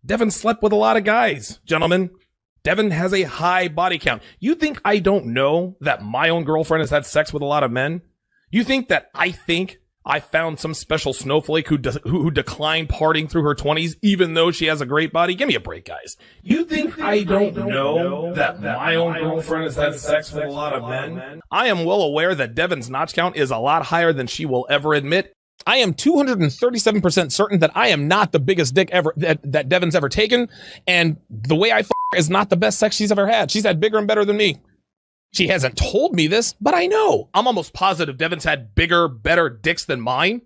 Devin slept with a lot of guys, gentlemen. Devin has a high body count. You think I don't know that my own girlfriend has had sex with a lot of men? You think that I think I found some special snowflake who declined partying through her 20s, even though she has a great body? Give me a break, guys. You think I don't know that my own girlfriend has had sex with a lot of men? I am well aware that Devin's notch count is a lot higher than she will ever admit. I am 237% certain that I am not the biggest dick ever that Devin's ever taken, and the way I is not the best sex she's ever had. She's had bigger and better than me. She hasn't told me this, but I know. I'm almost positive Devin's had bigger, better dicks than mine.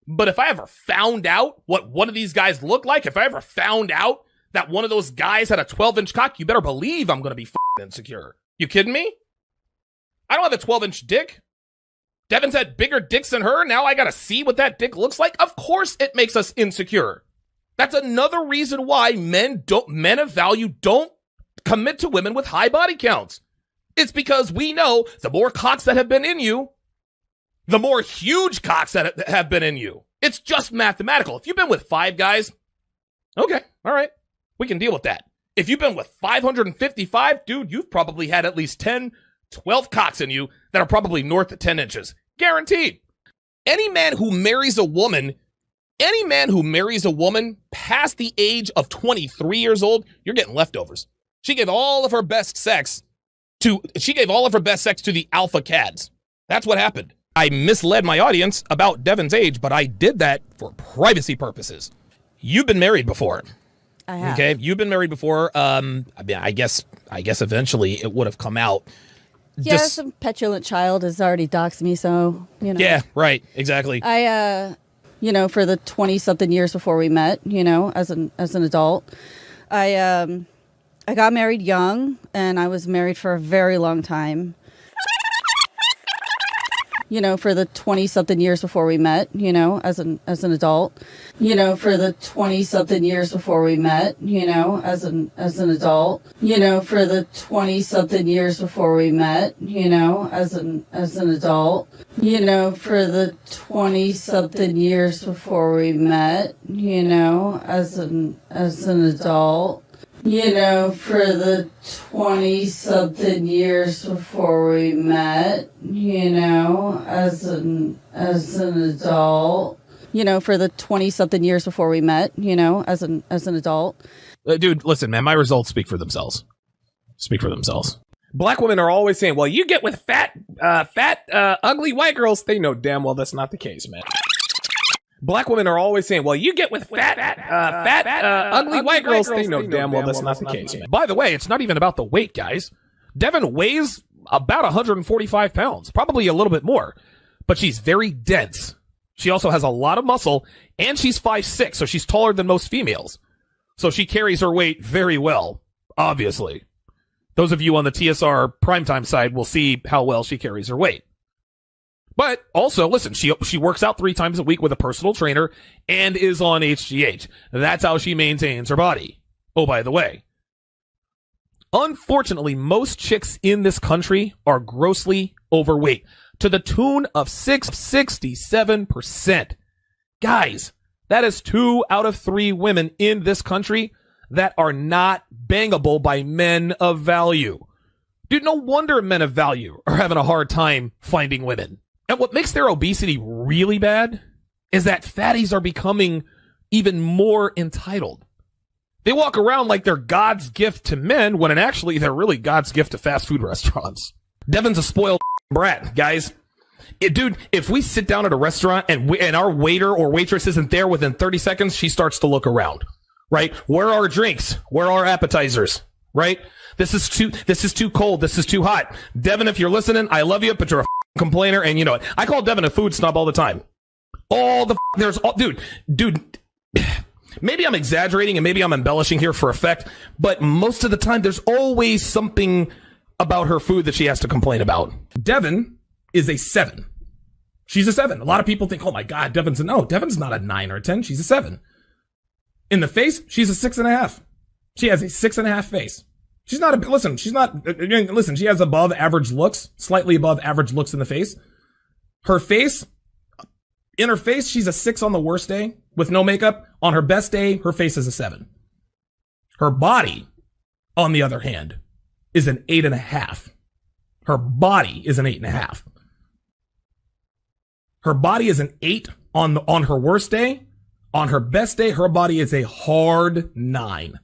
But if I ever found out what one of these guys looked like, if I ever found out that one of those guys had a 12-inch cock, you better believe I'm going to be insecure. You kidding me? I don't have a 12-inch dick. Devin's had bigger dicks than her. Now I got to see what that dick looks like. Of course it makes us insecure. That's another reason why men of value don't commit to women with high body counts. It's because we know the more cocks that have been in you, the more huge cocks that have been in you. It's just mathematical. If you've been with 5 guys, okay, all right, we can deal with that. If you've been with 555, dude, you've probably had at least 10, 12 cocks in you that are probably north of 10 inches. Guaranteed. Any man who marries a woman past the age of 23 years old, you're getting leftovers. She gave all of her best sex to the alpha cads. That's what happened. I misled my audience about Devin's age, but I did that for privacy purposes. You've been married before. I have. Okay, you've been married before. I mean, I guess eventually it would have come out. Yeah, some petulant child has already doxed me, so, you know. Yeah, right, exactly. I, for the 20-something years before we met, as an adult, I got married young, and I was married for a very long time. For the 20-something years before we met, as an adult. For the 20-something years before we met, as an adult. For the 20-something years before we met, as an adult. For the 20-something years before we met, as an adult. For the 20-something years before we met, as an adult. For the 20-something years before we met, as an adult. Dude, listen, man, my results speak for themselves. Black women are always saying, well, you get with fat, ugly white girls. They know damn well that's not the case, man. Black women are always saying, well, you get with fat, ugly white girls. They know damn well that's not the case, man. By the way, it's not even about the weight, guys. Devin weighs about 145 pounds, probably a little bit more, but she's very dense. She also has a lot of muscle, and she's 5'6", so she's taller than most females. So she carries her weight very well, obviously. Those of you on the TSR primetime side will see how well she carries her weight. But also, listen, she works out 3 times a week with a personal trainer and is on HGH. That's how she maintains her body. Oh, by the way, unfortunately, most chicks in this country are grossly overweight to the tune of 67%. Guys, that is 2 out of 3 women in this country that are not bangable by men of value. Dude, no wonder men of value are having a hard time finding women. And what makes their obesity really bad is that fatties are becoming even more entitled. They walk around like they're God's gift to men when actually they're really God's gift to fast food restaurants. Devin's a spoiled brat, guys. Dude, if we sit down at a restaurant and our waiter or waitress isn't there within 30 seconds, she starts to look around, right? Where are our drinks? Where are our appetizers, right? This is too cold. This is too hot. Devin, if you're listening, I love you, but you're a complainer, and you know it. I call Devin a food snob all the time. Dude, maybe I'm exaggerating and maybe I'm embellishing here for effect, but most of the time there's always something about her food that she has to complain about. Devin is a 7. She's a 7. A lot of people think, oh my God, Devin's not a 9 or a 10. She's a 7. In the face, she's a 6.5. She has a 6.5 face. She has above average looks, slightly above average looks in the face. In her face, she's a 6 on the worst day with no makeup. On her best day, her face is a 7. Her body, on the other hand, is an 8.5. Her body is an 8.5. Her body is an 8 on her worst day. On her best day, her body is a hard 9.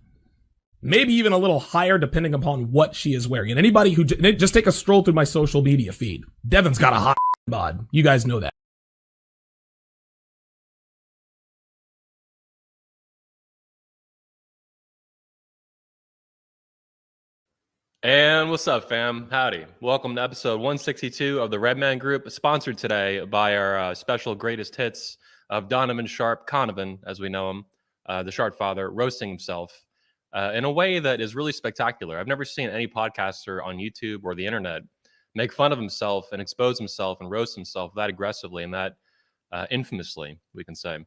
Maybe even a little higher depending upon what she is wearing. And anybody who just take a stroll through my social media feed. Devin's got a hot bod. You guys know that. And what's up, fam? Howdy. Welcome to episode 162 of the Redman Group, sponsored today by our special greatest hits of Donovan Sharp, Conovan, as we know him, the Sharp father, roasting himself in a way that is really spectacular. I've never seen any podcaster on YouTube or the internet make fun of himself and expose himself and roast himself that aggressively and that infamously, we can say.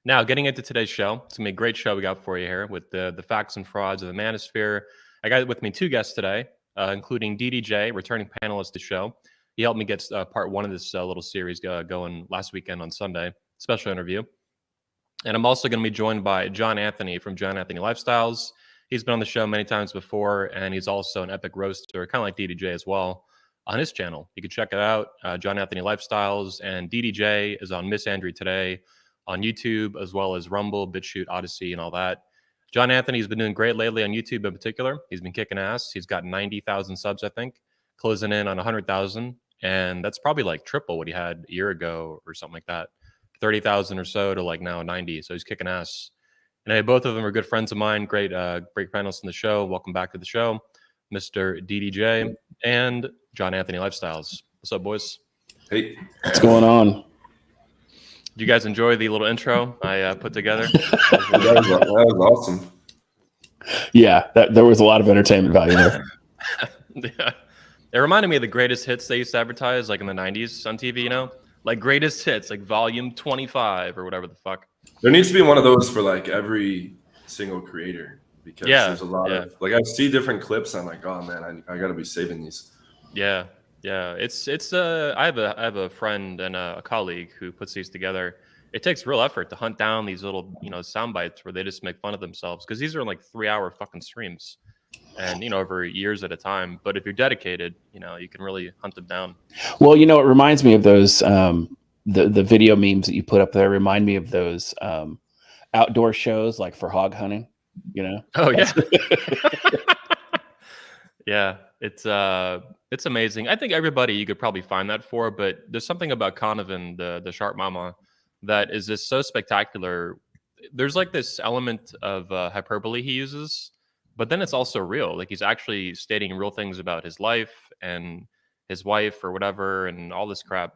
Now, getting into today's show, it's going to be a great show we got for you here with the facts and frauds of the Manosphere. I got with me two guests today, including DDJ, returning panelist to the show. He helped me get part one of this little series going last weekend on Sunday, special interview. And I'm also going to be joined by John Anthony from John Anthony Lifestyles. He's been on the show many times before, and he's also an epic roaster, kind of like DDJ as well, on his channel. You can check it out, John Anthony Lifestyles, and DDJ is on Miss Andrew Today on YouTube, as well as Rumble, BitChute, Odyssey, and all that. John Anthony's been doing great lately on YouTube in particular. He's been kicking ass. He's got 90,000 subs, I think, closing in on 100,000. And that's probably like triple what he had a year ago or something like that. 30,000 or so to like now 90. So he's kicking ass. And hey, both of them are good friends of mine. Great panelists in the show. Welcome back to the show, Mr. DDJ and John Anthony Lifestyles. What's up, boys? Hey. What's going on? Did you guys enjoy the little intro I put together? That was awesome. Yeah, there was a lot of entertainment value there. Yeah. It reminded me of the greatest hits they used to advertise, like in the 90s on TV, you know? Like greatest hits, like volume 25 or whatever the fuck. There needs to be one of those for like every single creator because there's a lot of like I see different clips. And I'm like, oh man, I got to be saving these. Yeah. It's I have a friend and a colleague who puts these together. It takes real effort to hunt down these little, sound bites where they just make fun of themselves because these are like 3-hour fucking streams and, over years at a time. But if you're dedicated, you can really hunt them down. Well, it reminds me of those, the video memes that you put up there remind me of those outdoor shows like for hog hunting, Oh, yeah. Yeah, it's amazing. I think everybody you could probably find that for, but there's something about Conovan, the Sharp Mama, that is just so spectacular. There's like this element of hyperbole he uses, but then it's also real. Like he's actually stating real things about his life and his wife or whatever and all this crap.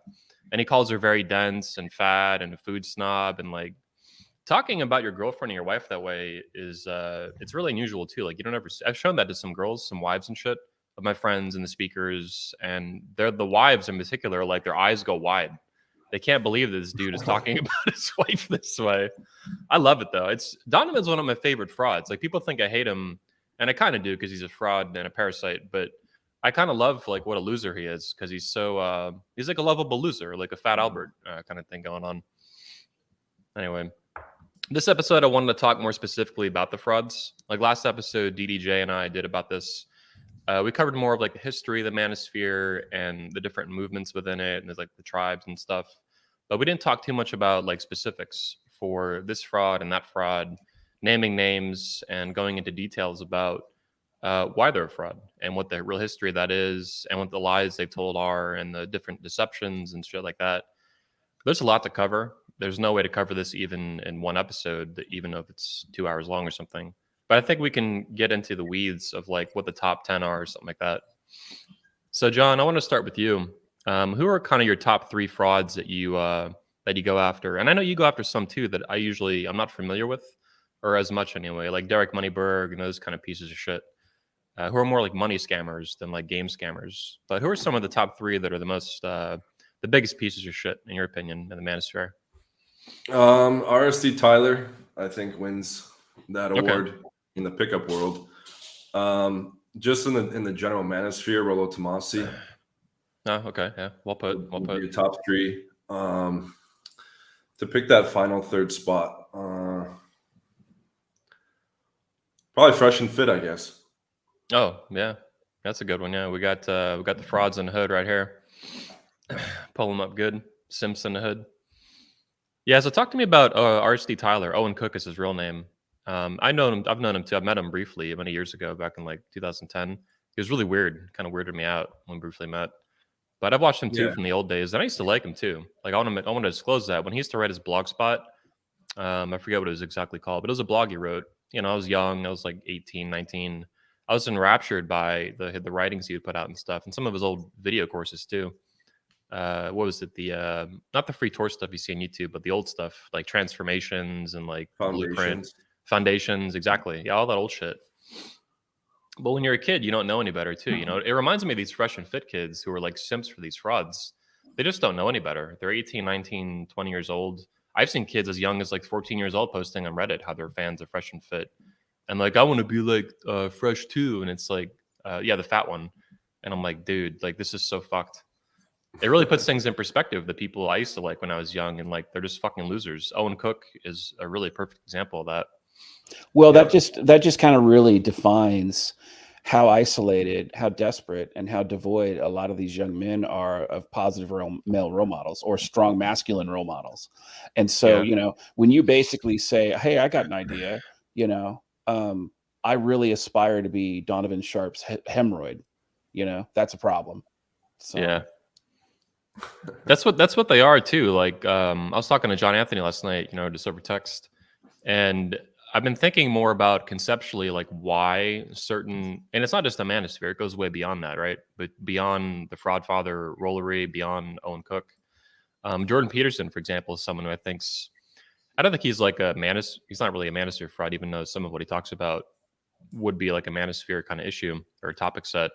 And he calls her very dense and fat and a food snob. And like talking about your girlfriend and your wife that way is it's really unusual too. Like you don't ever I've shown that to some girls, some wives and shit of my friends and the speakers, and they're the wives in particular, like their eyes go wide. They can't believe that this dude is talking about his wife this way. I love it though. Donovan's one of my favorite frauds. Like people think I hate him, and I kind of do because he's a fraud and a parasite, but I kind of love like what a loser he is because he's so he's like a lovable loser, like a Fat Albert kind of thing going on. Anyway, this episode I wanted to talk more specifically about the frauds. Like last episode, DDJ and I did about this. We covered more of like the history of the Manosphere and the different movements within it, and there's like the tribes and stuff. But we didn't talk too much about like specifics for this fraud and that fraud, naming names and going into details about why they're a fraud and what the real history of that is and what the lies they've told are and the different deceptions and shit like that. There's a lot to cover. There's no way to cover this even in one episode, even if it's 2 hours long or something. But I think we can get into the weeds of like what the top 10 are or something like that. So, John, I want to start with you. Who are kind of your top 3 frauds that you go after? And I know you go after some too that I'm not familiar with, or as much anyway, like Derek Moneyberg and those kind of pieces of shit, who are more like money scammers than like game scammers. But who are some of the top 3 that are the most, the biggest pieces of shit in your opinion in the Manosphere? RSD Tyler, I think, wins that award in the pickup world. Just in the general Manosphere, Rollo Tomasi. Oh, okay, yeah, well put. Your top 3. To pick that final third spot, Probably Fresh and Fit, I guess. Oh yeah, that's a good one. Yeah, we got the frauds in the hood right here. Pull them up good. Simps in the hood. Yeah, so talk to me about RSD Tyler. Owen Cook is his real name. I know him. I've known him too. I met him briefly many years ago, back in like 2010. He was really weird. Kind of weirded me out when we briefly met. But I've watched him too from the old days, and I used to like him too. Like I want to disclose that when he used to write his blogspot. I forget what it was exactly called, but it was a blog he wrote. You know, I was young. I was like 18, 19. I was enraptured by the writings he would put out and stuff, and some of his old video courses too. What was it? The not the free tour stuff you see on YouTube, but the old stuff like transformations and like blueprint foundations. Exactly. Yeah, all that old shit. But when you're a kid, you don't know any better too. You know, it reminds me of these Fresh and Fit kids who are like simps for these frauds. They just don't know any better. They're 18, 19, 20 years old. I've seen kids as young as like 14 years old posting on Reddit how they're fans of Fresh and Fit. And like, I want to be like Fresh too. And it's like, yeah, the fat one. And I'm like, dude, like this is so fucked. It really puts things in perspective. The people I used to like when I was young, and like they're just fucking losers. Owen Cook is a really perfect example of that. Well, that just kind of really defines how isolated, how desperate, and how devoid a lot of these young men are of positive male role models or strong masculine role models. And so, you know, when you basically say, "Hey, I got an idea," you know, I really aspire to be Donovan Sharp's hemorrhoid. You know, that's a problem. So. Yeah. That's what they are too. Like I was talking to John Anthony last night, you know, just over text, and I've been thinking more about conceptually like why certain, and it's not just a manosphere, it goes way beyond that, right? But beyond the fraud father rollery, beyond Owen Cook, Jordan Peterson, for example, is someone who I don't think he's like he's not really a manosphere fraud, even though some of what he talks about would be like a manosphere kind of issue or topic set.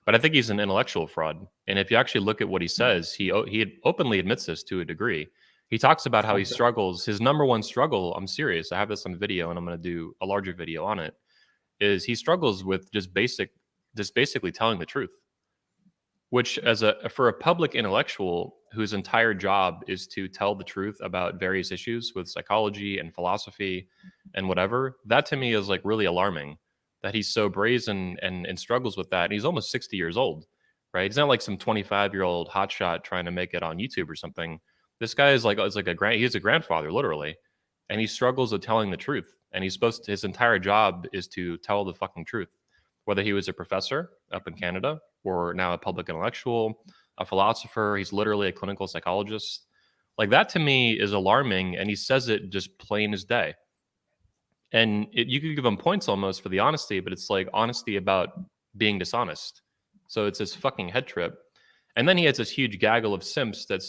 But I think he's an intellectual fraud. And if you actually look at what he says, he openly admits this to a degree. He talks about how he struggles. His number one struggle, I'm serious, I have this on video and I'm going to do a larger video on it, is he struggles with just basically telling the truth. Which for a public intellectual whose entire job is to tell the truth about various issues with psychology and philosophy and whatever, that to me is like really alarming. That he's so brazen and struggles with that. And he's almost 60 years old, right? He's not like some 25-year-old hotshot trying to make it on YouTube or something. This guy is like he's a grandfather, literally. And he struggles with telling the truth. And his entire job is to tell the fucking truth. Whether he was a professor up in Canada or now a public intellectual, a philosopher, he's literally a clinical psychologist. Like that to me is alarming. And he says it just plain as day. And you could give him points almost for the honesty, but it's like honesty about being dishonest. So it's this fucking head trip. And then he has this huge gaggle of simps that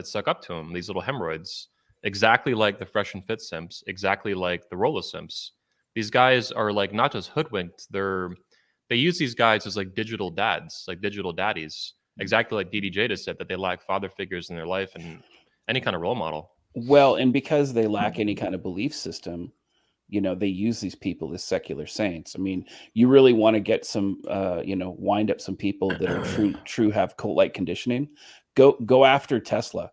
suck up to him, these little hemorrhoids, exactly like the Fresh and Fit simps, exactly like the Rolla simps. These guys are like not just hoodwinked, they use these guys as like digital dads, like digital daddies, exactly like DDJ just said, that they lack father figures in their life and any kind of role model. Well, and because they lack any kind of belief system, you know, they use these people as secular saints. I mean, you really want to get some, wind up some people that are true have cult-like conditioning. Go after Tesla,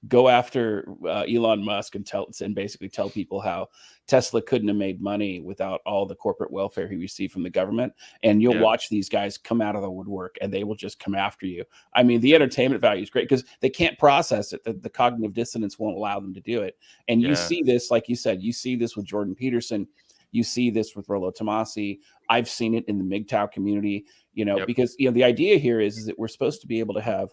go after Elon Musk and basically tell people how Tesla couldn't have made money without all the corporate welfare he received from the government. And you'll watch these guys come out of the woodwork and they will just come after you. I mean, the entertainment value is great because they can't process it. The cognitive dissonance won't allow them to do it. And you see this, like you said, you see this with Jordan Peterson. You see this with Rollo Tomasi. I've seen it in the MGTOW community, because, the idea here is that we're supposed to be able to have,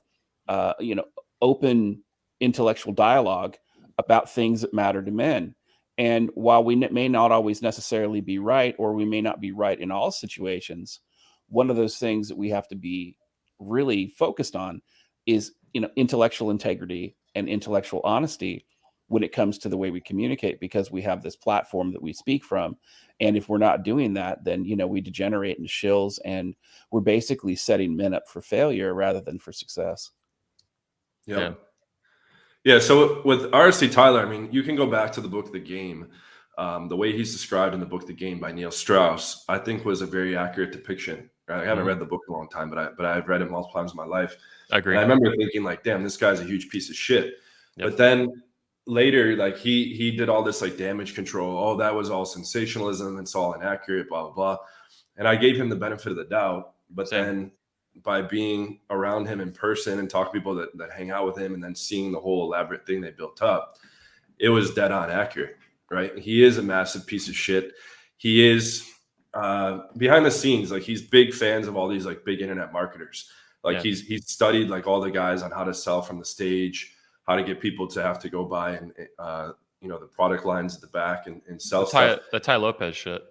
open intellectual dialogue about things that matter to men. And while we may not always necessarily be right, or we may not be right in all situations, one of those things that we have to be really focused on is, intellectual integrity and intellectual honesty when it comes to the way we communicate, because we have this platform that we speak from. And if we're not doing that, then, we degenerate into shills, and we're basically setting men up for failure rather than for success. Yeah, so with RSD Tyler, I mean, you can go back to the book The Game. The way he's described in the book The Game by Neil Strauss, I think was a very accurate depiction. Right? I haven't read the book in a long time, but I've read it multiple times in my life. I agree. And I remember thinking like, damn, this guy's a huge piece of shit. Yep. But then later, like he did all this like damage control. Oh, that was all sensationalism. It's all inaccurate, blah, blah, blah. And I gave him the benefit of the doubt. But then by being around him in person and talk to people that hang out with him and then seeing the whole elaborate thing they built up, it was dead on accurate, right? He is a massive piece of shit. He is behind the scenes, like he's big fans of all these like big internet marketers. Like he's studied like all the guys on how to sell from the stage, how to get people to have to go buy and the product lines at the back and sell stuff. The Ty Lopez shit.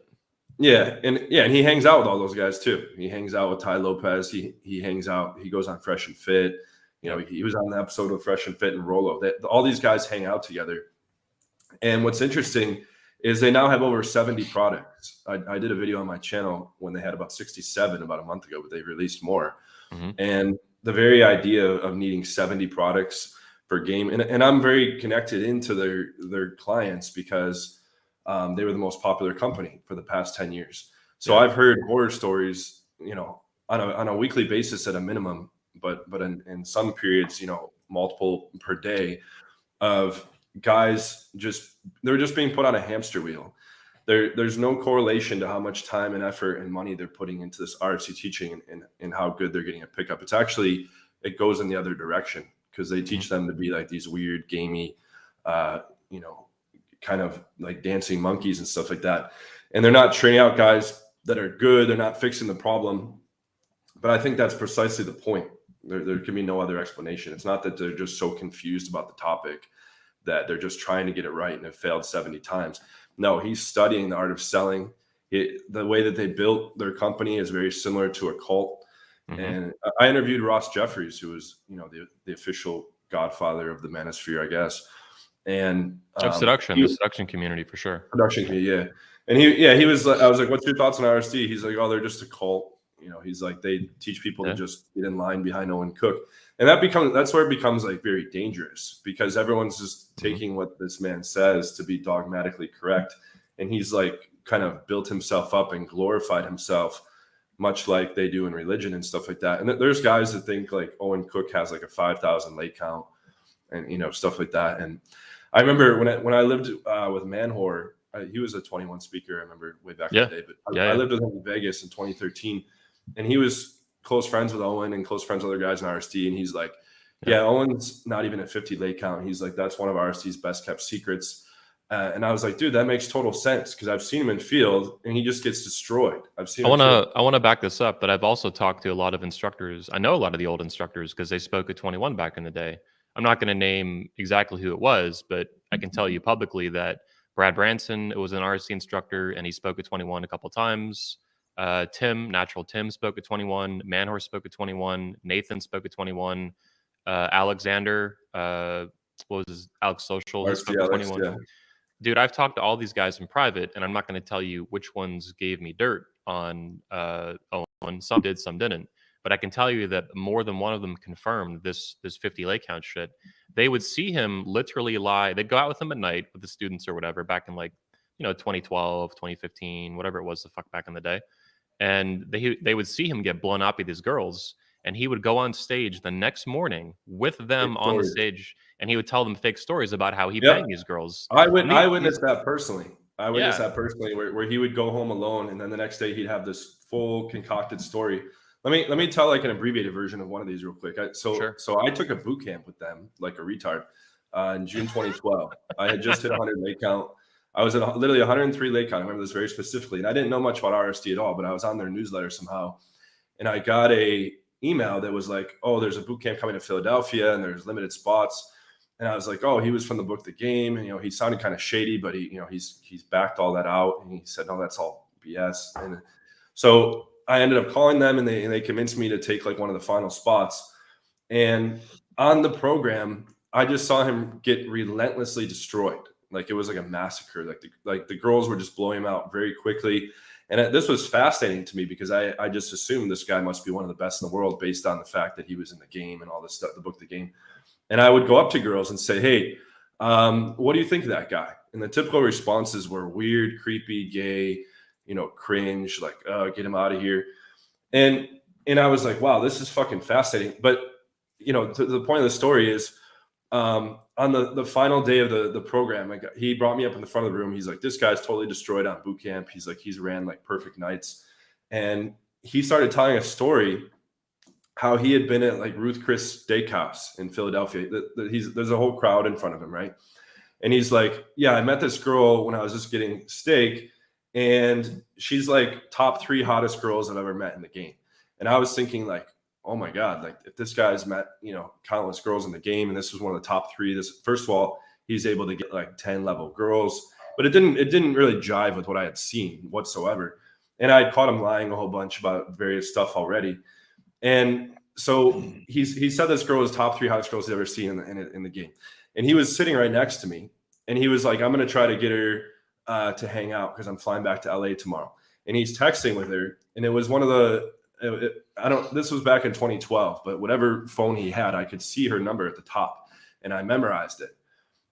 Yeah, and he hangs out with all those guys too. He hangs out with Ty Lopez. He hangs out. He goes on Fresh and Fit. He was on the episode of Fresh and Fit and Rolo. All these guys hang out together. And what's interesting is they now have over 70 products. I did a video on my channel when they had about 67 about a month ago, but they've released more. Mm-hmm. And the very idea of needing 70 products per game, and I'm very connected into their clients because they were the most popular company for the past 10 years. So I've heard horror stories, on a weekly basis at a minimum, but in some periods, multiple per day, of guys they're just being put on a hamster wheel. There's no correlation to how much time and effort and money they're putting into this RC teaching and how good they're getting a pickup. It goes in the other direction because they teach them to be like these weird gamey, kind of like dancing monkeys and stuff like that. And they're not training out guys that are good. They're not fixing the problem. But I think that's precisely the point. There can be no other explanation. It's not that they're just so confused about the topic that they're just trying to get it right and have failed 70 times. No, he's studying the art of selling. The way that they built their company is very similar to a cult. Mm-hmm. And I interviewed Ross Jeffries, who was, the official godfather of the Manosphere, I guess. And the seduction community for sure. Production community, yeah. And he was. I was like, "What's your thoughts on RSD?" He's like, "Oh, they're just a cult." He's like, they teach people to just get in line behind Owen Cook, and that's where it becomes like very dangerous because everyone's just taking what this man says to be dogmatically correct, and he's like kind of built himself up and glorified himself, much like they do in religion and stuff like that. And there's guys that think like Owen Cook has like a 5,000 late count, and stuff like that. And I remember when I lived with Manhor, he was a 21 speaker. I remember way back in the day, but I lived with him in Vegas in 2013, and he was close friends with Owen and close friends with other guys in RSD. And he's like, Owen's not even at 50 late count. He's like, that's one of RSD's best kept secrets. And I was like, dude, that makes total sense because I've seen him in field and he just gets destroyed. I've seen. I want to back this up, but I've also talked to a lot of instructors. I know a lot of the old instructors because they spoke at 21 back in the day. I'm not going to name exactly who it was, but I can tell you publicly that Brad Branson was an RSC instructor, and he spoke at 21 a couple of times. Natural Tim spoke at 21. Manhor spoke at 21. Nathan spoke at 21. Alexander, Alex Social, he spoke at 21. Yeah. Dude, I've talked to all these guys in private, and I'm not going to tell you which ones gave me dirt on Owen. Some did, some didn't. But I can tell you that more than one of them confirmed this 50 lay count shit. They would see him literally lie. They'd go out with him at night with the students or whatever back in 2012, 2015, whatever it was the fuck back in the day. And they would see him get blown up by these girls. And he would go on stage the next morning with them on the stage. And he would tell them fake stories about how he banged these girls. I witnessed that personally. Where he would go home alone. And then the next day he'd have this full concocted story. Let me tell like an abbreviated version of one of these real quick. So I took a boot camp with them like a retard in June 2012. I had just hit 100 late count. I was at literally 103 late count. I remember this very specifically. And I didn't know much about RSD at all, but I was on their newsletter somehow. And I got a email that was like, oh, there's a boot camp coming to Philadelphia and there's limited spots. And I was like, oh, he was from the book The Game. And, he sounded kind of shady, but he's backed all that out. And he said, no, that's all BS. And so I ended up calling them and they convinced me to take like one of the final spots. And on the program, I just saw him get relentlessly destroyed. Like it was like a massacre. Like the girls were just blowing him out very quickly. And this was fascinating to me because I just assumed this guy must be one of the best in the world based on the fact that he was in The Game and all this stuff, the book The Game. And I would go up to girls and say, hey, what do you think of that guy? And the typical responses were weird, creepy, gay, cringe, like, get him out of here. And I was like, wow, this is fucking fascinating. But, to the point of the story is, on on the final day of the program, he brought me up in the front of the room. He's like, this guy's totally destroyed on boot camp. He's like, he's ran like perfect nights. And he started telling a story how he had been at like Ruth Chris Steakhouse in Philadelphia. There's a whole crowd in front of him, right? And he's like, yeah, I met this girl when I was just getting steak, and she's like top 3 hottest girls I've ever met in the game. And I was thinking like, oh my God, like if this guy's met, countless girls in the game, and this was one of the top 3, first of all, he's able to get like 10 level girls, but it didn't really jive with what I had seen whatsoever. And I had caught him lying a whole bunch about various stuff already. And so he said this girl was top 3 hottest girls he's ever seen in the game. And he was sitting right next to me, and he was like, I'm going to try to get her to hang out because I'm flying back to LA tomorrow. And he's texting with her, and it was one of this was back in 2012, but whatever phone he had, I could see her number at the top, and I memorized it.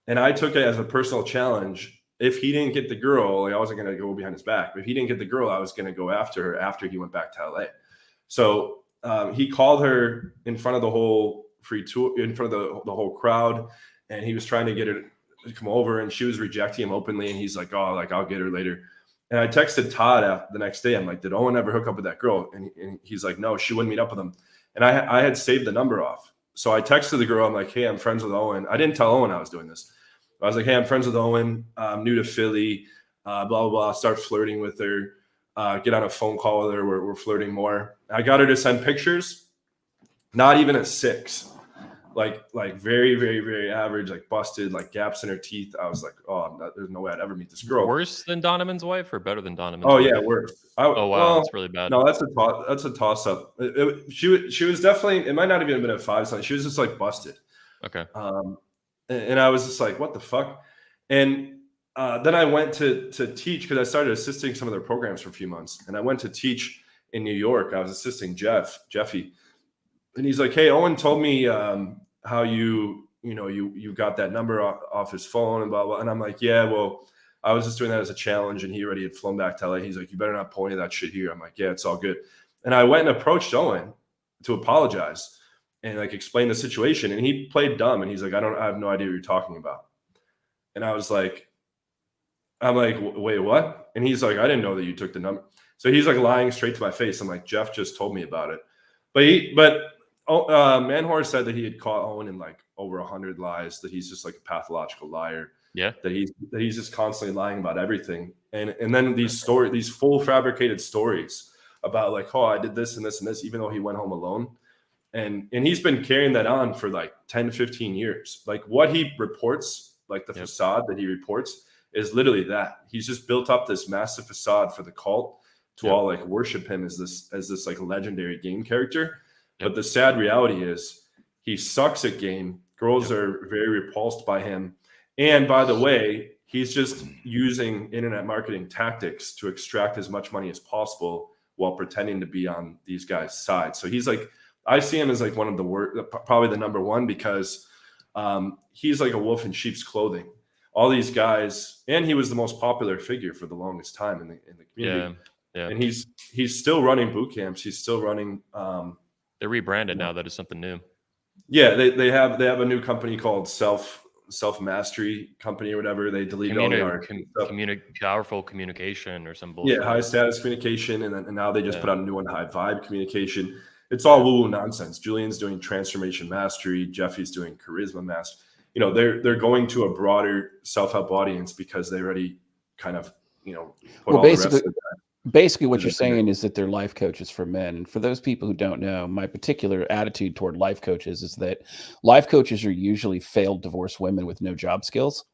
And I took it as a personal challenge. If he didn't get the girl, I wasn't going to go behind his back. But if he didn't get the girl, I was going to go after her after he went back to LA. So he called her in front of the whole free tour, in front of the whole crowd, and he was trying to get her to come over, and she was rejecting him openly. And he's like, oh, like I'll get her later. And I texted Todd the next day. I'm like, did Owen ever hook up with that girl? And he's like, no, she wouldn't meet up with him. And I had saved the number off. So I texted the girl. I'm like, hey, I'm friends with Owen. I didn't tell Owen I was doing this. I was like, hey, I'm friends with Owen. I'm new to Philly, blah, blah, blah. Start flirting with her, get on a phone call with her. We're flirting more. I got her to send pictures, not even a 6. Like very, very, very average, like busted, like gaps in her teeth. I was like, oh, there's no way I'd ever meet this girl. Worse than Donovan's wife or better than Donovan's wife? Yeah, worse. Oh, wow, that's really bad. No, that's a toss up. She was definitely, it might not even have been a 5 something. She was just like busted. Okay. And I was just like, what the fuck? And then I went to teach, because I started assisting some of their programs for a few months. And I went to teach in New York. I was assisting Jeffy. And he's like, hey, Owen told me how you got that number off his phone and blah, blah. And I'm like, yeah, well, I was just doing that as a challenge, and he already had flown back to LA. He's like, you better not point that shit here. I'm like, yeah, it's all good. And I went and approached Owen to apologize and like explain the situation. And he played dumb. And he's like, I have no idea what you're talking about. And I was like, wait, what? And he's like, I didn't know that you took the number. So he's like lying straight to my face. I'm like, Jeff just told me about it. But Manhor said that he had caught Owen in like over 100 lies, that he's just like a pathological liar. Yeah. That he's just constantly lying about everything. And then these full fabricated stories about like, oh, I did this and this and this, even though he went home alone. And he's been carrying that on for like 10, 15 years. Like what he reports, like the facade that he reports is literally that. He's just built up this massive facade for the cult to all like worship him as this like legendary game character. But the sad reality is he sucks at game. Girls are very repulsed by him. And by the way, he's just using internet marketing tactics to extract as much money as possible while pretending to be on these guys' side. So he's like, I see him as like one of the worst, probably the number one, because he's like a wolf in sheep's clothing. All these guys, and he was the most popular figure for the longest time in the community. Yeah. And he's still running boot camps. He's still running. They're rebranded now. That is something new. Yeah, they have a new company called Self Mastery Company or whatever. They deleted all the art. Powerful communication or some bullshit. Yeah, high status communication, and now they just put out a new one, high vibe communication. It's all woo-woo nonsense. Julian's doing transformation mastery. Jeffy's doing charisma mastery. They're going to a broader self-help audience because they already kind of put all the rest of that. Basically, what you're saying is that they're life coaches for men. And for those people who don't know, my particular attitude toward life coaches is that life coaches are usually failed divorced women with no job skills.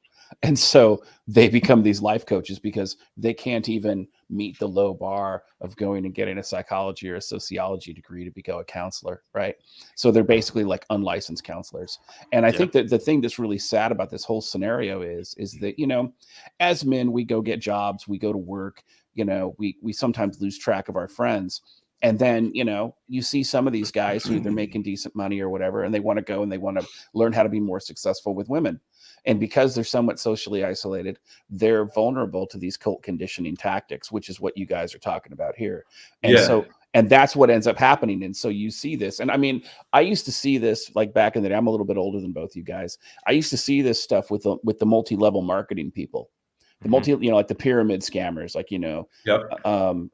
And so they become these life coaches because they can't even meet the low bar of going and getting a psychology or a sociology degree to become a counselor, right? So they're basically like unlicensed counselors. And I think that the thing that's really sad about this whole scenario is that, as men, we go get jobs, we go to work, we sometimes lose track of our friends. And then, you see some of these guys who they're making decent money or whatever, and they want to go and they want to learn how to be more successful with women. And because they're somewhat socially isolated, they're vulnerable to these cult conditioning tactics, which is what you guys are talking about here. And And that's what ends up happening. And so you see this. And I mean, I used to see this like back in the day. I'm a little bit older than both you guys. I used to see this stuff with the multi-level marketing people, the like the pyramid scammers, like, Yep.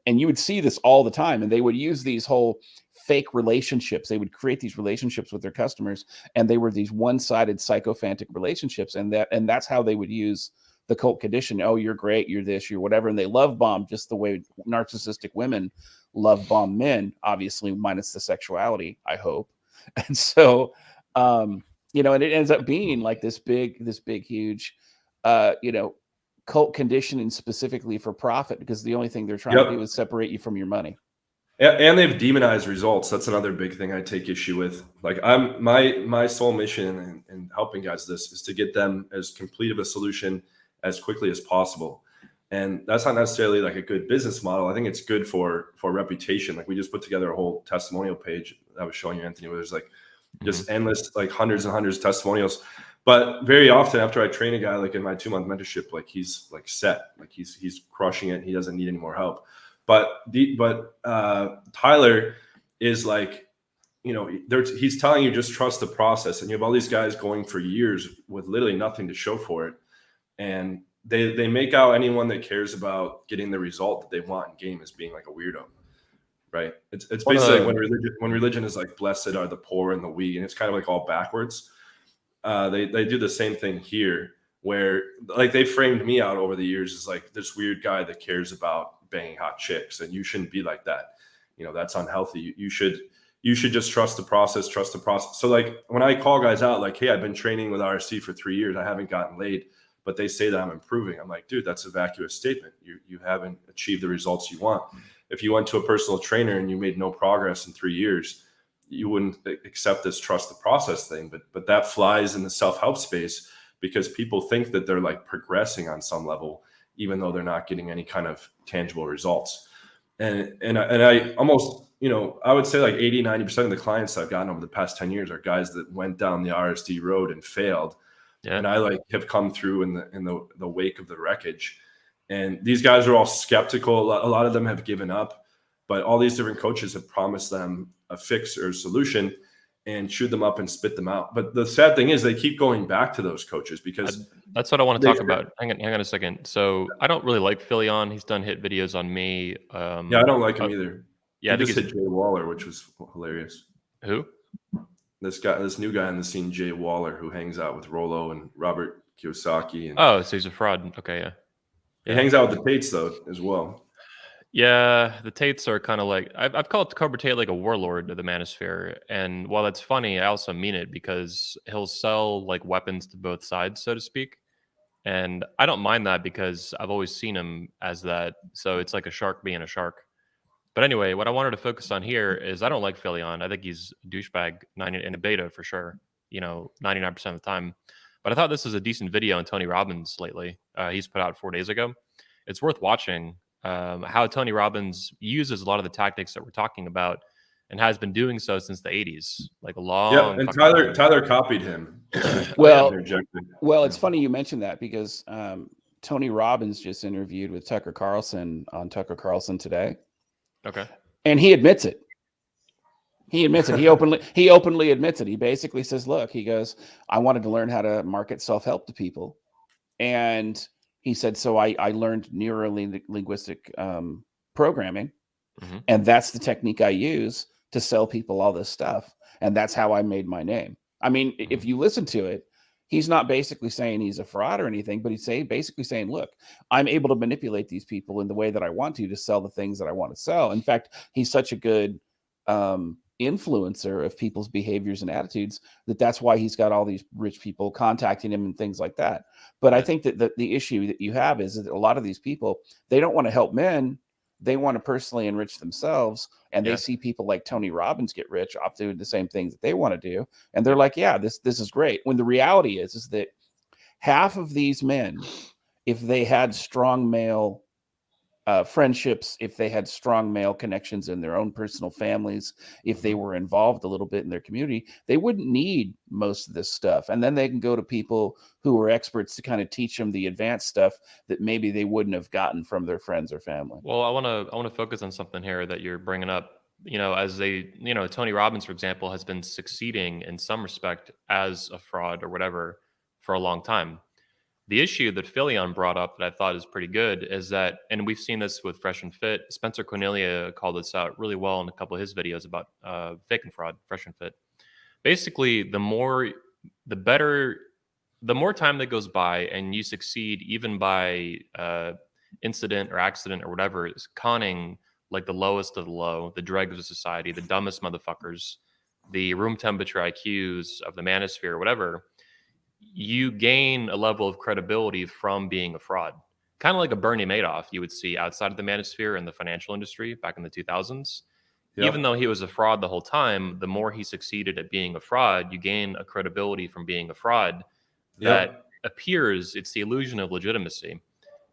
And you would see this all the time. And they would use these whole fake relationships. They would create these relationships with their customers. And they were these one-sided sycophantic relationships. And that's how they would use the cult condition. Oh, you're great. You're this, you're whatever. And they love bomb just the way narcissistic women love bomb men, obviously minus the sexuality, I hope. And so, and it ends up being like this big, huge, cult conditioning specifically for profit, because the only thing they're trying to do is separate you from your money. And they've demonized results. That's another big thing I take issue with. Like my sole mission in helping guys this is to get them as complete of a solution as quickly as possible. And that's not necessarily like a good business model. I think it's good for reputation. Like we just put together a whole testimonial page I was showing you, Anthony, where there's like just endless, like hundreds and hundreds of testimonials. But very often after I train a guy, like in my 2-month mentorship, like he's like set, like he's crushing it. He doesn't need any more help. But Tyler is like, he's telling you just trust the process, and you have all these guys going for years with literally nothing to show for it. And they make out anyone that cares about getting the result that they want in game as being like a weirdo, right? It's basically like when religion is like blessed are the poor and the weak, and it's kind of like all backwards. They do the same thing here, where like they framed me out over the years as like this weird guy that cares about banging hot chicks, and you shouldn't be like that. That's unhealthy. You should just trust the process. So like when I call guys out, like, hey, I've been training with RSC for 3 years, I haven't gotten laid, but they say that I'm improving. I'm like, dude, that's a vacuous statement. You haven't achieved the results you want. If you went to a personal trainer and you made no progress in 3 years, you wouldn't accept this trust the process thing. But that flies in the self-help space because people think that they're like progressing on some level, even though they're not getting any kind of tangible results. And I almost, I would say like 80-90% of the clients I've gotten over the past 10 years are guys that went down the RSD road and failed. Yeah. And I like have come through in the wake of the wreckage. And these guys are all skeptical. A lot of them have given up, but all these different coaches have promised them a fix or a solution and chewed them up and spit them out. But the sad thing is they keep going back to those coaches because that's what I want to talk about. Hang on a second. So I don't really like Philion. He's done hit videos on me. Yeah, I don't like him either. Yeah, I just hit Jay Waller, which was hilarious. Who? This new guy on the scene, Jay Waller, who hangs out with Rolo and Robert Kiyosaki. Oh, so he's a fraud. Okay, yeah. He hangs out with the Tates though as well. Yeah, the Tates are kind of like I've called Cobra Tate like a warlord of the Manosphere, and while that's funny, I also mean it because he'll sell like weapons to both sides, so to speak. And I don't mind that because I've always seen him as that. So it's like a shark being a shark. But anyway, what I wanted to focus on here is I don't like Philion. I think he's a douchebag in a beta for sure, 99% of the time. But I thought this was a decent video on Tony Robbins lately. He's put out 4 days ago. It's worth watching how Tony Robbins uses a lot of the tactics that we're talking about and has been doing so since the 80s, like a long Yeah, and Tyler copied him. Well, it's funny you mentioned that because Tony Robbins just interviewed with Tucker Carlson on Tucker Carlson Today. Okay. And he admits it. He admits it. He openly admits it. He basically says, look, he goes, I wanted to learn how to market self-help to people. And he said, so I learned neuro-linguistic programming. Mm-hmm. And that's the technique I use to sell people all this stuff. And that's how I made my name. I mean, if you listen to it, he's not basically saying he's a fraud or anything, but he's basically saying, look, I'm able to manipulate these people in the way that I want to sell the things that I want to sell. In fact, he's such a good influencer of people's behaviors and attitudes that's why he's got all these rich people contacting him and things like that. But I think that the issue that you have is that a lot of these people, they don't want to help men. They want to personally enrich themselves. And they see people like Tony Robbins get rich off doing the same things that they want to do. And they're like, yeah, this is great. When the reality is that half of these men, if they had strong male friendships, if they had strong male connections in their own personal families, if they were involved a little bit in their community, they wouldn't need most of this stuff. And then they can go to people who are experts to kind of teach them the advanced stuff that maybe they wouldn't have gotten from their friends or family. Well, I want to focus on something here that you're bringing up as Tony Robbins, for example, has been succeeding in some respect as a fraud or whatever for a long time. The issue that Philion brought up that I thought is pretty good is that, and we've seen this with Fresh and Fit, Spencer Cornelia called this out really well in a couple of his videos about fake and fraud, Fresh and Fit. Basically, the more time that goes by and you succeed, even by incident or accident or whatever, is conning like the lowest of the low, the dregs of society, the dumbest motherfuckers, the room temperature IQs of the Manosphere, whatever, you gain a level of credibility from being a fraud. Kind of like a Bernie Madoff you would see outside of the Manosphere in the financial industry back in the 2000s. Yep. Even though he was a fraud the whole time, the more he succeeded at being a fraud, you gain a credibility from being a fraud that appears, it's the illusion of legitimacy.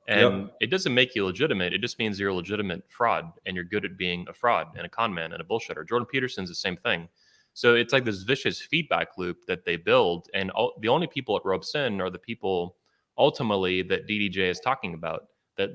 And it doesn't make you legitimate. It just means you're a legitimate fraud and you're good at being a fraud and a con man and a bullshitter. Jordan Peterson's the same thing. So it's like this vicious feedback loop that they build. And the only people it ropes in are the people ultimately that DDJ is talking about,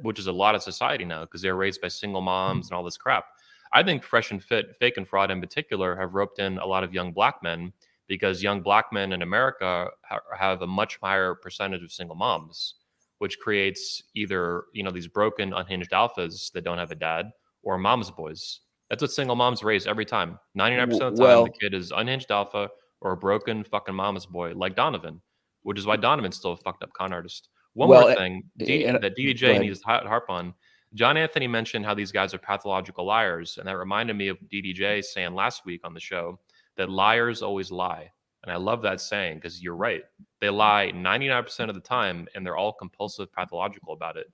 which is a lot of society now because they're raised by single moms and all this crap. I think Fresh and Fit, Fake and Fraud in particular, have roped in a lot of young black men because young black men in America have a much higher percentage of single moms, which creates either, these broken, unhinged alphas that don't have a dad or mom's boys. That's what single moms raise every time. 99% of the time, the kid is unhinged alpha or a broken fucking mama's boy, like Donovan, which is why Donovan's still a fucked up con artist. One more thing that DDJ needs to harp on. John Anthony mentioned how these guys are pathological liars, and that reminded me of DDJ saying last week on the show that liars always lie. And I love that saying because you're right. They lie 99% of the time, and they're all compulsive, pathological about it.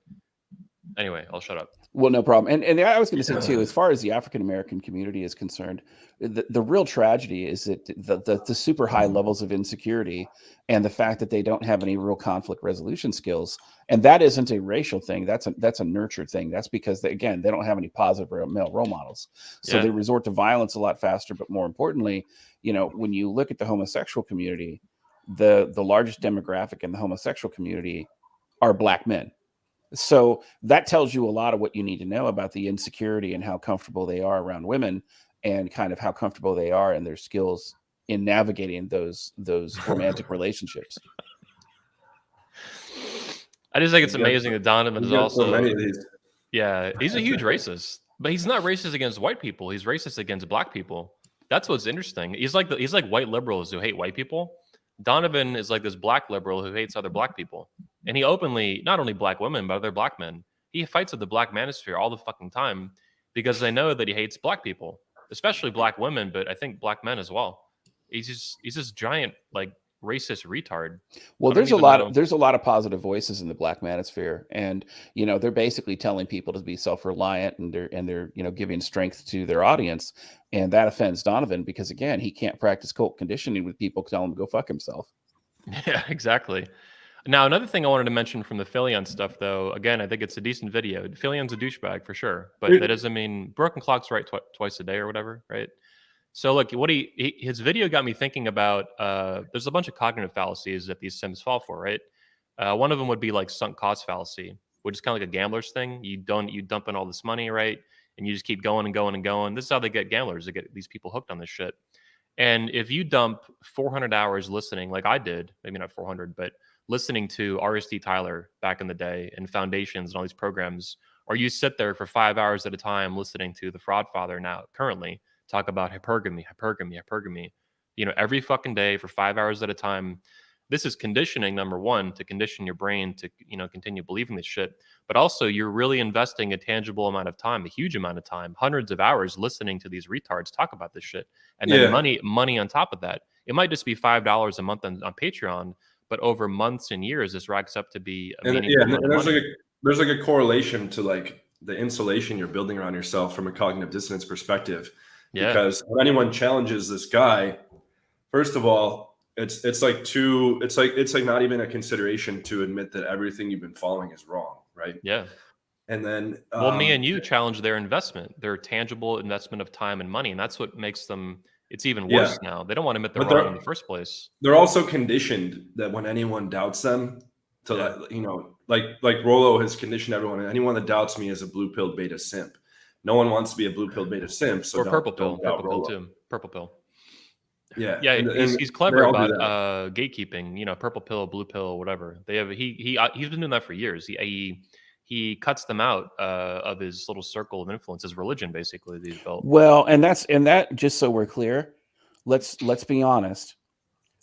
Anyway, I'll shut up. Well, no problem. And I was going to say too, as far as the African American community is concerned, the real tragedy is that the super high levels of insecurity and the fact that they don't have any real conflict resolution skills, and that isn't a racial thing. That's a nurtured thing. That's because they don't have any positive male role models, so they resort to violence a lot faster. But more importantly, when you look at the homosexual community, the largest demographic in the homosexual community are black men. So that tells you a lot of what you need to know about the insecurity and how comfortable they are around women and kind of how comfortable they are in their skills in navigating those romantic relationships. I just think it's amazing that Donovan is also so many of these. Yeah, he's a huge racist, but he's not racist against white people. He's racist against black people. That's what's interesting. He's like white liberals who hate white people. Donovan is like this black liberal who hates other black people. And he openly, not only black women, but other black men, he fights with the black manosphere all the fucking time because they know that he hates black people, especially black women, but I think black men as well. He's this giant, like, racist retard. Well, there's a lot of positive voices in the black manosphere, and they're basically telling people to be self-reliant, and they're giving strength to their audience, and that offends Donovan because again, he can't practice cult conditioning with people telling him to go fuck himself. Yeah, exactly. Now, another thing I wanted to mention from the Philion stuff, though, again, I think it's a decent video. Philion's a douchebag for sure, but that doesn't mean broken clock's right twice a day or whatever, right? So look, what his video got me thinking about. There's a bunch of cognitive fallacies that these sims fall for, right? One of them would be like sunk cost fallacy, which is kind of like a gambler's thing. You dump in all this money, right? And you just keep going and going and going. This is how they get gamblers. They get these people hooked on this shit. And if you dump 400 hours listening, like I did, maybe not 400, but listening to RSD Tyler back in the day and Foundations and all these programs, or you sit there for 5 hours at a time listening to the Fraud Father now currently talk about hypergamy, every fucking day for 5 hours at a time. This is conditioning, number one, to condition your brain to, continue believing this shit. But also you're really investing a tangible amount of time, a huge amount of time, hundreds of hours listening to these retards talk about this shit. And then money on top of that. It might just be $5 a month on Patreon, but over months and years, this racks up to be a meaningful amount of money. There's like a correlation to like the insulation you're building around yourself from a cognitive dissonance perspective. Yeah. Because when anyone challenges this guy, first of all, it's like not even a consideration to admit that everything you've been following is wrong, right? Yeah. And then me and you challenge their investment, their tangible investment of time and money, and that's what makes them. It's even worse now. They don't want to admit they're wrong in the first place. They're also conditioned that when anyone doubts them, to like Rollo has conditioned everyone. Anyone that doubts me is a blue pill beta simp, no one wants to be a blue pill beta simp. So or purple don't pill Rolo. too. Purple pill. Yeah, Yeah, and he's clever they all do about that. gatekeeping. You know, purple pill, blue pill, whatever. They have he's been doing that for years. He cuts them out of his little circle of influence, his religion, basically, that he's built. Well, and that just so we're clear, let's be honest.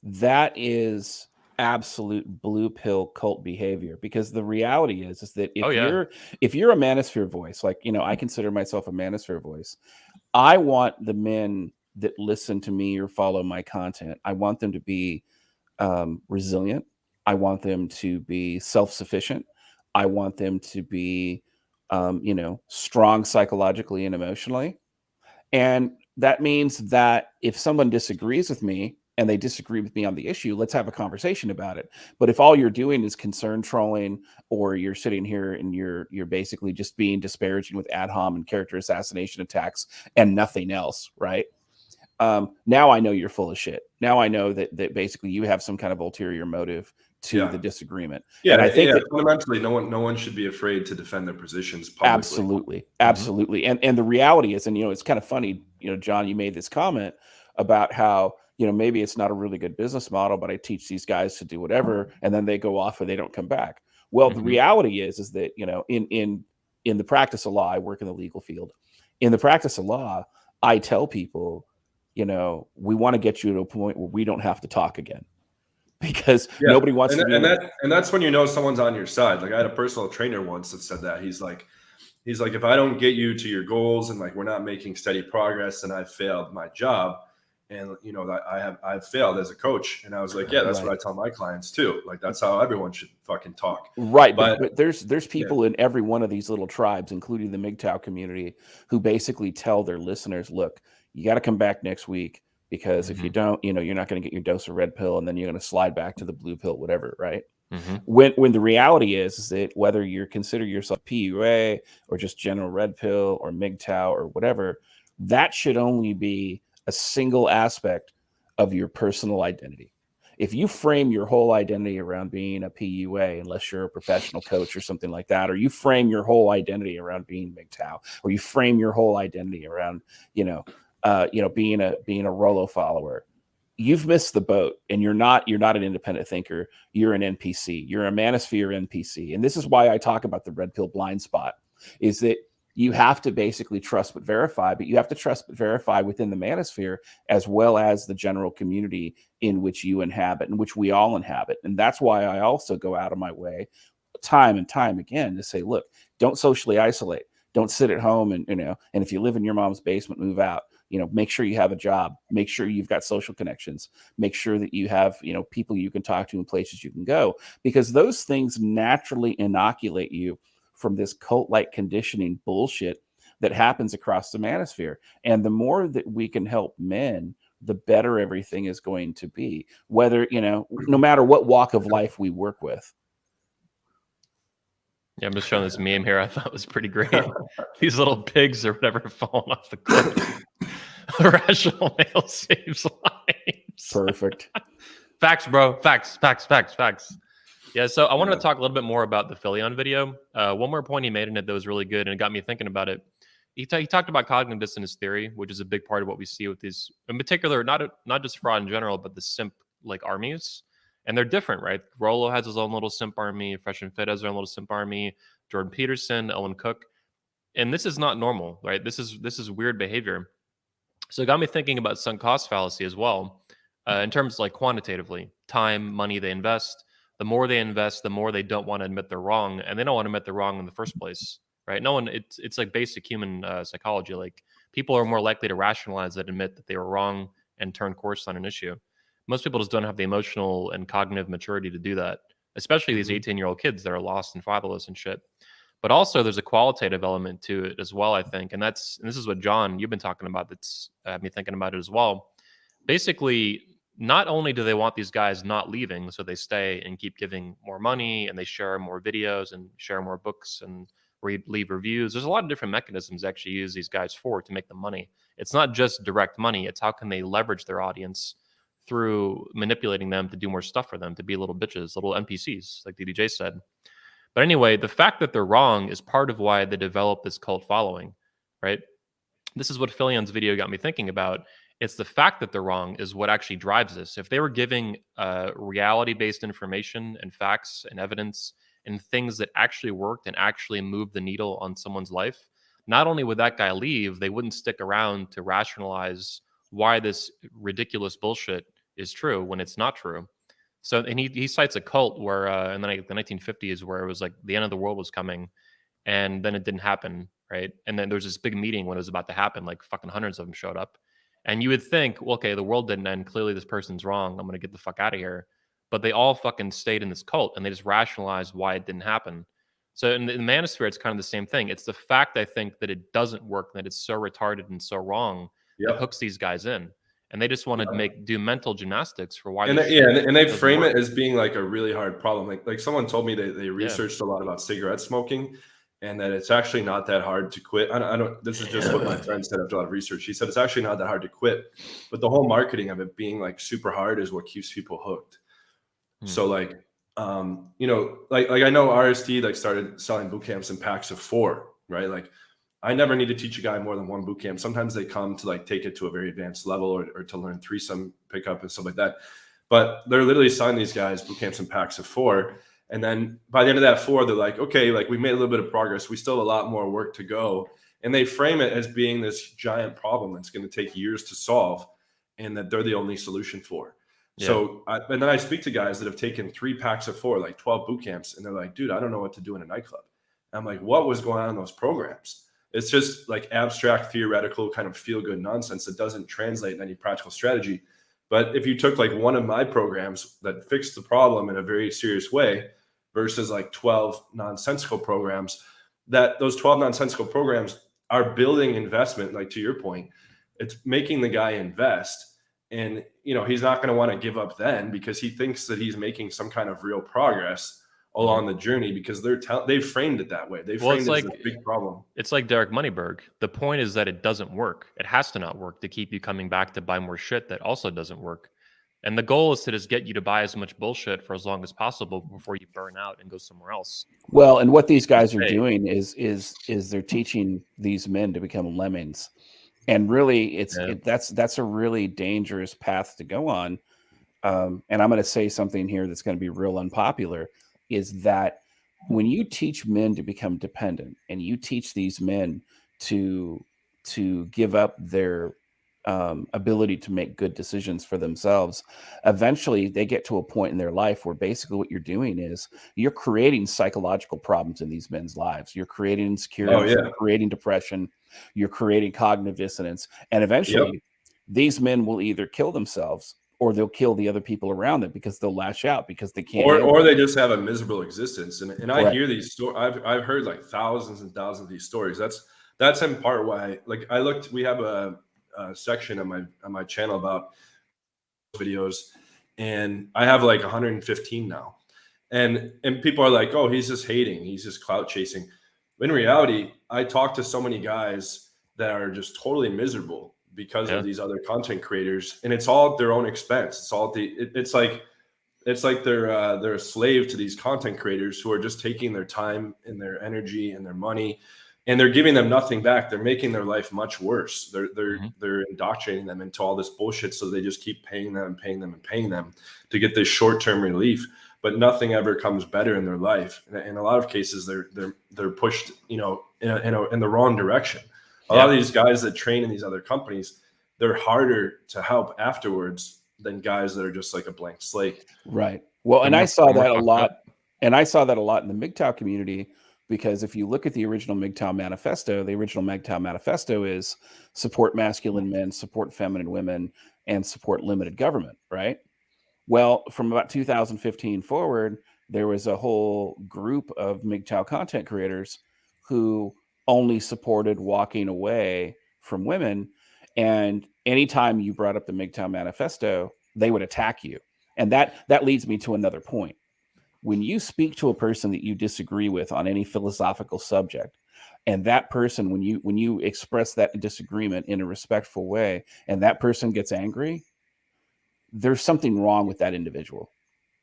That is absolute blue pill cult behavior, because the reality is that if you're a Manosphere voice, like, you know, I consider myself a Manosphere voice. I want the men that listen to me or follow my content, I want them to be resilient. I want them to be self-sufficient. I want them to be, you know, strong psychologically and emotionally. And that means that if someone disagrees with me and they disagree with me on the issue, let's have a conversation about it. But if all you're doing is concern trolling, or you're sitting here and you're basically just being disparaging with ad hom and character assassination attacks and nothing else, right? Now I know you're full of shit. Now I know that basically you have some kind of ulterior motive to the disagreement. Yeah, and I think that fundamentally, no one should be afraid to defend their positions publicly. Absolutely. And the reality is, and you know, it's kind of funny, you know, John, you made this comment about how, you know, maybe it's not a really good business model, but I teach these guys to do whatever, and then they go off and they don't come back. Well, the reality is that, you know, in the practice of law, I work in the legal field. In the practice of law, I tell people, you know, we want to get you to a point where we don't have to talk again, because nobody wants to be and that's when you know someone's on your side. Like, I had a personal trainer once that said that he's like, if I don't get you to your goals and like we're not making steady progress, then I've failed my job, and you know that I've failed as a coach. And I was like, yeah, that's what I tell my clients too. Like, that's how everyone should fucking talk. Right. But there's people in every one of these little tribes, including the MGTOW community, who basically tell their listeners, look, you got to come back next week, because if you don't, you know, you're not going to get your dose of red pill, and then you're going to slide back to the blue pill, whatever. Right. When the reality is that whether you consider yourself PUA or just general red pill or MGTOW or whatever, that should only be a single aspect of your personal identity. If you frame your whole identity around being a PUA, unless you're a professional coach or something like that, or you frame your whole identity around being MGTOW, or you frame your whole identity around, being a Rolo follower, you've missed the boat, and you're not an independent thinker. You're an NPC. You're a Manosphere NPC. And this is why I talk about the red pill blind spot, is that you have to basically trust but verify, but you have to trust but verify within the Manosphere, as well as the general community in which you inhabit, in which we all inhabit. And that's why I also go out of my way time and time again to say, look, don't socially isolate. Don't sit at home and, and if you live in your mom's basement, move out. Make sure you have a job, make sure you've got social connections, make sure that you have, people you can talk to and places you can go, because those things naturally inoculate you from this cult-like conditioning bullshit that happens across the Manosphere. And the more that we can help men, the better everything is going to be, whether, no matter what walk of life we work with. Yeah, I'm just showing this meme here. I thought was pretty great. These little pigs or whatever falling off the cliff. Rational male saves lives. Perfect. Facts, bro. Facts. Yeah, so I wanted to talk a little bit more about the Philion video. One more point he made in it that was really good, and it got me thinking about it. He talked about cognitive dissonance theory, which is a big part of what we see with these, in particular, not just fraud in general, but the simp like armies. And they're different, right? Rolo has his own little simp army. Fresh and Fit has their own little simp army. Jordan Peterson, Owen Cook. And this is not normal, right? This is weird behavior. So it got me thinking about sunk cost fallacy as well, in terms like quantitatively, time, money they invest. The more they invest, the more they don't want to admit they're wrong, and they don't want to admit they're wrong in the first place, right? It's like basic human psychology. Like, people are more likely to rationalize that, admit that they were wrong, and turn course on an issue. Most people just don't have the emotional and cognitive maturity to do that, especially these 18-year-old kids that are lost and fatherless and shit. But also there's a qualitative element to it as well, I think. And this is what, John, you've been talking about, that's had me thinking about it as well. Basically, not only do they want these guys not leaving, so they stay and keep giving more money, and they share more videos and share more books and leave reviews. There's a lot of different mechanisms they actually use these guys for to make them money. It's not just direct money. It's how can they leverage their audience through manipulating them to do more stuff for them, to be little bitches, little NPCs, like DDJ said. But anyway, the fact that they're wrong is part of why they develop this cult following. right? This is what Philion's video got me thinking about. It's the fact that they're wrong is what actually drives this. If they were giving reality-based information and facts and evidence and things that actually worked and actually moved the needle on someone's life, not only would that guy leave, they wouldn't stick around to rationalize why this ridiculous bullshit is true when it's not true. So, and he cites a cult where in the 1950s where it was like the end of the world was coming, and then it didn't happen, right? And then there was this big meeting when it was about to happen, like fucking hundreds of them showed up. And you would think, well, okay, the world didn't end. Clearly, this person's wrong. I'm going to get the fuck out of here. But they all fucking stayed in this cult and they just rationalized why it didn't happen. So in the Manosphere, it's kind of the same thing. It's the fact, I think, that it doesn't work, that it's so retarded and so wrong that hooks these guys in. And they just want to do mental gymnastics for why. And they frame it as being like a really hard problem. Like someone told me they researched a lot about cigarette smoking, and that it's actually not that hard to quit. I don't. This is just what my friend said after a lot of research. He said it's actually not that hard to quit, but the whole marketing of it being like super hard is what keeps people hooked. So like, you know, like I know RST like started selling boot camps in packs of 4, right? Like, I never need to teach a guy more than 1 boot camp. Sometimes they come to like take it to a very advanced level or to learn threesome pickup and stuff like that. But they're literally selling these guys boot camps in packs of 4. And then by the end of that 4, they're like, okay, like we made a little bit of progress. We still have a lot more work to go. And they frame it as being this giant problem that's going to take years to solve and that they're the only solution for. Yeah. So, and then I speak to guys that have taken 3 packs of 4, like 12 boot camps. And they're like, dude, I don't know what to do in a nightclub. And I'm like, what was going on in those programs? It's just like abstract, theoretical kind of feel good nonsense that doesn't translate in any practical strategy. But if you took like one of my programs that fixed the problem in a very serious way versus like 12 nonsensical programs, that those 12 nonsensical programs are building investment, like to your point, it's making the guy invest. And, you know, he's not going to want to give up then because he thinks that he's making some kind of real progress along the journey because they've framed it that way. They framed it as a big problem. It's like Derek Moneyberg. The point is that it doesn't work. It has to not work to keep you coming back to buy more shit that also doesn't work. And the goal is to just get you to buy as much bullshit for as long as possible before you burn out and go somewhere else. Well, and what these guys are doing is they're teaching these men to become lemmings. And really, that's a really dangerous path to go on. And I'm going to say something here that's going to be real unpopular, is that when you teach men to become dependent and you teach these men to give up their ability to make good decisions for themselves, eventually they get to a point in their life where basically what you're doing is you're creating psychological problems in these men's lives. You're creating insecurity, you're creating depression, you're creating cognitive dissonance. And eventually these men will either kill themselves or they'll kill the other people around them because they'll lash out because they can't. Or they just have a miserable existence. And I hear these stories. I've heard like thousands and thousands of these stories. That's in part why, like we have a section on my channel about videos, and I have like 115 now. And people are like, oh, he's just hating. He's just clout chasing. In reality, I talk to so many guys that are just totally miserable because of these other content creators, and it's all at their own expense. It's all it's like they're a slave to these content creators who are just taking their time and their energy and their money, and they're giving them nothing back. They're making their life much worse. They're indoctrinating them into all this bullshit, so they just keep paying them and paying them and paying them to get this short-term relief. But nothing ever comes better in their life. And in a lot of cases, they're pushed, you know, in the wrong direction. A lot of these guys that train in these other companies, they're harder to help afterwards than guys that are just like a blank slate. Right. Well, and I saw that a lot. And I saw that a lot in the MGTOW community, because if you look at the original MGTOW manifesto, the original MGTOW manifesto is support masculine men, support feminine women, and support limited government, right? Well, from about 2015 forward, there was a whole group of MGTOW content creators who only supported walking away from women. And anytime you brought up the MGTOW manifesto, they would attack you. And that leads me to another point. When you speak to a person that you disagree with on any philosophical subject, and that person, when you express that disagreement in a respectful way, and that person gets angry, there's something wrong with that individual.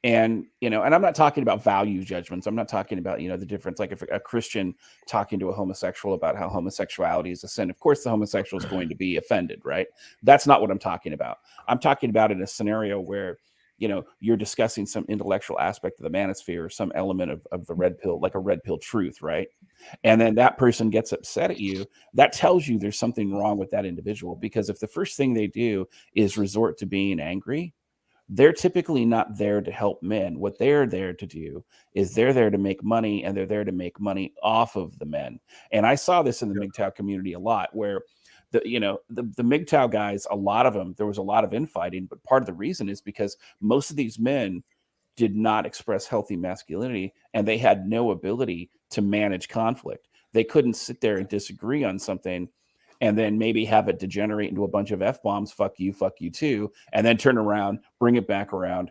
And, you know, and I'm not talking about value judgments. I'm not talking about, you know, the difference. Like if a Christian talking to a homosexual about how homosexuality is a sin, of course, the homosexual is going to be offended, right? That's not what I'm talking about. I'm talking about in a scenario where, you know, you're discussing some intellectual aspect of the manosphere or some element of the red pill, like a red pill truth, right? And then that person gets upset at you. That tells you there's something wrong with that individual, because if the first thing they do is resort to being angry, they're typically not there to help men. What they're there to do is they're there to make money, and they're there to make money off of the men. And I saw this in the MGTOW community a lot, where the MGTOW guys, a lot of them, there was a lot of infighting, but part of the reason is because most of these men did not express healthy masculinity, and they had no ability to manage conflict. They couldn't sit there and disagree on something and then maybe have it degenerate into a bunch of F-bombs, fuck you too, and then turn around, bring it back around,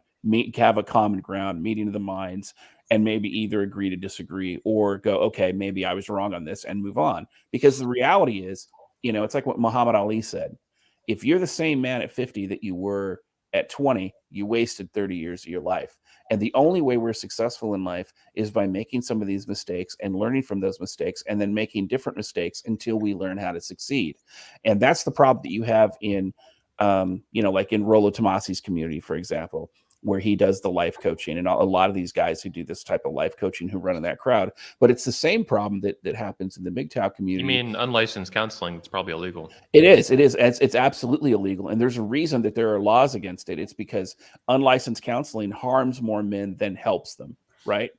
have a common ground, meeting of the minds, and maybe either agree to disagree or go, okay, maybe I was wrong on this, and move on. Because the reality is, you know, it's like what Muhammad Ali said. If you're the same man at 50 that you were at 20, you wasted 30 years of your life. And the only way we're successful in life is by making some of these mistakes and learning from those mistakes, and then making different mistakes until we learn how to succeed. And that's the problem that you have in, you know, like in Rollo Tomasi's community, for example, where he does the life coaching, and a lot of these guys who do this type of life coaching who run in that crowd. But it's the same problem that happens in the MGTOW community. You mean unlicensed counseling? It's probably illegal. It is. It's absolutely illegal. And there's a reason that there are laws against it. It's because unlicensed counseling harms more men than helps them, right?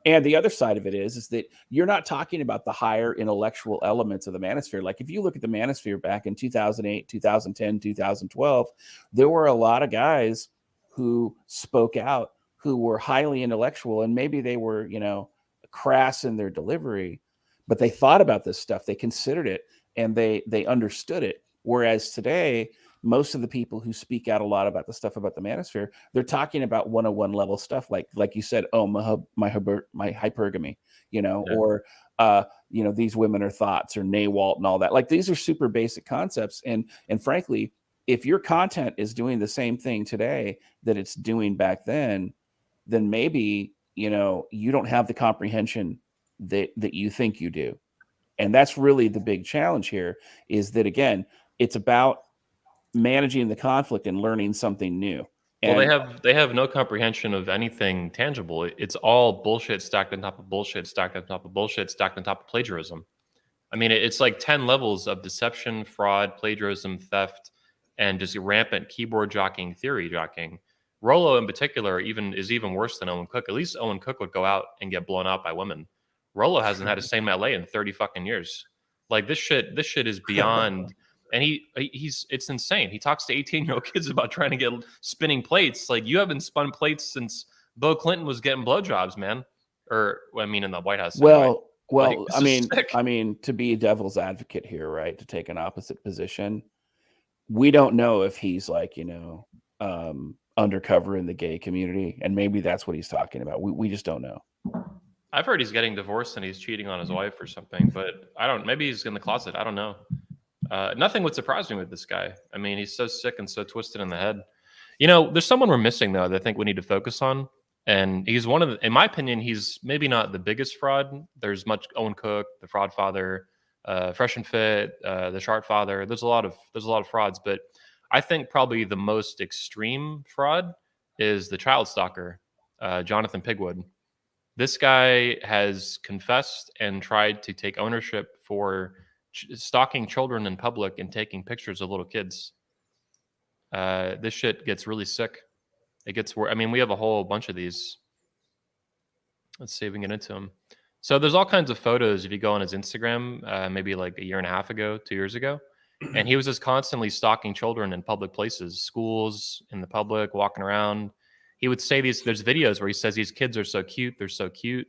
And the other side of it is that you're not talking about the higher intellectual elements of the manosphere. Like if you look at the manosphere back in 2008, 2010, 2012, there were a lot of guys who spoke out, who were highly intellectual, and maybe they were, you know, crass in their delivery, but they thought about this stuff, they considered it, and they understood it. Whereas today, most of the people who speak out a lot about the stuff about the manosphere, they're talking about 101 level stuff, like you said, oh, my hypergamy, you know, Yeah. or you know, these women are thoughts, or NAWALT and all that. Like these are super basic concepts, and frankly, if your content is doing the same thing today that it's doing back then maybe, you know, you don't have the comprehension that you think you do. And that's really the big challenge here, is that, again, it's about managing the conflict and learning something new. And Well, they have no comprehension of anything tangible. It's all bullshit stacked on top of bullshit, stacked on top of bullshit, stacked on top of plagiarism. I mean, it's like 10 levels of deception, fraud, plagiarism, theft, and just rampant keyboard jockeying, theory jockeying. Rollo in particular is even worse than Owen Cook. At least Owen Cook would go out and get blown out by women. Rollo hasn't had a same LA in 30 fucking years. Like this shit is beyond. And it's insane. He talks to 18-year-old kids about trying to get spinning plates. Like, you haven't spun plates since Bill Clinton was getting blowjobs, man. Or I mean, in the White House. Anyway. Well, Like, I mean, to be a devil's advocate here, right? To take an opposite position, we don't know if he's like, you know, undercover in the gay community, and maybe that's what he's talking about. We just don't know. I've heard he's getting divorced and he's cheating on his wife or something, but I don't. Maybe he's in the closet. I don't know. Nothing would surprise me with this guy. I mean, he's so sick and so twisted in the head. You know, there's someone we're missing though that I think we need to focus on, and he's one of the, in my opinion, he's maybe not the biggest fraud. There's much Owen Cook, the fraud father, Fresh and Fit, the Shart father. There's a lot of frauds, but I think probably the most extreme fraud is the child stalker, Jonathan Pigwood. This guy has confessed and tried to take ownership for stalking children in public and taking pictures of little kids. This shit gets really sick. It gets worse. I mean, we have a whole bunch of these. Let's see if we can get into them. So there's all kinds of photos if you go on his Instagram, maybe like a year and a half ago, 2 years ago. And he was just constantly stalking children in public places, schools, in the public, walking around. He would say there's videos where he says these kids are so cute. They're so cute.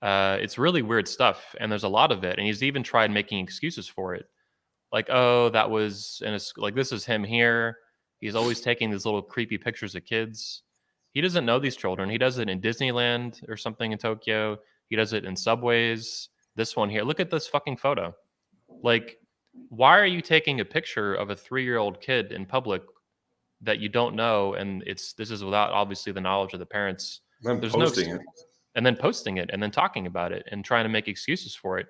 It's really weird stuff. And there's a lot of it. And he's even tried making excuses for it. Like, oh, that was in a school. Like, this is him here. He's always taking these little creepy pictures of kids. He doesn't know these children. He does it in Disneyland or something in Tokyo. He does it in subways. This one here. Look at this fucking photo. Like, why are you taking a picture of a 3-year-old kid in public that you don't know, and this is without obviously the knowledge of the parents. I'm There's posting no it. and then posting it and then talking about it and trying to make excuses for it.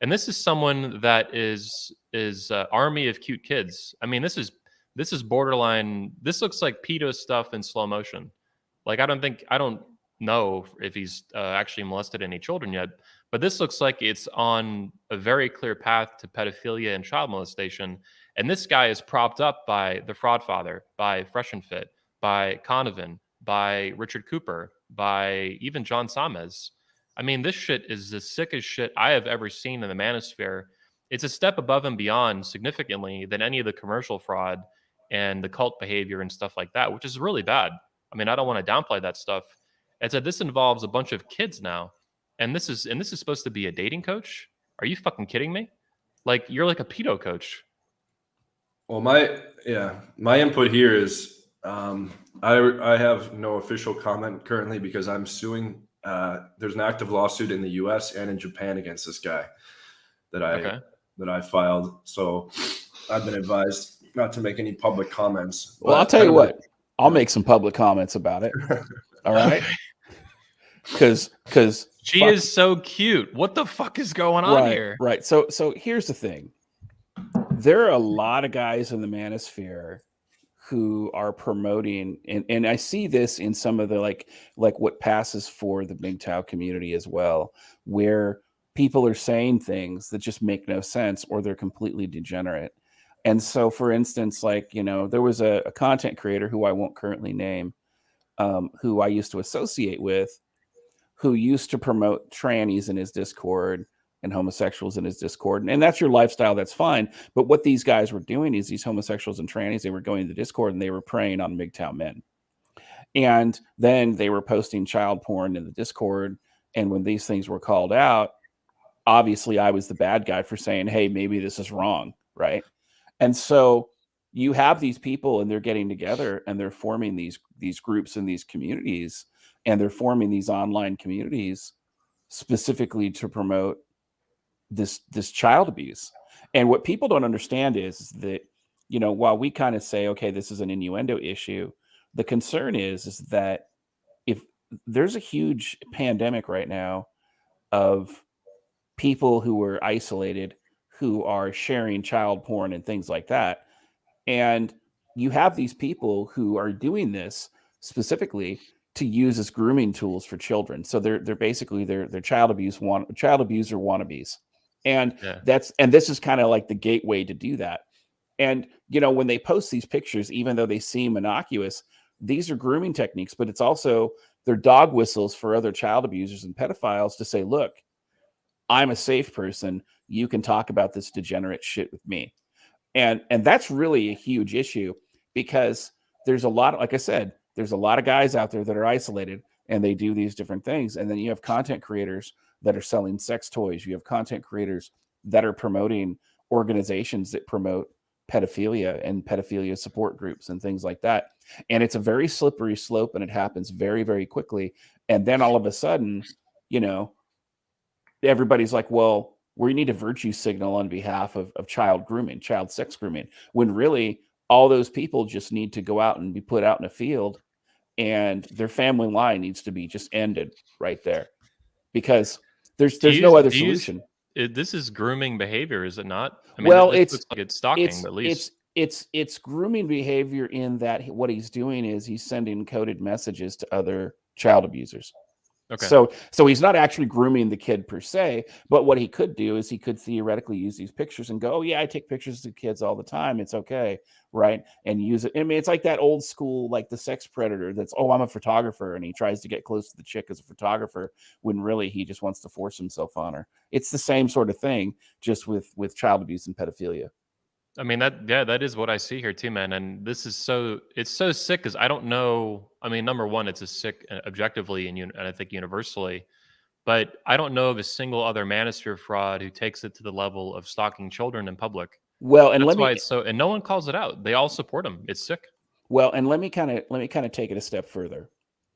And this is someone that is army of cute kids. I mean, this is borderline. This looks like pedo stuff in slow motion. Like I don't know if he's actually molested any children yet, but this looks like it's on a very clear path to pedophilia and child molestation. And this guy is propped up by the Fraud Father, by Fresh and Fit, by Conovan, by Richard Cooper, by even John Samez. I mean, this shit is the sickest shit I have ever seen in the Manosphere. It's a step above and beyond significantly than any of the commercial fraud and the cult behavior and stuff like that, which is really bad. I mean, I don't want to downplay that stuff. It's that this involves a bunch of kids now, and this is supposed to be a dating coach. Are you fucking kidding me? Like you're like a pedo coach. Well, my input here is I have no official comment currently because I'm suing. There's an active lawsuit in the U.S. and in Japan against this guy that I filed. So I've been advised not to make any public comments. Well, I'll tell you what. I'll make some public comments about it. All right. Because she is so cute. What the fuck is going on here? Right. So here's the thing. There are a lot of guys in the Manosphere who are promoting, and I see this in some of the like what passes for the MGTOW community as well, where people are saying things that just make no sense or they're completely degenerate. And so, for instance, like, you know, there was a content creator who I won't currently name, who I used to associate with, who used to promote trannies in his Discord and homosexuals in his Discord. And that's your lifestyle, that's fine. But what these guys were doing is these homosexuals and trannies, they were going to the Discord and they were preying on MGTOW men. And then they were posting child porn in the Discord. And when these things were called out, obviously I was the bad guy for saying, hey, maybe this is wrong, right? And so you have these people and they're getting together and they're forming these groups and these communities, and they're forming these online communities specifically to promote this child abuse. And what people don't understand is that, you know, while we kind of say, okay, this is an innuendo issue, the concern is that if there's a huge pandemic right now of people who are isolated, who are sharing child porn and things like that, and you have these people who are doing this specifically to use as grooming tools for children. So they're basically they're child abuser wannabes. And this is kind of like the gateway to do that. And, you know, when they post these pictures, even though they seem innocuous, these are grooming techniques, but it's also they're dog whistles for other child abusers and pedophiles to say, look, I'm a safe person. You can talk about this degenerate shit with me. And that's really a huge issue, because there's a lot, like I said, there's a lot of guys out there that are isolated and they do these different things. And then you have content creators that are selling sex toys. You have content creators that are promoting organizations that promote pedophilia and pedophilia support groups and things like that. And it's a very slippery slope, and it happens very, very quickly. And then all of a sudden, you know, everybody's like, well, we need a virtue signal on behalf of child grooming, child sex grooming, when really all those people just need to go out and be put out in a field, and their family line needs to be just ended right there, because there's no other solution. This is grooming behavior, is it not? I mean, well, it looks like it's stalking, at least. It's grooming behavior in that what he's doing is he's sending coded messages to other child abusers. Okay. So he's not actually grooming the kid per se, but what he could do is he could theoretically use these pictures and go, oh yeah, I take pictures of kids all the time. It's okay. Right. And use it. I mean, it's like that old school, like the sex predator that's, oh, I'm a photographer. And he tries to get close to the chick as a photographer when really he just wants to force himself on her. It's the same sort of thing, just with child abuse and pedophilia. I mean, that is what I see here too, man. And this is it's so sick, because I don't know. I mean, number one, it's a sick objectively and I think universally, but I don't know of a single other Manosphere fraud who takes it to the level of stalking children in public. Well, and that's why it's so, and no one calls it out. They all support him. It's sick. Well, and let me kind of take it a step further.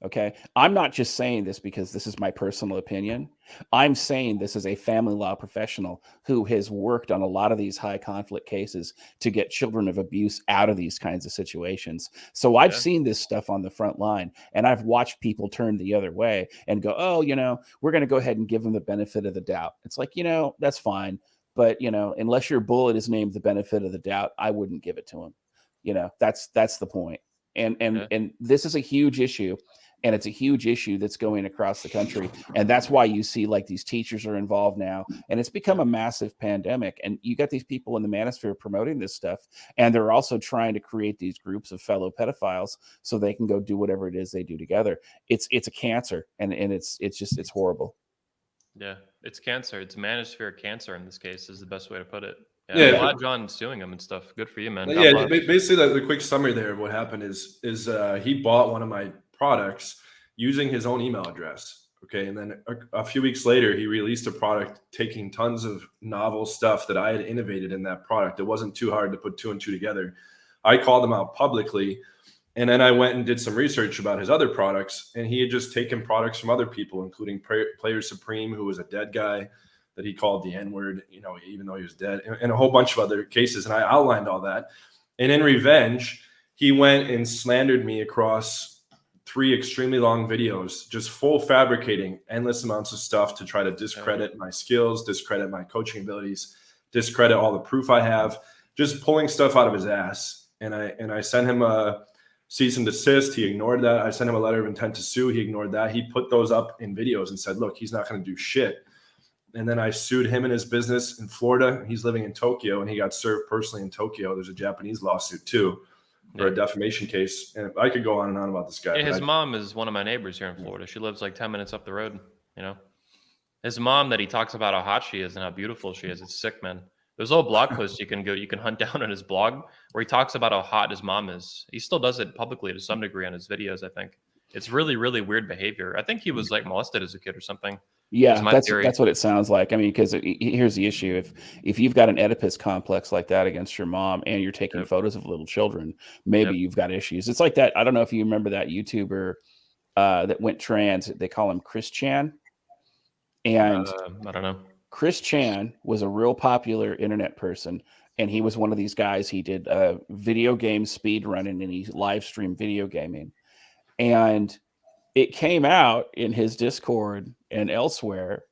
Okay. I'm not just saying this because this is my personal opinion. I'm saying this as a family law professional who has worked on a lot of these high conflict cases to get children of abuse out of these kinds of situations. So I've Yeah. seen this stuff on the front line, and I've watched people turn the other way and go, oh, we're going to go ahead and give them the benefit of the doubt. It's like, that's fine. But, unless your bullet is named the benefit of the doubt, I wouldn't give it to him. That's the point. And this is a huge issue. And it's a huge issue that's going across the country. And that's why you see like these teachers are involved now. And it's become a massive pandemic. And you got these people in the Manosphere promoting this stuff. And they're also trying to create these groups of fellow pedophiles so they can go do whatever it is they do together. It's a cancer. And it's horrible. Yeah, it's cancer. It's Manosphere cancer in this case is the best way to put it. Yeah, Yeah. I'm glad John's suing him and stuff. Good for you, man. God Yeah, bless. basically the quick summary there of what happened is he bought one of my products using his own email address. Okay, and then a few weeks later, he released a product taking tons of novel stuff that I had innovated in that product. It wasn't too hard to put 2 and 2 together. I called him out publicly, and then I went and did some research about his other products, and he had just taken products from other people, including Player Supreme, who was a dead guy that he called the N-word, even though he was dead, and a whole bunch of other cases. And I outlined all that. And in revenge, he went and slandered me across 3 extremely long videos, just full fabricating endless amounts of stuff to try to discredit my skills, discredit my coaching abilities, discredit all the proof I have, just pulling stuff out of his ass. And I sent him a cease and desist. He ignored that. I sent him a letter of intent to sue. He ignored that. He put those up in videos and said, look, he's not going to do shit. And then I sued him and his business in Florida. He's living in Tokyo, and he got served personally in Tokyo. There's a Japanese lawsuit too for a defamation case. And I could go on and on about this guy. Yeah, his mom is one of my neighbors here in Florida. She lives like 10 minutes up the road, His mom that he talks about how hot she is and how beautiful she is. It's sick, man. There's a whole blog post you can hunt down on his blog where he talks about how hot his mom is. He still does it publicly to some degree on his videos, I think. It's really, really weird behavior. I think he was like molested as a kid or something. Yeah, that's what it sounds like. I mean, because here's the issue: if you've got an Oedipus complex like that against your mom, and you're taking photos of little children, maybe you've got issues. It's like that. I don't know if you remember that YouTuber that went trans. They call him Chris Chan, and I don't know. Chris Chan was a real popular internet person, and he was one of these guys. He did video game speed running, and he live streamed video gaming, and it came out in his Discord and elsewhere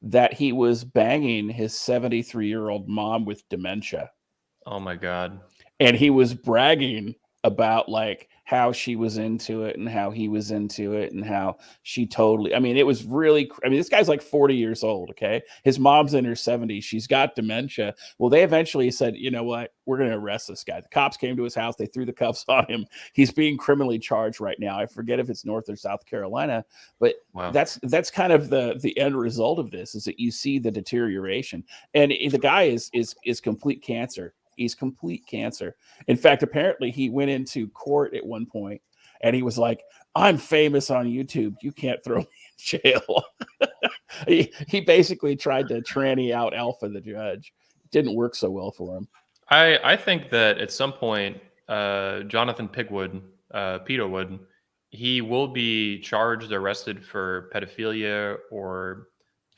that he was banging his 73-year-old mom with dementia. Oh my God. And he was bragging about like how she was into it and how he was into it and how she totally, it was really, this guy's like 40 years old. Okay. His mom's in her 70s. She's got dementia. Well, they eventually said, you know what? We're going to arrest this guy. The cops came to his house. They threw the cuffs on him. He's being criminally charged right now. I forget if it's North or South Carolina, but that's kind of the end result of this is that you see the deterioration, and the guy is complete cancer. He's complete cancer. In fact, apparently he went into court at one point and he was like, I'm famous on YouTube. You can't throw me in jail. he basically tried to tranny out Alpha, the judge. It didn't work so well for him. I think that at some point, Jonathan Pigwood, Peter Wood, he will be charged, arrested for pedophilia or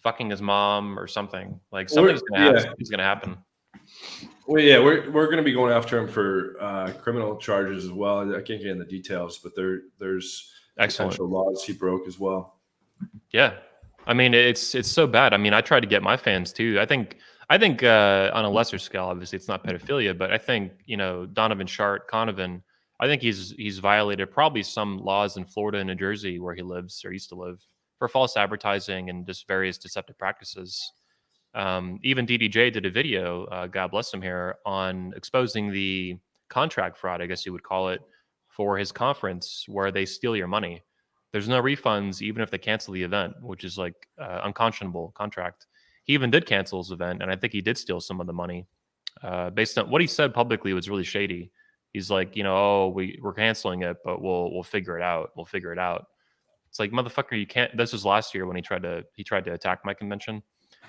fucking his mom or something. Like something's going to happen. Something's going to happen. Well, yeah, we're going to be going after him for criminal charges as well. I can't get into the details, but there's potential laws he broke as well. Yeah, it's so bad. I tried to get my fans too. I think on a lesser scale, obviously it's not pedophilia, but I think Donovan Conovan. I think he's violated probably some laws in Florida and New Jersey where he lives or used to live for false advertising and just various deceptive practices. Even DDJ did a video, God bless him here, on exposing the contract fraud, I guess you would call it, for his conference where they steal your money. There's no refunds even if they cancel the event, which is like unconscionable contract. He even did cancel his event, and I think he did steal some of the money. Based on what he said publicly was really shady. He's like, we're canceling it, but we'll figure it out. We'll figure it out. It's like, motherfucker, you can't. This was last year when he tried to attack my convention.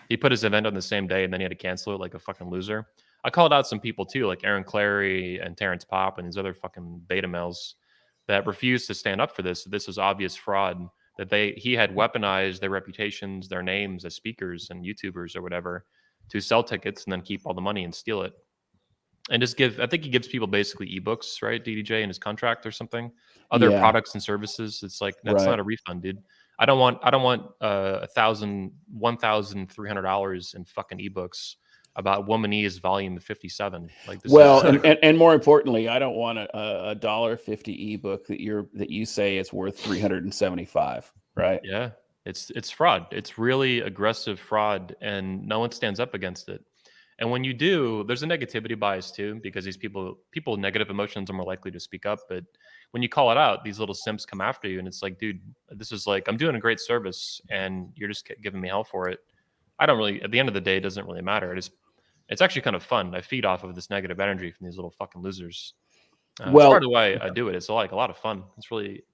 He put his event on the same day and then he had to cancel it like a fucking loser. I called out some people too, like Aaron Clary and Terrence Popp and these other fucking beta males that refused to stand up for this. This was obvious fraud, that he had weaponized their reputations, their names as speakers and YouTubers or whatever to sell tickets and then keep all the money and steal it. And just I think he gives people basically ebooks, right? DDJ in his contract or something, other products and services. It's like, that's not a refund, dude. I don't want $1,300 in fucking ebooks about Womanese volume 57. Like, this and more importantly, I don't want a $1.50 ebook that you say is worth $375, right? Yeah, it's fraud. It's really aggressive fraud, and no one stands up against it. And when you do, there's a negativity bias too, because these people with negative emotions are more likely to speak up. But when you call it out, these little simps come after you, and it's like, dude, this is like, I'm doing a great service, and you're just giving me hell for it. I don't really, at the end of the day, it doesn't really matter. It's actually kind of fun. I feed off of this negative energy from these little fucking losers. It's part of why I do it. It's like a lot of fun. It's really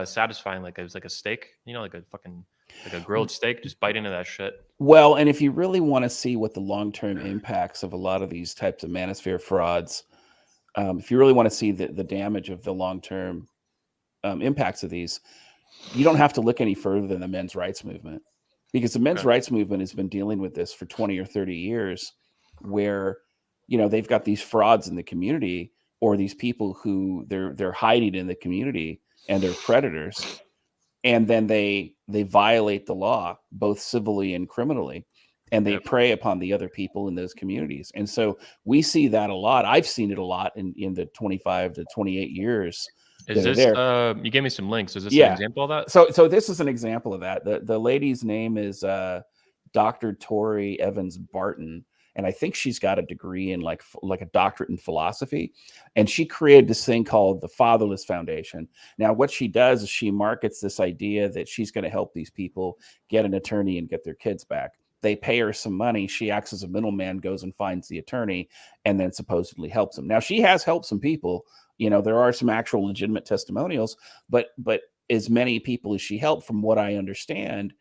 satisfying. Like it's like a steak, like a fucking, like a grilled steak, just bite into that shit. Well, and if you really want to see what the long-term impacts of a lot of these types of manosphere frauds, if you really want to see the damage of the long-term impacts of these, you don't have to look any further than the men's rights movement, because the men's rights movement has been dealing with this for 20 or 30 years, where, they've got these frauds in the community, or these people who they're hiding in the community and they're predators. And then they violate the law, both civilly and criminally, and they prey upon the other people in those communities. And so we see that a lot. I've seen it a lot in the 25 to 28 years. Is this, you gave me some links. Is this an example of that? So this is an example of that. The lady's name is Dr. Tori Evans Barton. And I think she's got a degree in like a doctorate in philosophy. And she created this thing called the Fatherless Foundation. Now, what she does is she markets this idea that she's going to help these people get an attorney and get their kids back. They pay her some money. She acts as a middleman, goes and finds the attorney, and then supposedly helps them. Now, she has helped some people. There are some actual legitimate testimonials, but as many people as she helped, from what I understand,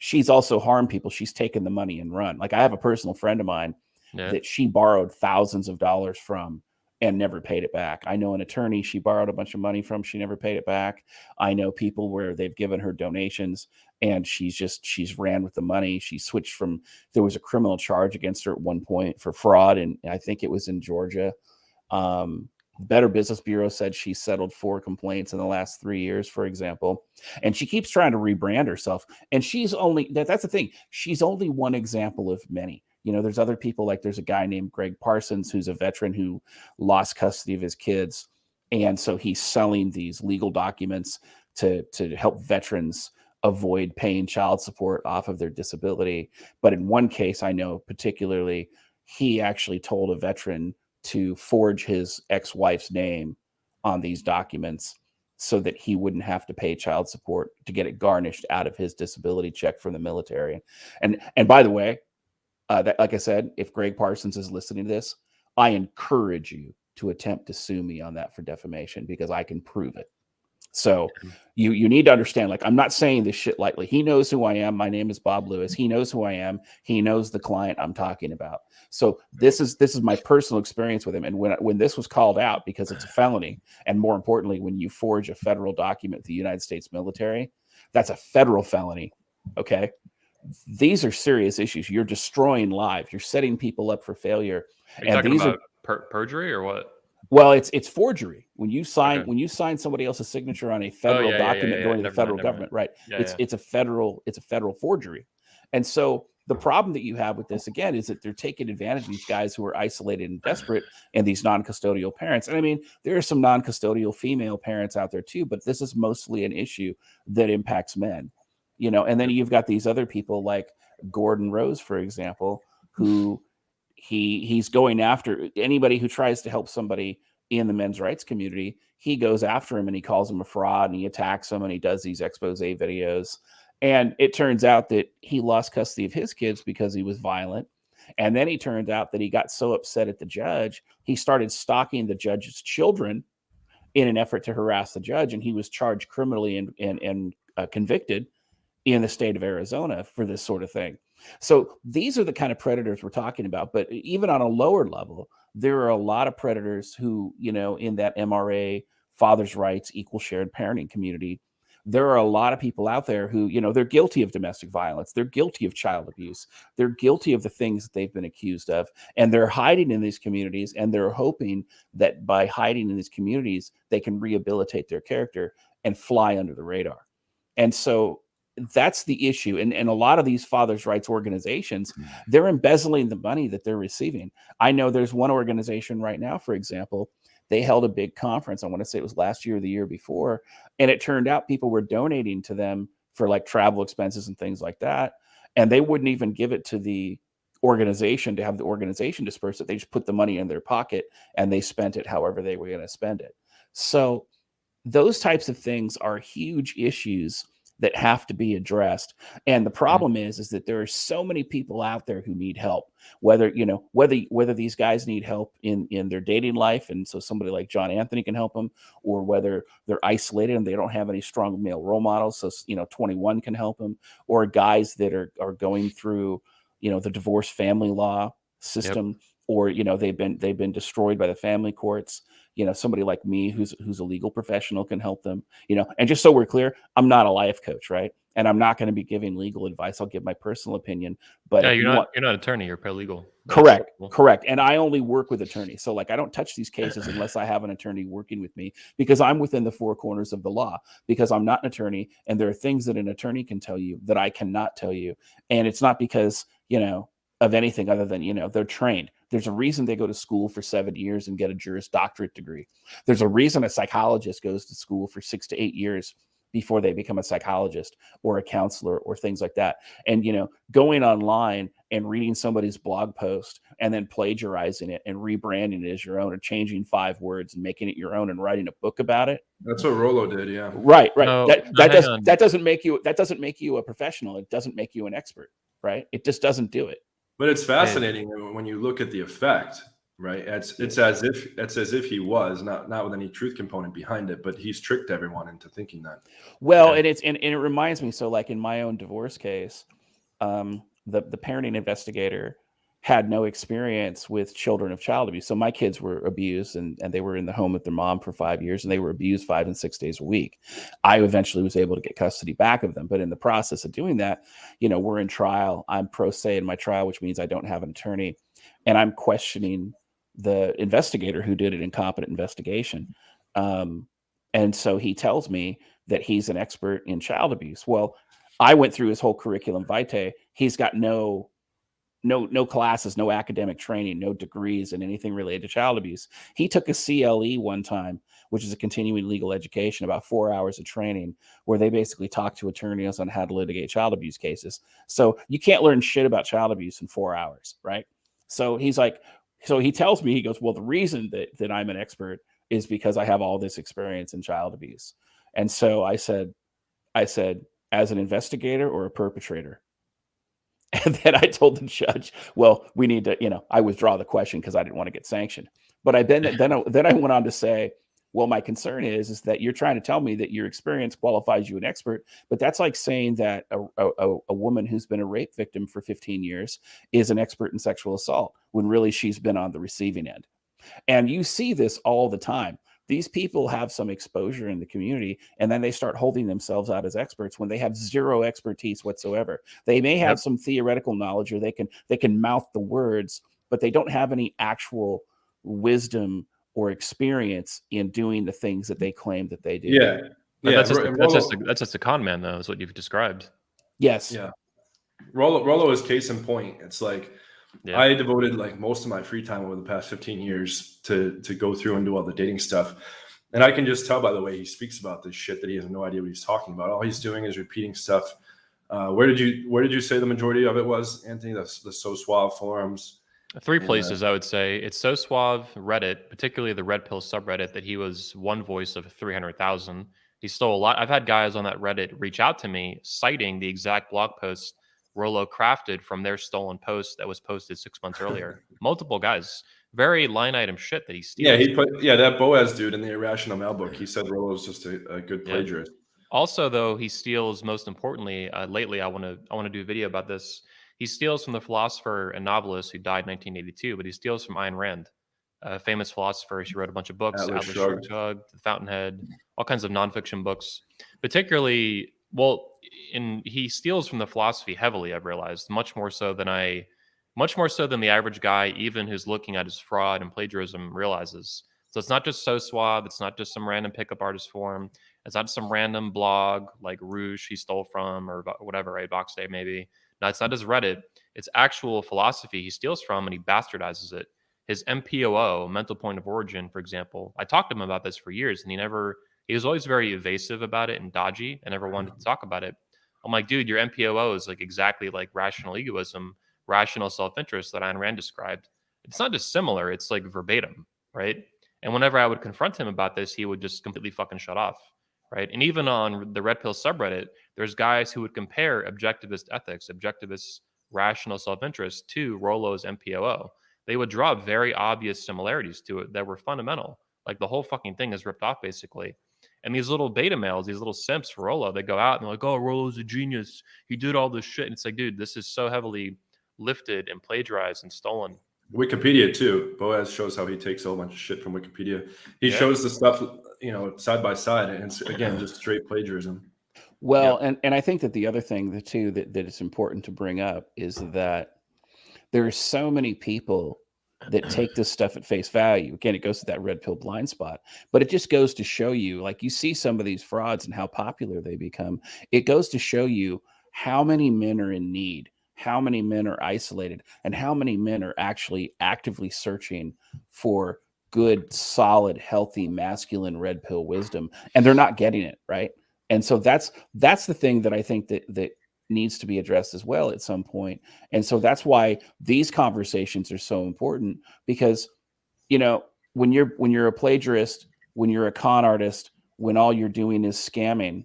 she's also harmed people. She's taken the money and run. Like, I have a personal friend of mine that she borrowed thousands of dollars from and never paid it back. I know an attorney she borrowed a bunch of money from. She never paid it back. I know people where they've given her donations and she's ran with the money. She switched there was a criminal charge against her at one point for fraud. And I think it was in Georgia. Better Business Bureau said she settled 4 complaints in the last 3 years, for example. And she keeps trying to rebrand herself. And that's the thing. She's only one example of many. There's other people, like there's a guy named Greg Parsons, who's a veteran who lost custody of his kids. And so he's selling these legal documents to help veterans avoid paying child support off of their disability. But in one case, I know particularly, he actually told a veteran to forge his ex-wife's name on these documents so that he wouldn't have to pay child support to get it garnished out of his disability check from the military. And by the way, like I said, if Greg Parsons is listening to this, I encourage you to attempt to sue me on that for defamation, because I can prove it. So you need to understand, like, I'm not saying this shit lightly. He knows who I am. My name is Bob Lewis. He knows who I am. He knows the client I'm talking about. So this is my personal experience with him. And when this was called out, because it's a felony, and more importantly, when you forge a federal document with the United States military, that's a federal felony. Okay. These are serious issues. You're destroying lives. You're setting people up for failure. Are you talking about perjury or what? Well, it's forgery. When you sign somebody else's signature on a federal document during the federal government, right? It's a federal forgery. And so the problem that you have with this, again, is that they're taking advantage of these guys who are isolated and desperate, and these non-custodial parents. And I mean, there are some non-custodial female parents out there too, but this is mostly an issue that impacts men, and then you've got these other people like Gordon Rose, for example, who he's going after anybody who tries to help somebody in the men's rights community. He goes after him and he calls him a fraud and he attacks him and he does these expose videos. And it turns out that he lost custody of his kids because he was violent. And then he turned out that he got so upset at the judge, he started stalking the judge's children in an effort to harass the judge. And he was charged criminally and convicted in the state of Arizona for this sort of thing. So these are the kind of predators we're talking about. But even on a lower level, there are a lot of predators who, in that MRA father's rights, equal shared parenting community, there are a lot of people out there who, they're guilty of domestic violence. They're guilty of child abuse. They're guilty of the things that they've been accused of. And they're hiding in these communities, and they're hoping that by hiding in these communities, they can rehabilitate their character and fly under the radar. And so that's the issue. And a lot of these fathers' rights organizations, they're embezzling the money that they're receiving. I know there's one organization right now, for example, they held a big conference. I want to say it was last year or the year before. And it turned out people were donating to them for like travel expenses and things like that. And they wouldn't even give it to the organization to have the organization disperse it. They just put the money in their pocket and they spent it however they were going to spend it. So those types of things are huge issues that have to be addressed. And the problem is that there are so many people out there who need help, whether these guys need help in their dating life, and so somebody like John Anthony can help them, or whether they're isolated and they don't have any strong male role models, so 21 can help them, or guys that are going through the divorce family law system, or they've been destroyed by the family courts. Somebody like me who's a legal professional can help them. And just so we're clear, I'm not a life coach, right? And I'm not going to be giving legal advice. I'll give my personal opinion. But yeah, you're not an attorney, you're paralegal. Correct. And I only work with attorneys. So I don't touch these cases unless I have an attorney working with me, because I'm within the four corners of the law, because I'm not an attorney. And there are things that an attorney can tell you that I cannot tell you. And it's not because, of anything other than, they're trained. There's a reason they go to school for 7 years and get a Juris Doctorate degree. There's a reason a psychologist goes to school for 6 to 8 years before they become a psychologist or a counselor or things like that. And, going online and reading somebody's blog post and then plagiarizing it and rebranding it as your own, or changing 5 words and making it your own and writing a book about it. That's what Rollo did. Yeah. Right. No, that doesn't make you a professional. It doesn't make you an expert, right? It just doesn't do it. But it's fascinating when you look at the effect, right? It's as if he was not with any truth component behind it, but he's tricked everyone into thinking that. Well, and it reminds me. So, like in my own divorce case, the parenting investigator had no experience with children of child abuse. So my kids were abused, and they were in the home with their mom for 5 years, and they were abused 5 and 6 days a week. I eventually was able to get custody back of them. But in the process of doing that, we're in trial. I'm pro se in my trial, which means I don't have an attorney. And I'm questioning the investigator who did an incompetent investigation. And so he tells me that he's an expert in child abuse. Well, I went through his whole curriculum vitae. He's got no classes, no academic training, no degrees in anything related to child abuse. He took a CLE one time, which is a continuing legal education, about 4 hours of training, where they basically talk to attorneys on how to litigate child abuse cases. So you can't learn shit about child abuse in 4 hours, right? So he's like, so he tells me, he goes, well, the reason that I'm an expert is because I have all this experience in child abuse. And so I said, as an investigator or a perpetrator? And then I told the judge, well, we need to, I withdraw the question because I didn't want to get sanctioned. But then I went on to say, well, my concern is that you're trying to tell me that your experience qualifies you an expert, but that's like saying that a woman who's been a rape victim for 15 years is an expert in sexual assault, when really she's been on the receiving end. And you see this all the time. These people have some exposure in the community, and then they start holding themselves out as experts when they have zero expertise whatsoever. They may have some theoretical knowledge, or they can mouth the words, but they don't have any actual wisdom or experience in doing the things that they claim that they do. Yeah. That's just a con man, though, is what you've described. Yes. Yeah. Rollo is case in point. It's like, I devoted most of my free time over the past 15 years to go through and do all the dating stuff. And I can just tell by the way he speaks about this shit that he has no idea what he's talking about. All he's doing is repeating stuff. Where did you say the majority of it was, Anthony? The So Suave forums? 3 places, I would say. It's So Suave, Reddit, particularly the Red Pill subreddit, that he was one voice of 300,000. He stole a lot. I've had guys on that Reddit reach out to me citing the exact blog post Rollo crafted from their stolen post that was posted 6 months earlier. Multiple guys. Very line item shit that he steals. Yeah, that Boaz dude in the Irrational Male book, he said Rollo's just a good plagiarist. Also, though, he steals, most importantly, lately I want to do a video about this. He steals from the philosopher and novelist who died in 1982, but he steals from Ayn Rand. a famous philosopher. She wrote a bunch of books, Atlas Atlas Shrugged. Shrugged, The Fountainhead, all kinds of nonfiction books. Particularly, well, he steals from the philosophy heavily. I've realized much more so than the average guy, even who's looking at his fraud and plagiarism, realizes. So it's not just So Suave. It's not just some random pickup artist form. It's not some random blog like Rouge he stole from or whatever, right? Box Day maybe. No, it's not just Reddit. It's actual philosophy he steals from and he bastardizes it. His MPOO, mental point of origin, for example. I talked to him about this for years, and he was always very evasive about it and dodgy and never wanted to talk about it. I'm like, dude, your MPOO is like exactly like rational egoism, rational self-interest that Ayn Rand described. It's not just similar, it's like verbatim, right? And whenever I would confront him about this, he would just completely fucking shut off, right? And even on the Red Pill subreddit, there's guys who would compare objectivist ethics, objectivist rational self-interest to Rollo's MPOO. They would draw very obvious similarities to it that were fundamental. Like the whole fucking thing is ripped off basically. And these little beta males, these little simps for Rollo, they go out and they're like, oh, Rollo's a genius. He did all this shit. And it's like, dude, this is so heavily lifted and plagiarized and stolen. Wikipedia too. Boaz shows how he takes a whole bunch of shit from Wikipedia. He shows the stuff, side by side, and it's again just straight plagiarism. Well, and I think that the other thing that it's important to bring up is that there are so many people that take this stuff at face value. Again, it goes to that red pill blind spot, but it just goes to show you, like you see some of these frauds and how popular they become. It goes to show you how many men are in need, how many men are isolated, and how many men are actually actively searching for good, solid, healthy, masculine red pill wisdom, and they're not getting it, right? And so that's the thing that I think that needs to be addressed as well at some point. And so that's why these conversations are so important, because when you're a plagiarist, when you're a con artist, when all you're doing is scamming,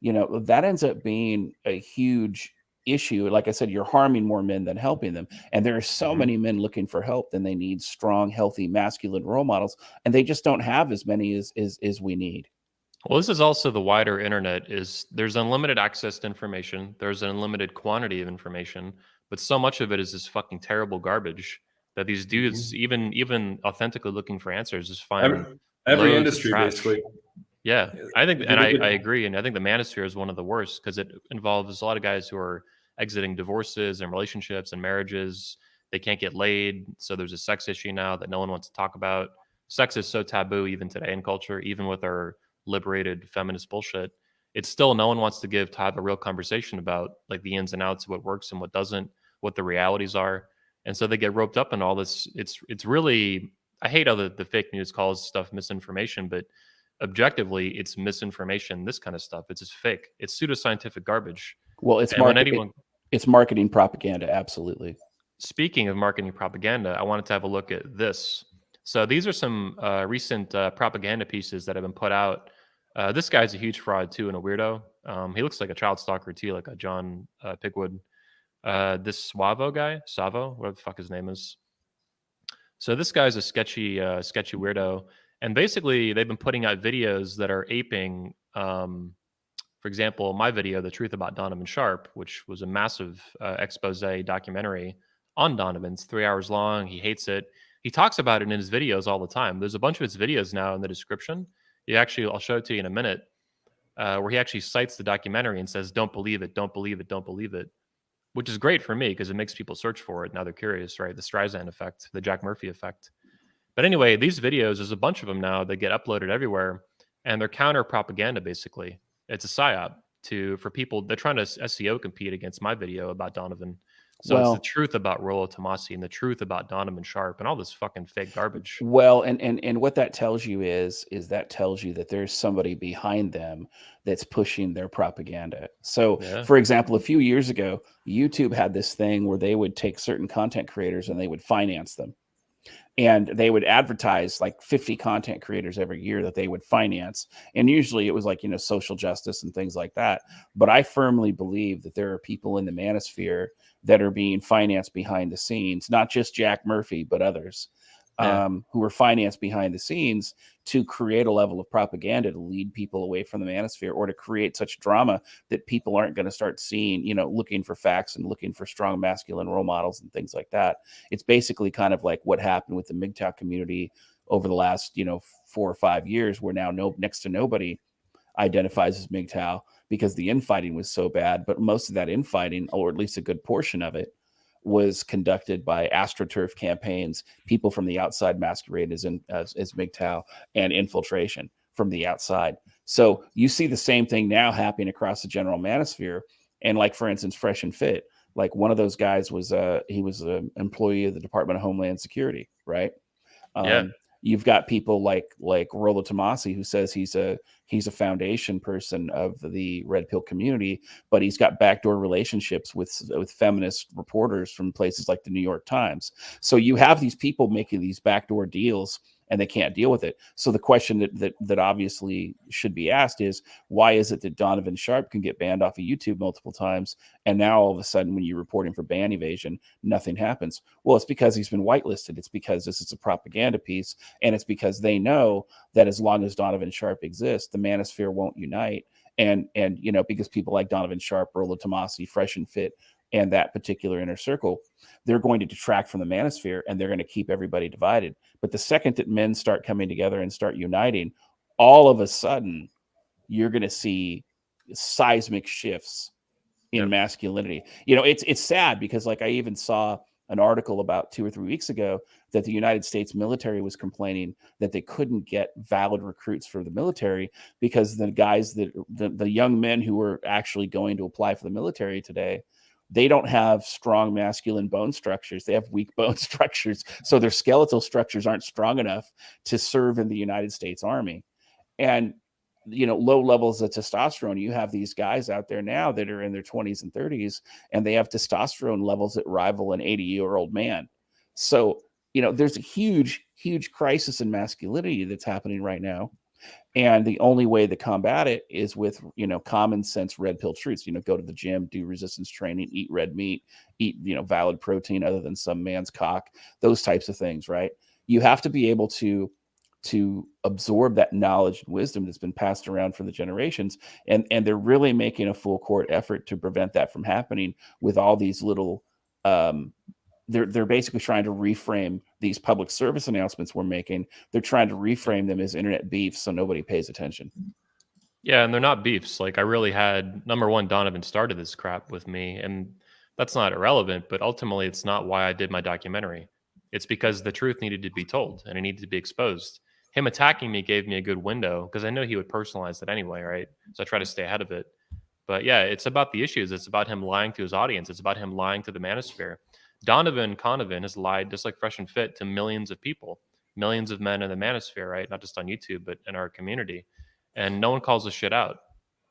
that ends up being a huge issue. Like I said, you're harming more men than helping them. And there are so many men looking for help, then they need strong, healthy, masculine role models. And they just don't have as many as we need. Well, this is also the wider internet. There's unlimited access to information. There's an unlimited quantity of information, but so much of it is this fucking terrible garbage that these dudes, even authentically looking for answers, just find every industry basically. Yeah, I think, and I agree, and I think the Manosphere is one of the worst because it involves a lot of guys who are exiting divorces and relationships and marriages. They can't get laid, so there's a sex issue now that no one wants to talk about. Sex is so taboo even today in culture, even with our liberated feminist bullshit. It's still no one wants to have a real conversation about like the ins and outs of what works and what doesn't, what the realities are, and so they get roped up in all this. It's really, I hate how the fake news calls stuff misinformation, but objectively it's misinformation. This kind of stuff, it's just fake. It's pseudoscientific garbage. Well, it's marketing propaganda. Absolutely. Speaking of marketing propaganda, I wanted to have a look at this. So these are some recent propaganda pieces that have been put out. This guy's a huge fraud too and a weirdo. He looks like a child stalker too, like a John Pigwood. This Savo guy, whatever the fuck his name is. So this guy's a sketchy weirdo. And basically, they've been putting out videos that are aping, for example, my video, The Truth About Donovan Sharp, which was a massive expose documentary on Donovan. It's 3 hours long. He hates it. He talks about it in his videos all the time. There's a bunch of his videos now in the description. I'll show it to you in a minute, where he actually cites the documentary and says, don't believe it, don't believe it, don't believe it, which is great for me because it makes people search for it. Now they're curious, right? The Streisand effect, the Jack Murphy effect. But anyway, these videos, there's a bunch of them now that get uploaded everywhere, and they're counter propaganda, basically. It's a psyop for people. They're trying to SEO compete against my video about Donovan. So it's the truth about Rollo Tomasi and the truth about Donovan Sharp and all this fucking fake garbage. Well, and what that tells you is that tells you that there's somebody behind them that's pushing their propaganda. So, for example, a few years ago, YouTube had this thing where they would take certain content creators and they would finance them. And they would advertise like 50 content creators every year that they would finance. And usually it was like, social justice and things like that. But I firmly believe that there are people in the Manosphere that are being financed behind the scenes, not just Jack Murphy, but others. who were financed behind the scenes to create a level of propaganda to lead people away from the manosphere, or to create such drama that people aren't going to start seeing, looking for facts and looking for strong masculine role models and things like that. It's basically kind of like what happened with the MGTOW community over the last, 4 or 5 years, where now next to nobody identifies as MGTOW because the infighting was so bad. But most of that infighting, or at least a good portion of it, was conducted by AstroTurf campaigns, people from the outside masquerade as MGTOW, and Infiltration from the outside. So you see the same thing now happening across the general manosphere. And like, for instance, Fresh and Fit, like one of those guys was he was an employee of the Department of Homeland Security, right? You've got people like Rollo Tomasi, who says he's a foundation person of the Red Pill community, but he's got backdoor relationships with feminist reporters from places like the New York Times. So you have these people making these backdoor deals, and they can't deal with it. So the question that obviously should be asked is, why is it that Donovan Sharp can get banned off of YouTube multiple times, and now all of a sudden when you're reporting for ban evasion, nothing happens? Well, it's because he's been whitelisted. It's because this is a propaganda piece, and it's because they know that as long as Donovan Sharp exists, the manosphere won't unite. And because people like Donovan Sharp, Rollo Tomasi, Fresh and Fit, and that particular inner circle, they're going to detract from the manosphere, and they're going to keep everybody divided. But the second that men start coming together and start uniting, all of a sudden you're going to see seismic shifts in masculinity. It's sad because, like, I even saw an article about 2 or 3 weeks ago that the United States military was complaining that they couldn't get valid recruits for the military because the guys the young men who were actually going to apply for the military today, they don't have strong masculine bone structures. They have weak bone structures. So their skeletal structures aren't strong enough to serve in the United States Army. And, low levels of testosterone, you have these guys out there now that are in their 20s and 30s, and they have testosterone levels that rival an 80-year-old man. So, there's a huge, huge crisis in masculinity that's happening right now. And the only way to combat it is with, common sense red pill truths. Go to the gym, do resistance training, eat red meat, eat, valid protein other than some man's cock, those types of things, right? You have to be able to absorb that knowledge and wisdom that's been passed around for the generations. And they're really making a full court effort to prevent that from happening with all these little, they're basically trying to reframe these public service announcements we're making. They're trying to reframe them as internet beefs so nobody pays attention. Yeah, and they're not beefs. Like, I really had, number one, Donovan started this crap with me, and that's not irrelevant, but ultimately it's not why I did my documentary. It's because the truth needed to be told and it needed to be exposed. Him attacking me gave me a good window because I know he would personalize it anyway, right? So I try to stay ahead of it. But yeah, it's about the issues. It's about him lying to his audience. It's about him lying to the manosphere. Donovan Conovan has lied, just like Fresh and Fit, to millions of people, millions of men in the manosphere, right? Not just on YouTube, but in our community. And no one calls this shit out.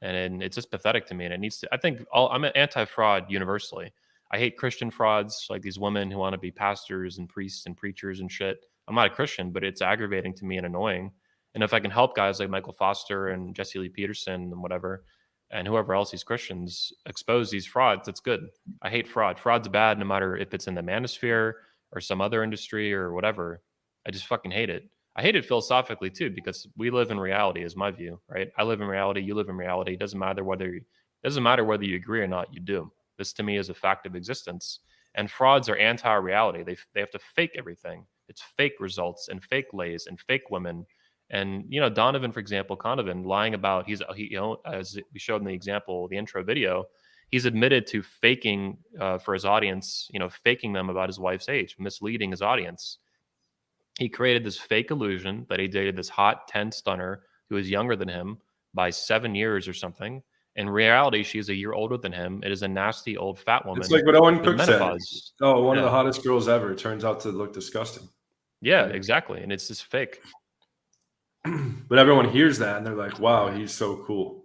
And it's just pathetic to me. And it needs to, I'm an anti-fraud universally. I hate Christian frauds, like these women who want to be pastors and priests and preachers and shit. I'm not a Christian, but it's aggravating to me and annoying. And if I can help guys like Michael Foster and Jesse Lee Peterson and whatever, and whoever else, these Christians, expose these frauds, that's good. I hate fraud. Fraud's bad no matter if it's in the manosphere or some other industry or whatever. I just fucking hate it. I hate it philosophically too, because we live in reality, is my view, right? I live in reality, you live in reality. It doesn't matter whether you agree or not, you do. This to me is a fact of existence. And frauds are anti-reality. They have to fake everything. It's fake results and fake lays and fake women. And, Donovan, for example, Conovan, lying about, as we showed in the example, the intro video, he's admitted to faking for his audience, faking them about his wife's age, misleading his audience. He created this fake illusion that he dated this hot 10 stunner who is younger than him by 7 years or something. In reality, she's a year older than him. It is a nasty old fat woman. It's like what Owen Cook menopause. said. Oh, one of the hottest girls ever. It turns out to look disgusting. Yeah, exactly. And it's just fake. But everyone hears that and they're like, wow, he's so cool.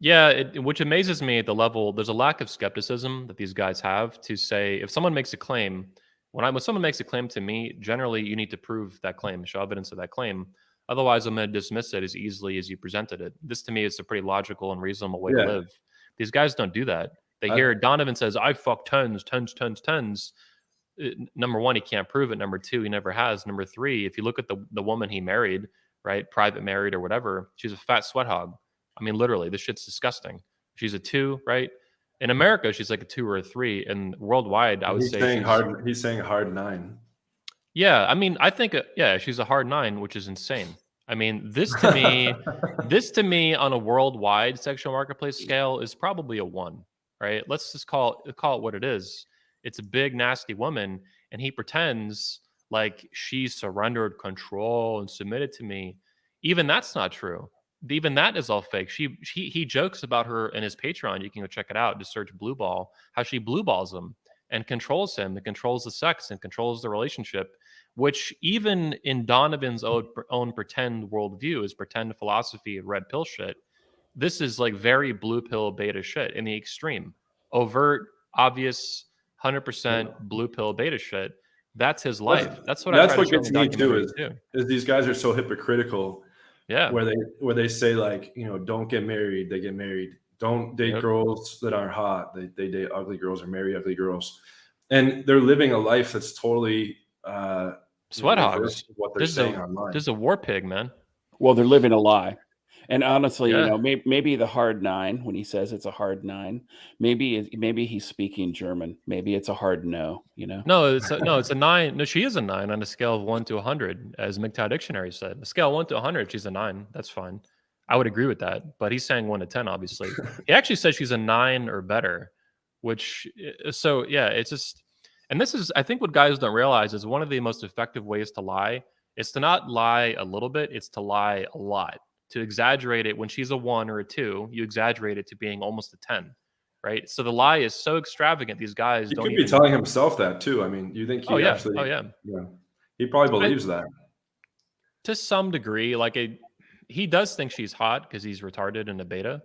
Yeah, which amazes me at the level. There's a lack of skepticism that these guys have to say, if someone makes a claim, when someone makes a claim to me, generally you need to prove that claim, show evidence of that claim. Otherwise, I'm going to dismiss it as easily as you presented it. This to me is a pretty logical and reasonable way to live. These guys don't do that. They hear Donovan says, I fuck tons. number one, he can't prove it. Number two, he never has. Number three, if you look at the woman he married, right, private married or whatever, she's a fat sweat hog. I mean, literally, this shit's disgusting. She's a 2, right? In America, she's like a 2 or a 3, and worldwide, I would He's say saying she's hard. He's saying hard 9. Yeah, I mean, I think she's a hard 9, which is insane. I mean, this to me on a worldwide sexual marketplace scale is probably a 1, right? Let's just call it what it is. It's a big nasty woman, and he pretends like she surrendered control and submitted to me. Even that's not true. Even that is all fake. He jokes about her in his Patreon. You can go check it out. Just search blue ball. How she blue balls him and controls him, and controls the sex and controls the relationship, which even in Donovan's own pretend worldview is pretend philosophy, red pill shit. This is like very blue pill beta shit in the extreme, overt, obvious, 100% blue pill beta shit. That's his life. That's what gets me too. Is these guys are so hypocritical. Yeah, where they say like, don't get married, they get married. Don't date girls that aren't hot. They date ugly girls or marry ugly girls, and they're living a life that's totally sweat hogs. What they're saying online. This is a war pig, man. Well, they're living a lie. And honestly, maybe the hard 9, when he says it's a hard 9, maybe he's speaking German. Maybe it's a hard no. No, it's a 9. No, she is a 9 on a scale of 1 to 100, as MGTOW Dictionary said. A scale of 1 to 100, she's a 9. That's fine. I would agree with that. But he's saying 1 to 10, obviously. He actually says she's a 9 or better, it's just, and this is, I think what guys don't realize is one of the most effective ways to lie is to not lie a little bit, it's to lie a lot. To exaggerate it, when she's a 1 or a 2, you exaggerate it to being almost a 10, right? So the lie is so extravagant. These guys he don't could be telling himself that too. I mean, you think he he probably believes that to some degree. Like he does think she's hot because he's retarded in a beta.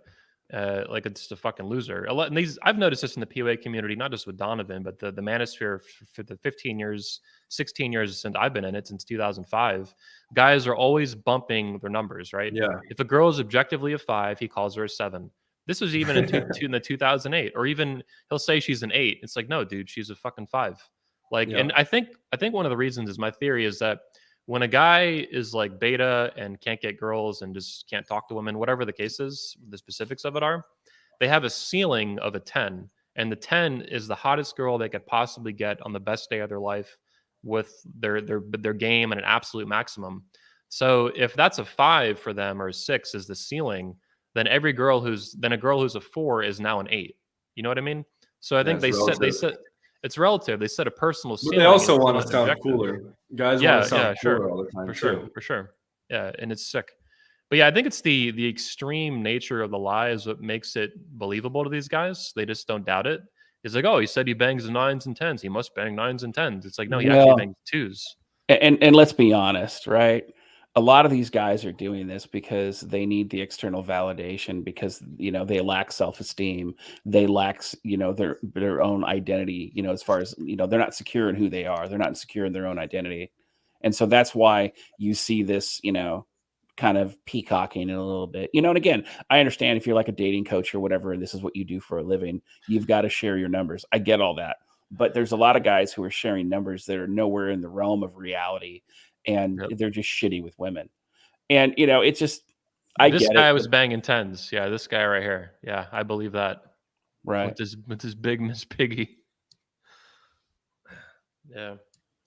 Like it's a fucking loser. And I've noticed this in the POA community, not just with Donovan, but the Manosphere for the 16 years since I've been in it, since 2005. Guys are always bumping their numbers, right? Yeah. If a girl is objectively a 5, he calls her a 7. This was even in the 2008, or even he'll say she's an 8. It's like, no, dude, she's a fucking 5. Like, and I think one of the reasons is, my theory is that when a guy is like beta and can't get girls and just can't talk to women, whatever the case is, the specifics of it are, they have a ceiling of a 10. And the 10 is the hottest girl they could possibly get on the best day of their life with their game at an absolute maximum. So if that's a 5 for them, or a 6 is the ceiling, then a girl who's a 4 is now an 8. You know what I mean? So I think they set it's relative. They set a personal ceiling. But they also want to sound cooler. Guys want to sound cooler all the time. For sure. Yeah, and it's sick. But yeah, I think it's the extreme nature of the lie is what makes it believable to these guys. They just don't doubt it. It's like, oh, he said he bangs 9s and 10s. He must bang 9s and 10s. It's like, no, he actually bangs 2s. And let's be honest, right? A lot of these guys are doing this because they need the external validation, because they lack self-esteem, they lack their own identity, as far as they're not secure in who they are, they're not secure in their own identity. And so that's why you see this kind of peacocking in a little bit, and again, I understand if you're like a dating coach or whatever and this is what you do for a living, you've got to share your numbers. I get all that, but there's a lot of guys who are sharing numbers that are nowhere in the realm of reality, and they're just shitty with women. And it's just, this guy was banging 10s. Yeah, this guy right here. Yeah, I believe that. Right. With this big Miss Piggy. Yeah.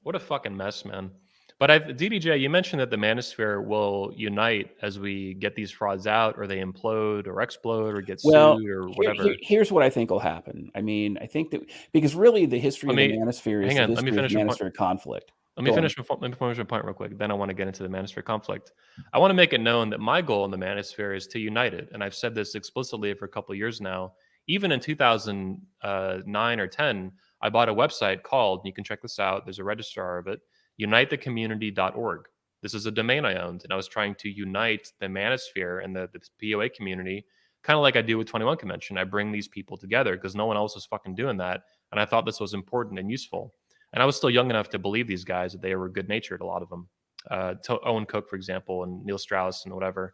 What a fucking mess, man. But DDJ, you mentioned that the Manosphere will unite as we get these frauds out, or they implode or explode or get sued or whatever. Here's what I think will happen. I mean, I think that because really the history of the Manosphere is the history of Manosphere conflict. Let me finish my point real quick. Then I want to get into the Manosphere conflict. I want to make it known that my goal in the Manosphere is to unite it. And I've said this explicitly for a couple of years now. Even in 2009 or 10, I bought a website called, you can check this out, there's a registrar of it, unitethecommunity.org. This is a domain I owned, and I was trying to unite the Manosphere and the POA community, kind of like I do with 21 Convention. I bring these people together because no one else was fucking doing that. And I thought this was important and useful. And I was still young enough to believe these guys, that they were good-natured, a lot of them. Owen Cook, for example, and Neil Strauss and whatever.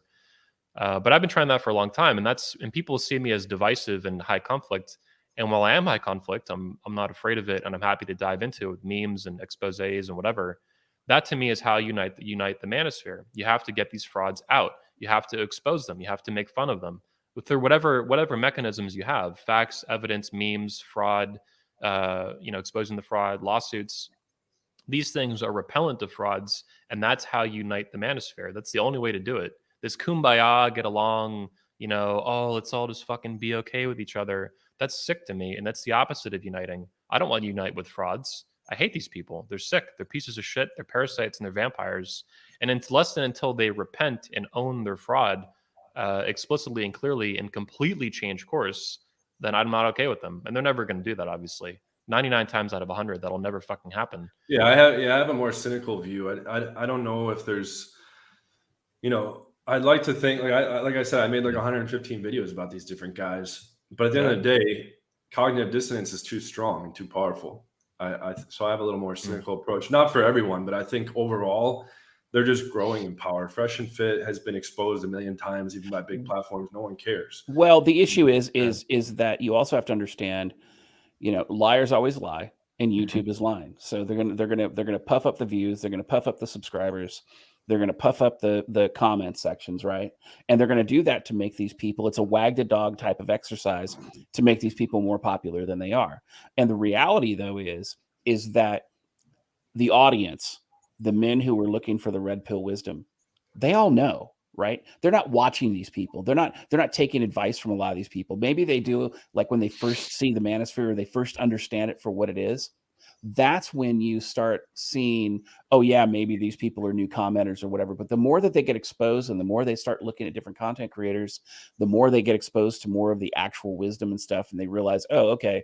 But I've been trying that for a long time, and people see me as divisive and high conflict. And while I am high conflict, I'm not afraid of it, and I'm happy to dive into it with memes and exposés and whatever. That to me is how you unite the manosphere. You have to get these frauds out. You have to expose them. You have to make fun of them through whatever mechanisms you have: facts, evidence, memes, fraud, exposing the fraud, lawsuits. These things are repellent of frauds, and that's how you unite the manosphere. That's the only way to do it. This kumbaya, get along, oh, let's all just fucking be okay with each other. That's sick to me, and that's the opposite of uniting. I don't want to unite with frauds. I hate these people. They're sick. They're pieces of shit. They're parasites and they're vampires. And unless and until they repent and own their fraud explicitly and clearly and completely change course, then I'm not okay with them. And they're never going to do that, obviously. 99 times out of 100, that'll never fucking happen. Yeah, I have a more cynical view. I don't know if there's, I'd like to think, like I said, I made like 115 videos about these different guys, but at the end of the day, cognitive dissonance is too strong and too powerful. So I have a little more cynical approach, not for everyone, but I think overall they're just growing in power. Fresh and Fit has been exposed a million times, even by big platforms. No one cares. Well, the issue is that you also have to understand, liars always lie, and YouTube is lying. So they're gonna puff up the views, they're gonna puff up the subscribers, they're gonna puff up the comment sections, right? And they're gonna do that to make these people. It's a wag the dog type of exercise to make these people more popular than they are. And the reality, though, is that the audience, the men who are looking for the red pill wisdom, they all know. Right? They're not watching these people. They're not taking advice from a lot of these people. Maybe they do, like when they first see the manosphere, or they first understand it for what it is. That's when you start seeing, oh yeah, maybe these people are new commenters or whatever. But the more that they get exposed and the more they start looking at different content creators, the more they get exposed to more of the actual wisdom and stuff. And they realize, oh, okay,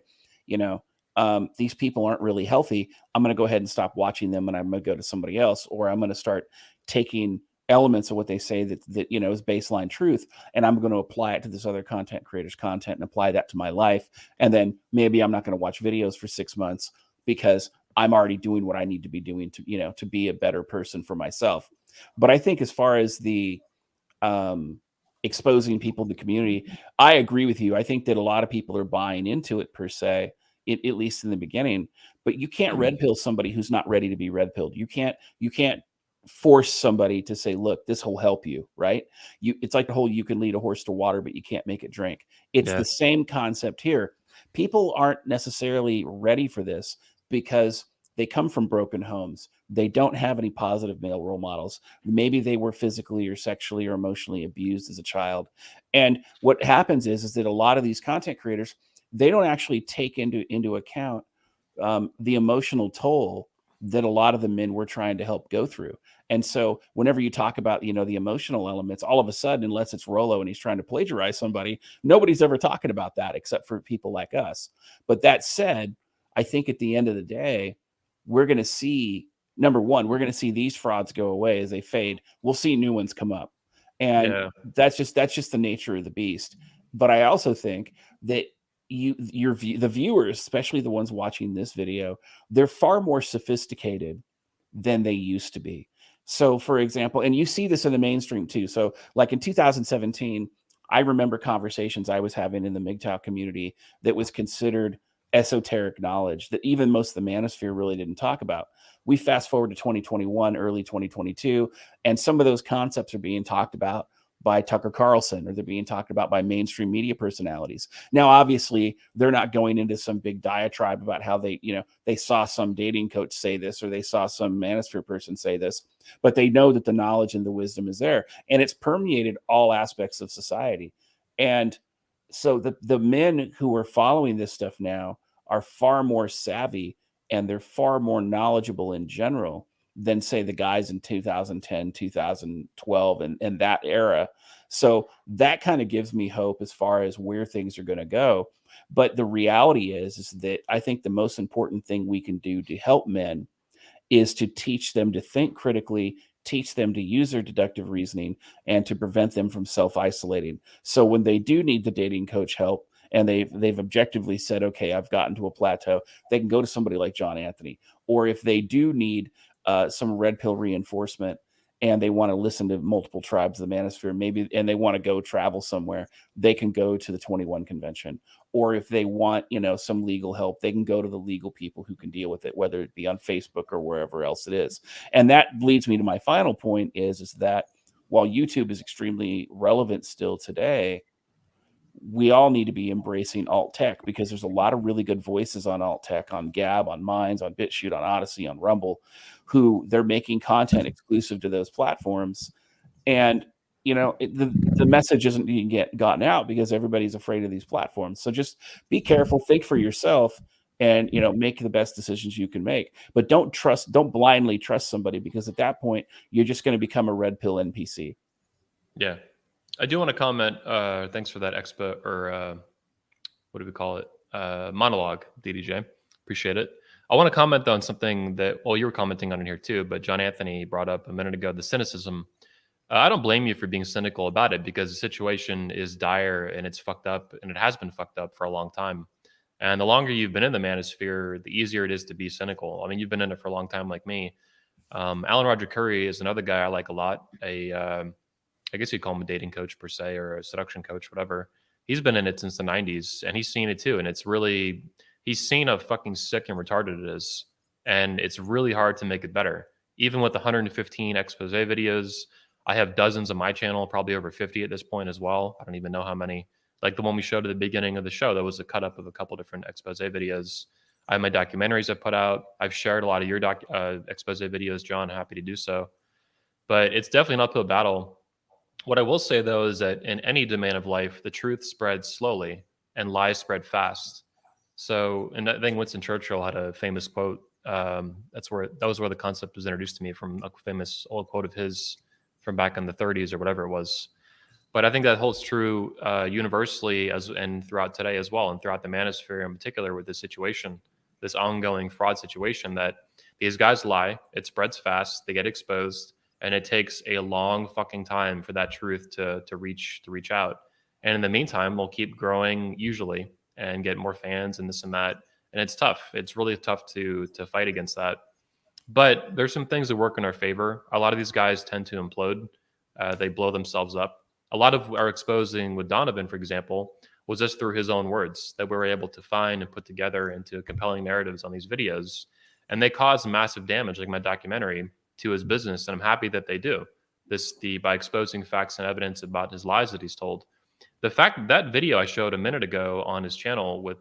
these people aren't really healthy. I'm going to go ahead and stop watching them, and I'm going to go to somebody else, or I'm going to start taking elements of what they say that is baseline truth, and I'm going to apply it to this other content creator's content and apply that to my life. And then maybe I'm not going to watch videos for 6 months because I'm already doing what I need to be doing to be a better person for myself. But I think as far as the exposing people in the community, I agree with you. I think that a lot of people are buying into it per se, at least in the beginning. But you can't red pill somebody who's not ready to be red pilled. You can't force somebody to say, look, this will help you, right? It's like the whole, you can lead a horse to water, but you can't make it drink. It's the same concept here. People aren't necessarily ready for this because they come from broken homes. They don't have any positive male role models. Maybe they were physically or sexually or emotionally abused as a child. And what happens is that a lot of these content creators, they don't actually take into account the emotional toll that a lot of the men we're trying to help go through. And so whenever you talk about, the emotional elements, all of a sudden, unless it's Rollo and he's trying to plagiarize somebody, nobody's ever talking about that except for people like us. But that said, I think at the end of the day, we're going to see, number one, we're going to see these frauds go away as they fade. We'll see new ones come up. And that's just the nature of the beast. But I also think that the viewers, especially the ones watching this video, they're far more sophisticated than they used to be. So for example, and you see this in the mainstream too. So like in 2017, I remember conversations I was having in the MGTOW community that was considered esoteric knowledge that even most of the manosphere really didn't talk about. We fast forward to 2021, early 2022, and some of those concepts are being talked about by Tucker Carlson, or they're being talked about by mainstream media personalities. Now, obviously, they're not going into some big diatribe about how they saw some dating coach say this, or they saw some manosphere person say this, but they know that the knowledge and the wisdom is there, and it's permeated all aspects of society. And so the men who are following this stuff now are far more savvy, and they're far more knowledgeable in general than say the guys in 2010, 2012, and that era. So that kind of gives me hope as far as where things are going to go. But the reality is that I think the most important thing we can do to help men is to teach them to think critically, teach them to use their deductive reasoning, and to prevent them from self-isolating. So when they do need the dating coach help, and they've objectively said, okay, I've gotten to a plateau, they can go to somebody like John Anthony. Or if they do need some red pill reinforcement and they want to listen to multiple tribes of the Manosphere, maybe, and they want to go travel somewhere, they can go to the 21 convention. Or if they want, some legal help, they can go to the legal people who can deal with it, whether it be on Facebook or wherever else it is. And that leads me to my final point is that while YouTube is extremely relevant still today, we all need to be embracing alt tech, because there's a lot of really good voices on alt tech, on Gab, on Minds, on BitChute, on Odyssey, on Rumble, who they're making content exclusive to those platforms. And, the message isn't being gotten out because everybody's afraid of these platforms. So just be careful, think for yourself, and, make the best decisions you can make. But don't blindly trust somebody, because at that point, you're just going to become a red pill NPC. Yeah. I do want to comment. Thanks for that expo, or what do we call it? Monologue, DDJ. Appreciate it. I want to comment on something that, you were commenting on in here too, but John Anthony brought up a minute ago, the cynicism. I don't blame you for being cynical about it, because the situation is dire and it's fucked up, and it has been fucked up for a long time. And the longer you've been in the Manosphere, the easier it is to be cynical. I mean, you've been in it for a long time like me. Alan Roger Curry is another guy I like a lot. I guess you'd call him a dating coach per se, or a seduction coach, whatever. He's been in it since the 90s, and he's seen it too. And he's seen how fucking sick and retarded it is. And it's really hard to make it better. Even with 115 expose videos, I have dozens on my channel, probably over 50 at this point as well. I don't even know how many. Like the one we showed at the beginning of the show, that was a cut up of a couple different expose videos. I have my documentaries I've put out. I've shared a lot of your expose videos, John. Happy to do so. But it's definitely an uphill battle. What I will say, though, is that in any domain of life, the truth spreads slowly and lies spread fast. So, and I think Winston Churchill had a famous quote. That was where the concept was introduced to me, from a famous old quote of his from back in the 30s or whatever it was. But I think that holds true universally and throughout today as well, and throughout the Manosphere in particular, with this situation, this ongoing fraud situation, that these guys lie, it spreads fast, they get exposed, and it takes a long fucking time for that truth to reach out. And in the meantime, we'll keep growing usually and get more fans and this and that. And it's tough. It's really tough to fight against that. But there's some things that work in our favor. A lot of these guys tend to implode. They blow themselves up. A lot of our exposing with Donovan, for example, was just through his own words that we were able to find and put together into compelling narratives on these videos. And they cause massive damage, like my documentary, to his business. And I'm happy that they do by exposing facts and evidence about his lies that he's told. The fact that video I showed a minute ago on his channel with,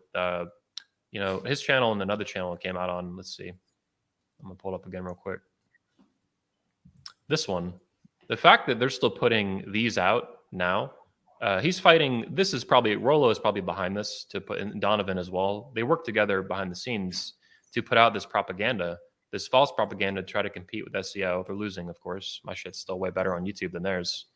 his channel and another channel it came out on, let's see. I'm going to pull it up again real quick. This one, the fact that they're still putting these out now, he's fighting. Rolo is probably behind this, to put in Donovan as well. They work together behind the scenes to put out this propaganda, this false propaganda, to try to compete with SEO. They're losing, of course. My shit's still way better on YouTube than theirs.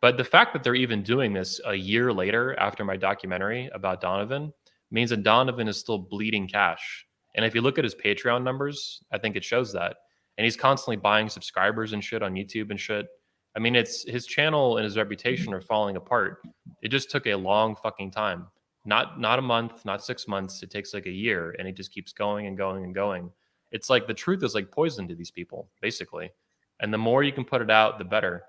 But the fact that they're even doing this a year later after my documentary about Donovan means that Donovan is still bleeding cash. And if you look at his Patreon numbers, I think it shows that. And he's constantly buying subscribers and shit on YouTube and shit. I mean, it's his channel and his reputation are falling apart. It just took a long fucking time. Not a month, not 6 months. It takes like a year, and it just keeps going and going and going. It's like the truth is like poison to these people, basically. And the more you can put it out, the better.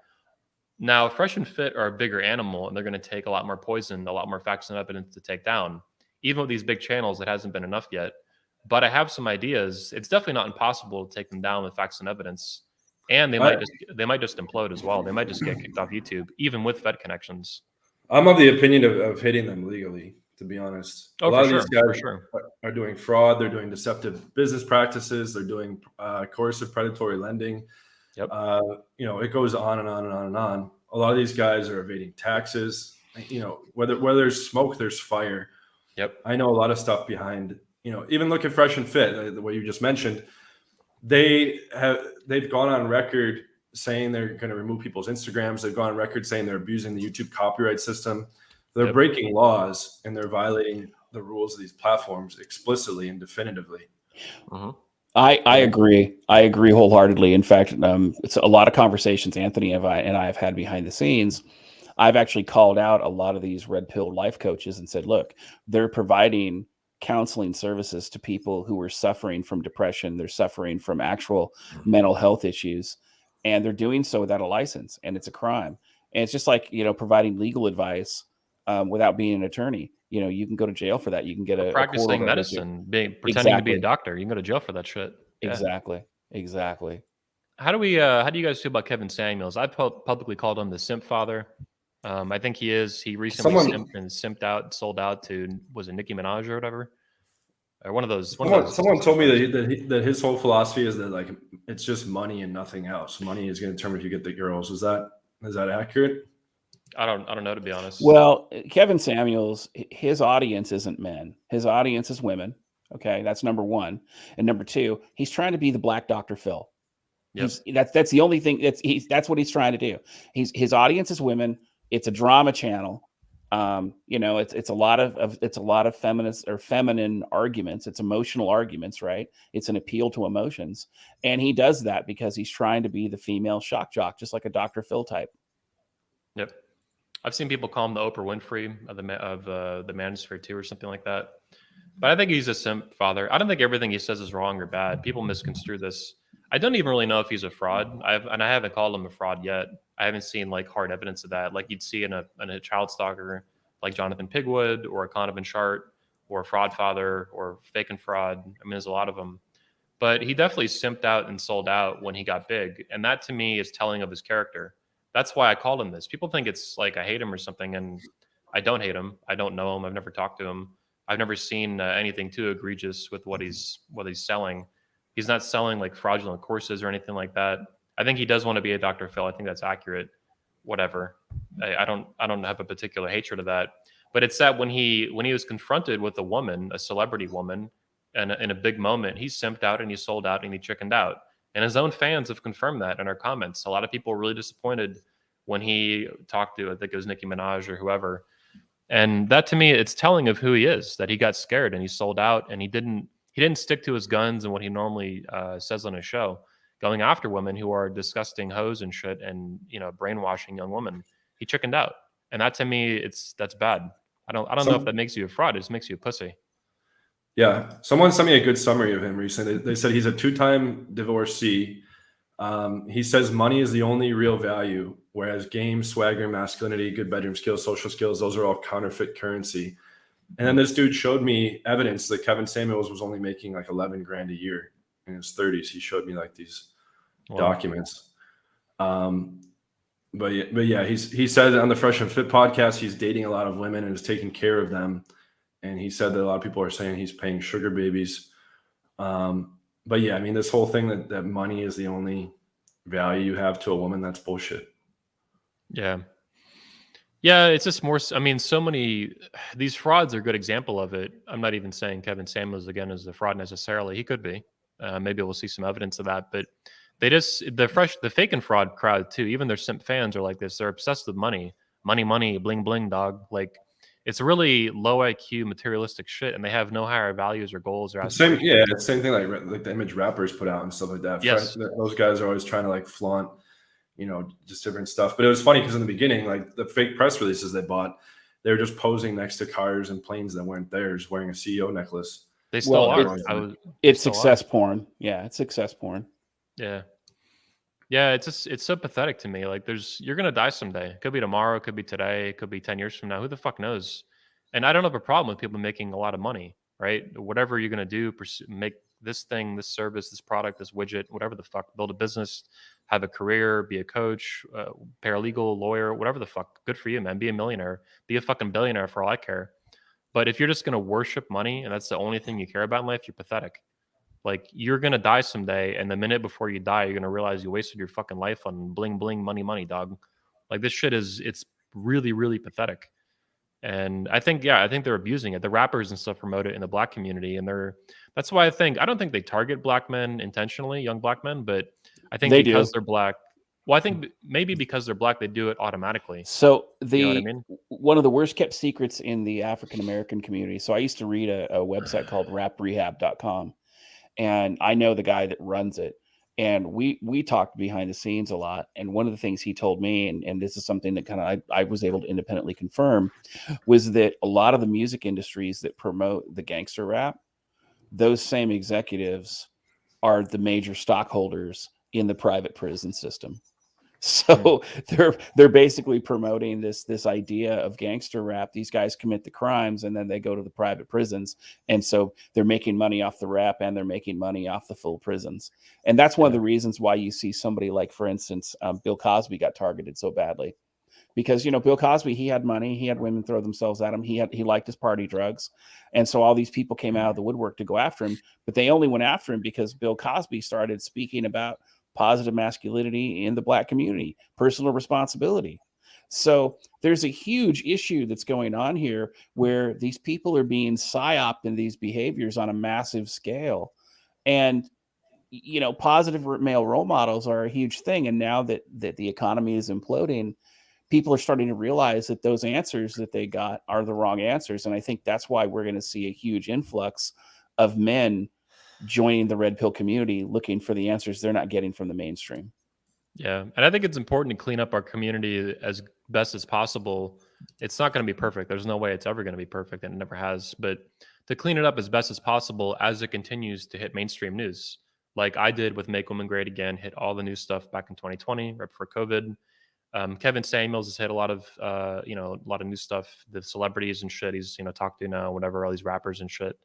Now, Fresh and Fit are a bigger animal, and they're going to take a lot more poison, a lot more facts and evidence to take down. Even with these big channels, it hasn't been enough yet. But I have some ideas. It's definitely not impossible to take them down with facts and evidence. And they might just implode as well. They might just get kicked off YouTube, even with Fed connections. I'm of the opinion of hitting them legally, to be honest. A lot of these guys are doing fraud. They're doing deceptive business practices. They're doing coercive predatory lending. Yep. It goes on and on and on and on. A lot of these guys are evading taxes. Where there's smoke, there's fire. Yep. I know a lot of stuff behind. Even look at Fresh and Fit, the way you just mentioned. They've gone on record saying they're going to remove people's Instagrams. They've gone on record saying they're abusing the YouTube copyright system. They're breaking laws, and they're violating the rules of these platforms explicitly and definitively. Uh-huh. I agree. I agree wholeheartedly. In fact, it's a lot of conversations Anthony and I have had behind the scenes. I've actually called out a lot of these red pill life coaches and said, look, they're providing counseling services to people who are suffering from depression. They're suffering from actual mental health issues. and they're doing so without a license, and it's a crime. And it's just like, providing legal advice without being an attorney. You can go to jail for that. You can get a court Practicing order. medicine, pretending to be a Exactly. doctor. You can go to jail for that shit. Yeah. Exactly. How do you guys feel about Kevin Samuels? I've publicly called him the simp father. I think he is. He recently simped out, sold out to, was it Nicki Minaj or whatever? Or one of those. Someone told me that his whole philosophy is that like it's just money and nothing else. Money is going to determine if you get the girls. Is that accurate? I don't know, to be honest. Well, Kevin Samuels, his audience isn't men. His audience is women. Okay, that's number one. And number two, he's trying to be the Black Dr. Phil. Yep. That's the only thing that's what he's trying to do. His audience is women. It's a drama channel. It's a lot of feminist or feminine arguments. It's emotional arguments, right? It's an appeal to emotions, and he does that because he's trying to be the female shock jock, just like a Dr. Phil type. Yep, I've seen people call him the Oprah Winfrey of the Manosphere too, or something like that. But I think he's a simp father. I don't think everything he says is wrong or bad. People misconstrue this. I don't even really know if he's a fraud. I haven't called him a fraud yet. I haven't seen like hard evidence of that, like you'd see in a child stalker, like Jonathan Pigwood or a Conovan Chart or a fraud father or fake and fraud. I mean, there's a lot of them. But he definitely simped out and sold out when he got big. And that to me is telling of his character. That's why I called him this. People think it's like I hate him or something, and I don't hate him. I don't know him. I've never talked to him. I've never seen anything too egregious with what he's selling. He's not selling like fraudulent courses or anything like that. I think he does want to be a Dr. Phil. I think that's accurate. Whatever. I don't have a particular hatred of that. But it's that when he was confronted with a woman, a celebrity woman, and in a big moment, he simped out and he sold out and he chickened out. And his own fans have confirmed that in our comments. A lot of people were really disappointed when he talked to, I think it was Nicki Minaj or whoever. And that to me, it's telling of who he is, that he got scared and he sold out and he didn't stick to his guns and what he normally says on his show, going after women who are disgusting hoes and shit and, brainwashing young women. He chickened out. And that to me, that's bad. I don't know if that makes you a fraud. It just makes you a pussy. Yeah. Someone sent me a good summary of him recently. They said he's a 2-time divorcee. He says money is the only real value, whereas game, swagger, masculinity, good bedroom skills, social skills, those are all counterfeit currency. And then this dude showed me evidence that Kevin Samuels was only making like 11 grand a year in his 30s. He showed me like these documents. But yeah, he said on the Fresh and Fit podcast, he's dating a lot of women and is taking care of them. And he said that a lot of people are saying he's paying sugar babies. But yeah, I mean, this whole thing that money is the only value you have to a woman, that's bullshit. Yeah. Yeah, it's just more, I mean, so many, these frauds are a good example of it. I'm not even saying Kevin Samuels, again, is a fraud necessarily. He could be. Maybe we'll see some evidence of that. But the fake and fraud crowd too, even their simp fans are like this. They're obsessed with money, bling, bling, dog. Like, it's really low IQ materialistic shit, and they have no higher values or goals or aspirations. Same thing like the image rappers put out and stuff like that. Yes. Those guys are always trying to like flaunt, just different stuff. But it was funny because in the beginning, like the fake press releases they bought, they were just posing next to cars and planes that weren't theirs, wearing a CEO necklace. They still are. It's success porn. Yeah, it's success porn. Yeah. Yeah, it's so pathetic to me. Like you're going to die someday. It could be tomorrow, it could be today, it could be 10 years from now. Who the fuck knows? And I don't have a problem with people making a lot of money, right? Whatever you're going to do, make this thing, this service, this product, this widget, whatever the fuck, build a business, have a career, be a coach, paralegal, lawyer, whatever the fuck. Good for you, man. Be a millionaire, be a fucking billionaire for all I care. But if you're just going to worship money and that's the only thing you care about in life, you're pathetic. Like, you're going to die someday, and the minute before you die, you're going to realize you wasted your fucking life on bling, bling, money, dog. Like, this shit it's really, really pathetic. And I think they're abusing it. The rappers and stuff promote it in the black community, and that's why I don't think they target black men intentionally, young black men, but I think because they're black, well, I think maybe because they're black, they do it automatically. So you know what I mean? One of the worst kept secrets in the African-American community. So I used to read a website called raprehab.com. And I know the guy that runs it. And we talked behind the scenes a lot. And one of the things he told me, and this is something that kind of I was able to independently confirm, was that a lot of the music industries that promote the gangster rap, those same executives are the major stockholders in the private prison system. So they're basically promoting this idea of gangster rap. These guys commit the crimes and then they go to the private prisons, and so they're making money off the rap and they're making money off the full prisons. And that's one of the reasons why you see somebody like, for instance, Bill Cosby got targeted so badly, because Bill Cosby, he had money, he had women throw themselves at him, he liked his party drugs, and so all these people came out of the woodwork to go after him. But they only went after him because Bill Cosby started speaking about positive masculinity in the Black community, personal responsibility. So there's a huge issue that's going on here where these people are being psyoped in these behaviors on a massive scale. And positive male role models are a huge thing. And now that the economy is imploding, people are starting to realize that those answers that they got are the wrong answers. And I think that's why we're going to see a huge influx of men joining the red pill community, looking for the answers they're not getting from the mainstream. Yeah. And I think it's important to clean up our community as best as possible. It's not going to be perfect. There's no way it's ever going to be perfect, and it never has. But to clean it up as best as possible as it continues to hit mainstream news, like I did with Make Women Great Again, hit all the new stuff back in 2020, right before COVID. Kevin Samuels has hit a lot of new stuff, the celebrities and shit he's talked to now, whatever, all these rappers and shit.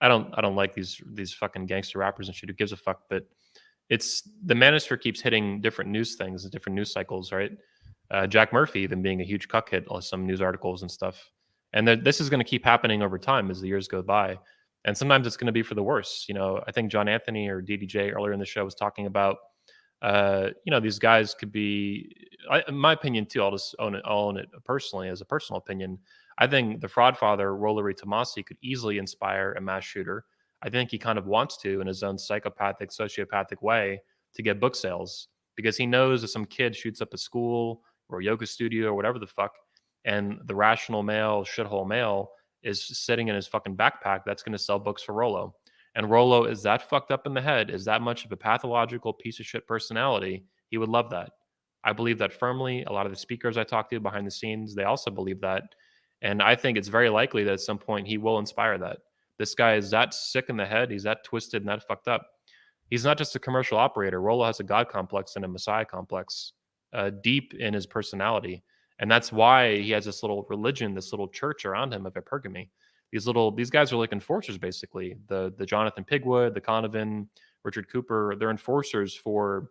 I don't like these fucking gangster rappers and shit. Who gives a fuck? But it's the Manosphere keeps hitting different news things, different news cycles, right? Jack Murphy even being a huge cuck hit on some news articles and stuff. And this is going to keep happening over time as the years go by. And sometimes it's going to be for the worse. I think John Anthony or DDJ earlier in the show was talking about, these guys could be, in my opinion too, I'll just own it personally as a personal opinion. I think the fraud father, Rollery Tomasi, could easily inspire a mass shooter. I think he kind of wants to, in his own psychopathic, sociopathic way, to get book sales, because he knows if some kid shoots up a school or a yoga studio or whatever the fuck, and the rational male, shithole male, is sitting in his fucking backpack, that's going to sell books for Rollo. And Rollo is that fucked up in the head, is that much of a pathological piece of shit personality, he would love that. I believe that firmly. A lot of the speakers I talk to behind the scenes, they also believe that. And I think it's very likely that at some point he will inspire that. This guy is that sick in the head. He's that twisted and that fucked up. He's not just a commercial operator. Rollo has a God complex and a Messiah complex deep in his personality. And that's why he has this little religion, this little church around him of hypergamy. These guys are like enforcers, basically. The Jonathan Pigwood, the Conovan, Richard Cooper, they're enforcers for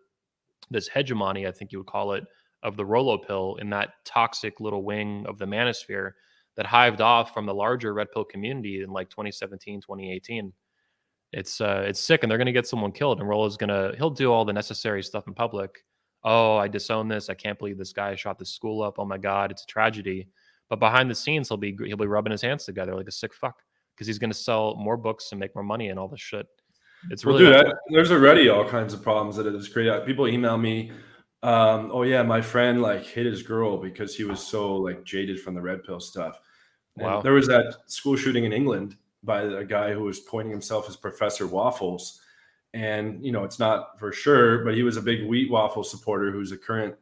this hegemony, I think you would call it, of the Rollo pill in that toxic little wing of the Manosphere that hived off from the larger red pill community in like 2017, 2018. It's sick, and they're going to get someone killed, and Rollo's he'll do all the necessary stuff in public. Oh, I disown this. I can't believe this guy shot this school up. Oh my God, it's a tragedy. But behind the scenes, he'll be rubbing his hands together like a sick fuck, because he's going to sell more books and make more money and all this shit. It's really there's already all kinds of problems that it has created. People email me, oh yeah, my friend like hit his girl because he was so like jaded from the red pill stuff. And wow. There was that school shooting in England by a guy who was pointing himself as Professor Waffles. And, it's not for sure, but he was a big wheat waffle supporter who's a current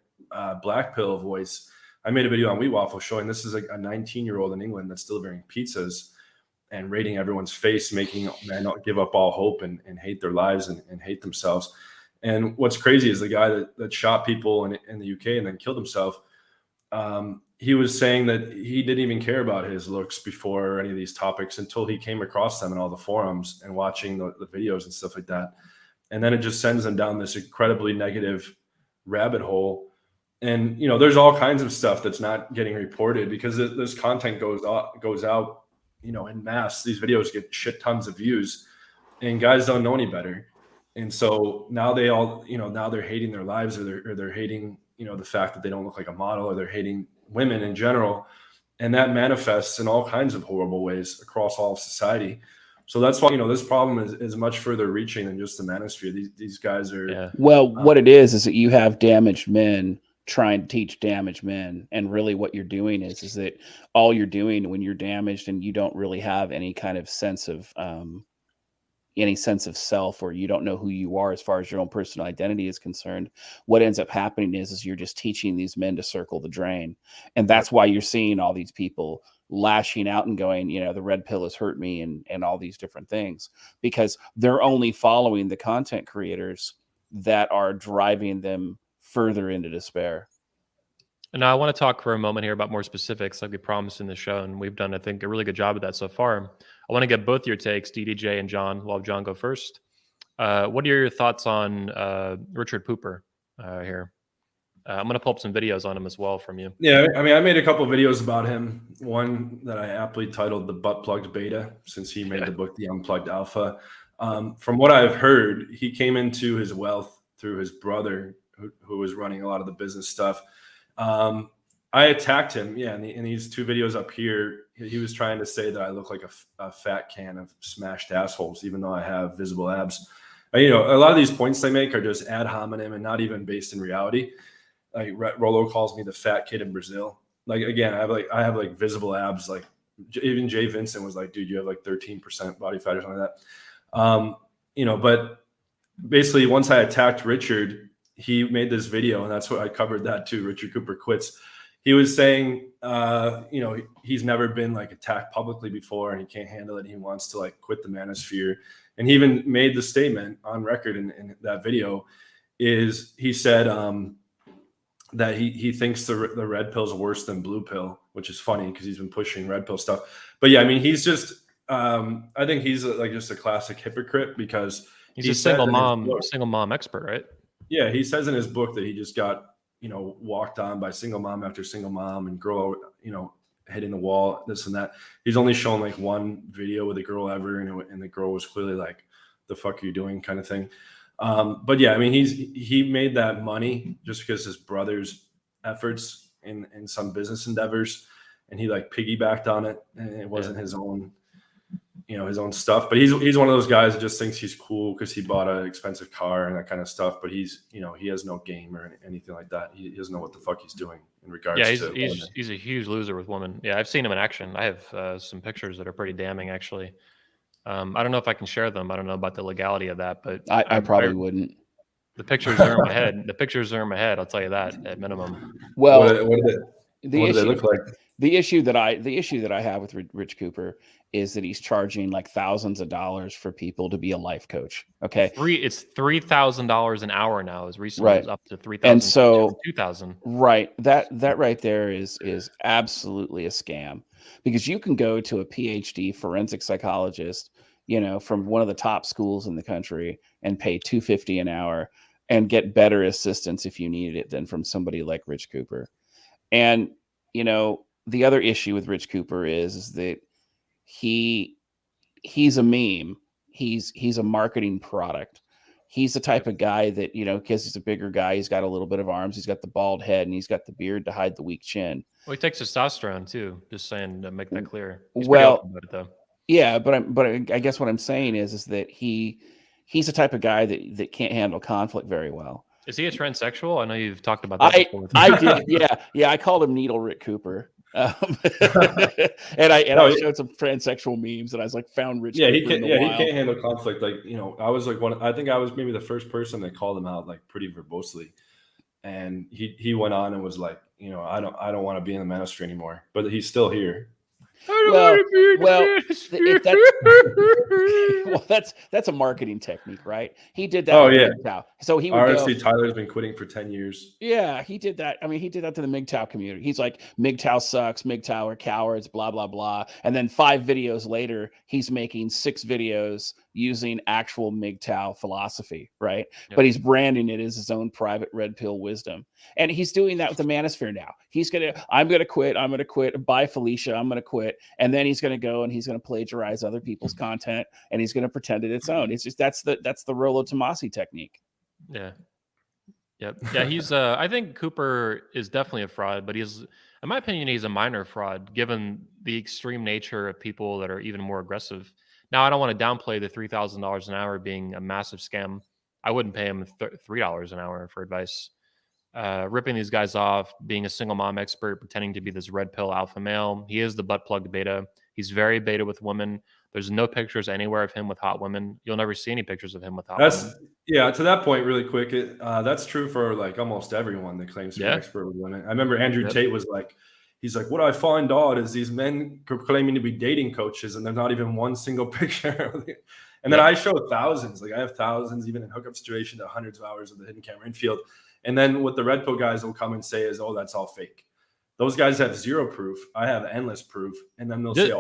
black pill voice. I made a video on wheat waffles showing this is like a 19-year-old in England that's delivering pizzas and rating everyone's face, making men not give up all hope and hate their lives and hate themselves. And what's crazy is the guy that shot people in the UK and then killed himself. He was saying that he didn't even care about his looks before any of these topics until he came across them in all the forums and watching the videos and stuff like that. And then it just sends them down this incredibly negative rabbit hole. And, there's all kinds of stuff that's not getting reported because this content goes out, in mass. These videos get shit tons of views and guys don't know any better. And so now they all, now they're hating their lives or they're hating, the fact that they don't look like a model, or they're hating women in general. And that manifests in all kinds of horrible ways across all of society. So that's why, this problem is much further reaching than just the Manosphere. These guys are. Yeah. Well, what it is that you have damaged men trying to teach damaged men. And really what you're doing is that all you're doing when you're damaged and you don't really have any kind of sense of self, or you don't know who you are as far as your own personal identity is concerned, what ends up happening is you're just teaching these men to circle the drain. And that's why you're seeing all these people lashing out and going, the red pill has hurt me and all these different things, because they're only following the content creators that are driving them further into despair. And now I want to talk for a moment here about more specifics, like we promised in the show, and we've done, I think, a really good job of that so far. I want to get both your takes, DDJ and John. We'll have John go first. What are your thoughts on Richard Pooper here? I'm going to pull up some videos on him as well from you. Yeah, I mean, I made a couple videos about him. One that I aptly titled "The Butt Plugged Beta," since he made the book "The Unplugged Alpha." From what I've heard, he came into his wealth through his brother, who was running a lot of the business stuff. I attacked him, in these two videos up here. He was trying to say that I look like a fat can of smashed assholes, even though I have visible abs. A lot of these points they make are just ad hominem and not even based in reality. Like Rolo calls me the fat kid in Brazil. Like, again, I have visible abs. Like, even Jay Vincent was like, dude, you have like 13% body fat or something like that. But basically once I attacked Richard, he made this video, and that's what I covered that too. Richard Cooper quits. He was saying, he's never been like attacked publicly before, and he can't handle it. He wants to like quit the Manosphere. And he even made the statement on record in that video is he said, that he thinks the red pill is worse than blue pill, which is funny because he's been pushing red pill stuff. But yeah, I mean, he's just, I think he's just a classic hypocrite because he's a single mom expert, right? Yeah, he says in his book that he just got, walked on by single mom after single mom and girl, hitting the wall, this and that. He's only shown like one video with a girl ever, and the girl was clearly like, "The fuck are you doing?" kind of thing. But yeah, I mean, he made that money just because his brother's efforts in some business endeavors, and he like piggybacked on it, and it wasn't his own, his own stuff. But he's one of those guys that just thinks he's cool because he bought an expensive car and that kind of stuff. But he's, he has no game or anything like that. He doesn't know what the fuck he's doing in regards to. Yeah, he's a huge loser with women. Yeah, I've seen him in action. I have some pictures that are pretty damning, actually. I don't know if I can share them. I don't know about the legality of that, but I probably wouldn't. The pictures are in my head. The pictures are in my head. I'll tell you that at minimum. Well, what do they look like? The issue that I have with Rich Cooper is that he's charging like thousands of dollars for people to be a life coach. Okay, it's $3,000 an hour now. As recently right. As up to 3,000, and so 2,000. Right, that right there is absolutely a scam, because you can go to a PhD forensic psychologist, from one of the top schools in the country and pay $250 an hour and get better assistance if you needed it than from somebody like Rich Cooper. And the other issue with Rich Cooper is that he's a meme. He's a marketing product. He's the type of guy that, because he's a bigger guy, he's got a little bit of arms, he's got the bald head, and he's got the beard to hide the weak chin. Well, he takes testosterone too. Just saying to make that clear. He's well, pretty open about it, though. Yeah, but I guess what I'm saying is that he's the type of guy that can't handle conflict very well. Is he a transsexual? I know you've talked about that before. I did. Yeah. I called him Needle Rick Cooper. And I showed some transsexual memes, and I was like, found Rich. Yeah, Cooper he can't handle conflict. Like, I was like I think I was maybe the first person that called him out like pretty verbosely, and he went on and was like, I don't want to be in the Manosphere anymore, but he's still here. That's a marketing technique, right? He did that. Oh yeah. MGTOW. So he would RC Tyler's been quitting for 10 years. Yeah, he did that. I mean, he did that to the MGTOW community. He's like, MGTOW sucks, MGTOW are cowards, blah blah blah. And then 5 videos later, he's making 6 videos using actual MGTOW philosophy, right? Yep. But he's branding it as his own private red pill wisdom. And he's doing that with the Manosphere now. I'm gonna quit. Bye, Felicia. I'm gonna quit. And then he's gonna go and he's gonna plagiarize other people's content, and he's gonna pretend it's own. It's just that's the Rollo Tomasi technique. Yeah. Yep. Yeah, he's I think Cooper is definitely a fraud, but in my opinion, he's a minor fraud given the extreme nature of people that are even more aggressive. Now, I don't want to downplay the $3,000 an hour being a massive scam. I wouldn't pay him $3 an hour for advice. Ripping these guys off, being a single mom expert, pretending to be this red pill alpha male. He is the butt plugged beta. He's very beta with women. There's no pictures anywhere of him with hot women. You'll never see any pictures of him with hot women. Yeah, to that point, really quick, that's true for like almost everyone that claims to be an expert with women. I remember Andrew Tate was like, he's like, what I find odd is these men claiming to be dating coaches and they're not even one single picture. And then I show thousands, like I have thousands, even in hookup situation, to hundreds of hours of the hidden camera infield. And then what the red pill guys will come and say is, oh, that's all fake. Those guys have zero proof. I have endless proof. And then they'll say,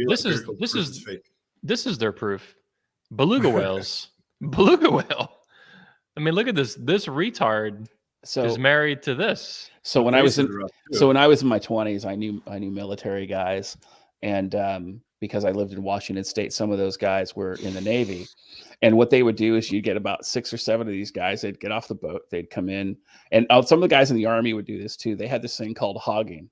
this is fake. This is their proof. Beluga whales. Beluga whale. I mean, look at this. This retard is married to this. So when I was in my 20s, I knew military guys, and because I lived in Washington State, some of those guys were in the Navy. And what they would do is you'd get about 6 or 7 of these guys. They'd get off the boat. They'd come in. And some of the guys in the Army would do this too. They had this thing called hogging.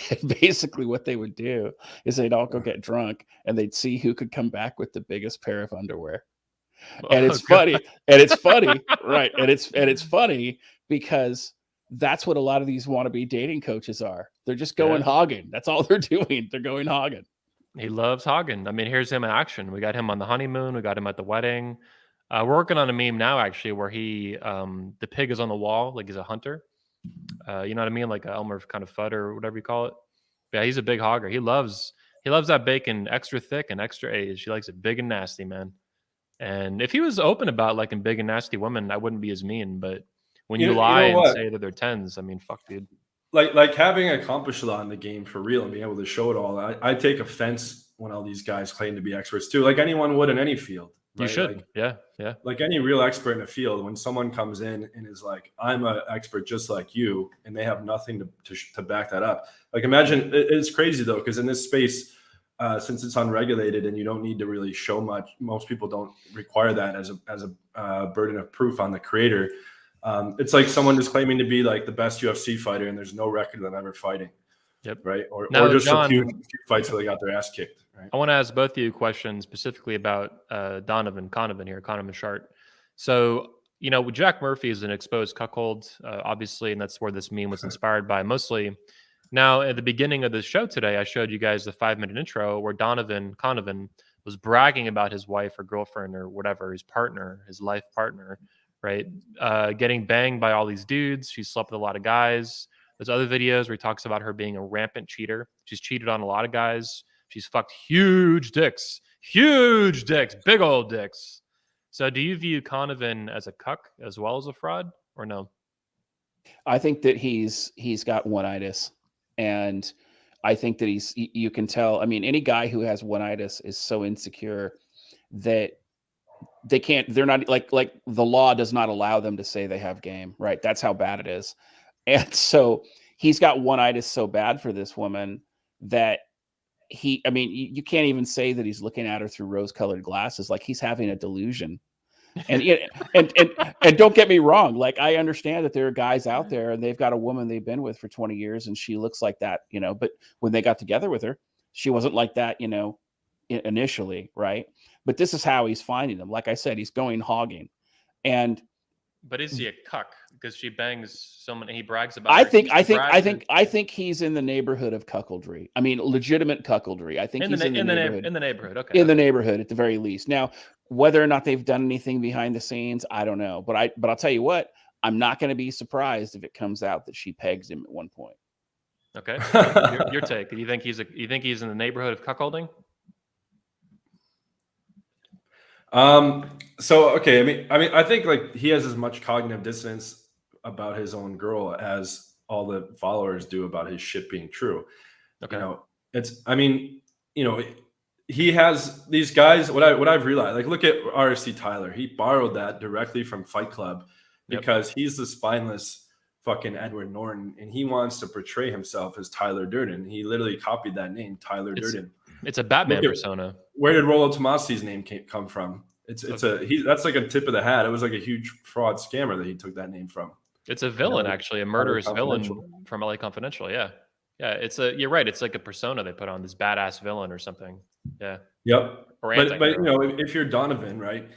And basically what they would do is they'd all go get drunk and they'd see who could come back with the biggest pair of underwear. And it's funny. And it's funny. Right. And it's funny because that's what a lot of these wannabe dating coaches are. They're just going hogging. That's all they're doing. They're going hogging. He loves hogging. I mean, here's him in action. We got him on the honeymoon. We got him at the wedding. We're working on a meme now, actually, where he, the pig is on the wall, like he's a hunter. You know what I mean? Like a Elmer kind of Fudd or whatever you call it. But yeah, he's a big hogger. He loves that bacon extra thick and extra aged. He likes it big and nasty, man. And if he was open about liking big and nasty women, I wouldn't be as mean. But when you lie and say that they're 10s, I mean, fuck, dude. Like having accomplished a lot in the game for real and being able to show it all, I take offense when all these guys claim to be experts too, like anyone would in any field. Right? You should. Like, yeah. Like any real expert in a field, when someone comes in and is like, I'm an expert just like you, and they have nothing to back that up. Like imagine, it's crazy though, because in this space, since it's unregulated and you don't need to really show much, most people don't require that as a burden of proof on the creator. It's like someone is claiming to be like the best UFC fighter and there's no record of them ever fighting. Yep. Right. Or just John, a few fights where they got their ass kicked. Right? I want to ask both of you questions specifically about Conovan Shart. So, you know, Jack Murphy is an exposed cuckold, obviously, and that's where this meme was inspired by mostly. Now, at the beginning of the show today, I showed you guys the 5-minute intro where Conovan was bragging about his wife or girlfriend or whatever, his partner, his life partner, right? Getting banged by all these dudes. She slept with a lot of guys. There's other videos where he talks about her being a rampant cheater. She's cheated on a lot of guys. She's fucked huge dicks, big old dicks. So do you view Conovan as a cuck as well as a fraud or no? I think that he's got one-itis. And I think that you can tell, I mean, any guy who has one-itis is so insecure that they're not like the law does not allow them to say they have game, right? That's how bad it is. And so he's got one-itis so bad for this woman that you can't even say that he's looking at her through rose-colored glasses. Like he's having a delusion. And don't get me wrong. Like I understand that there are guys out there and they've got a woman they've been with for 20 years and she looks like that, you know, but when they got together with her, she wasn't like that, you know, initially. Right. But this is how he's finding them. Like I said, he's going hogging. But is he a cuck? Because she bangs someone and he brags about. I think he's in the neighborhood of cuckoldry. I mean, legitimate cuckoldry. I think he's in the neighborhood. In the neighborhood, okay. In the neighborhood, at the very least. Now, whether or not they've done anything behind the scenes, I don't know. But I'll tell you what, I'm not going to be surprised if it comes out that she pegs him at one point. Okay, your take. Do you think he's in the neighborhood of cuckolding? So okay, I mean, I think like he has as much cognitive dissonance about his own girl as all the followers do about his shit being true. Okay. You know, he has these guys. What I've realized, like, look at RC Tyler. He borrowed that directly from Fight Club because he's the spineless fucking Edward Norton, and he wants to portray himself as Tyler Durden. He literally copied that name, Tyler Durden. It's a Batman persona. Where did Rollo Tomasi's name come from? That's like a tip of the hat. It was like a huge fraud scammer that he took that name from. It's a villain, actually, a murderous villain from LA Confidential. Yeah. You're right. It's like a persona they put on, this badass villain or something. Yeah. Yep. But you know, if you're Donovan, right,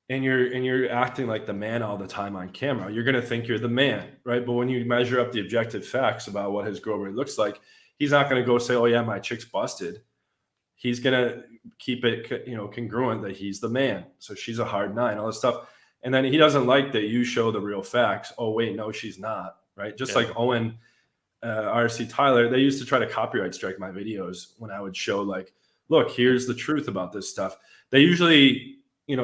and you're acting like the man all the time on camera, you're gonna think you're the man, right? But when you measure up the objective facts about what his girl really looks like, he's not gonna go say, "Oh yeah, my chick's busted." He's gonna keep it, you know, congruent that he's the man. So she's a hard 9, all this stuff. And then he doesn't like that you show the real facts. Oh wait, no, she's not. Right? Just like Owen RC Tyler, they used to try to copyright strike my videos when I would show like, look, here's the truth about this stuff. They usually,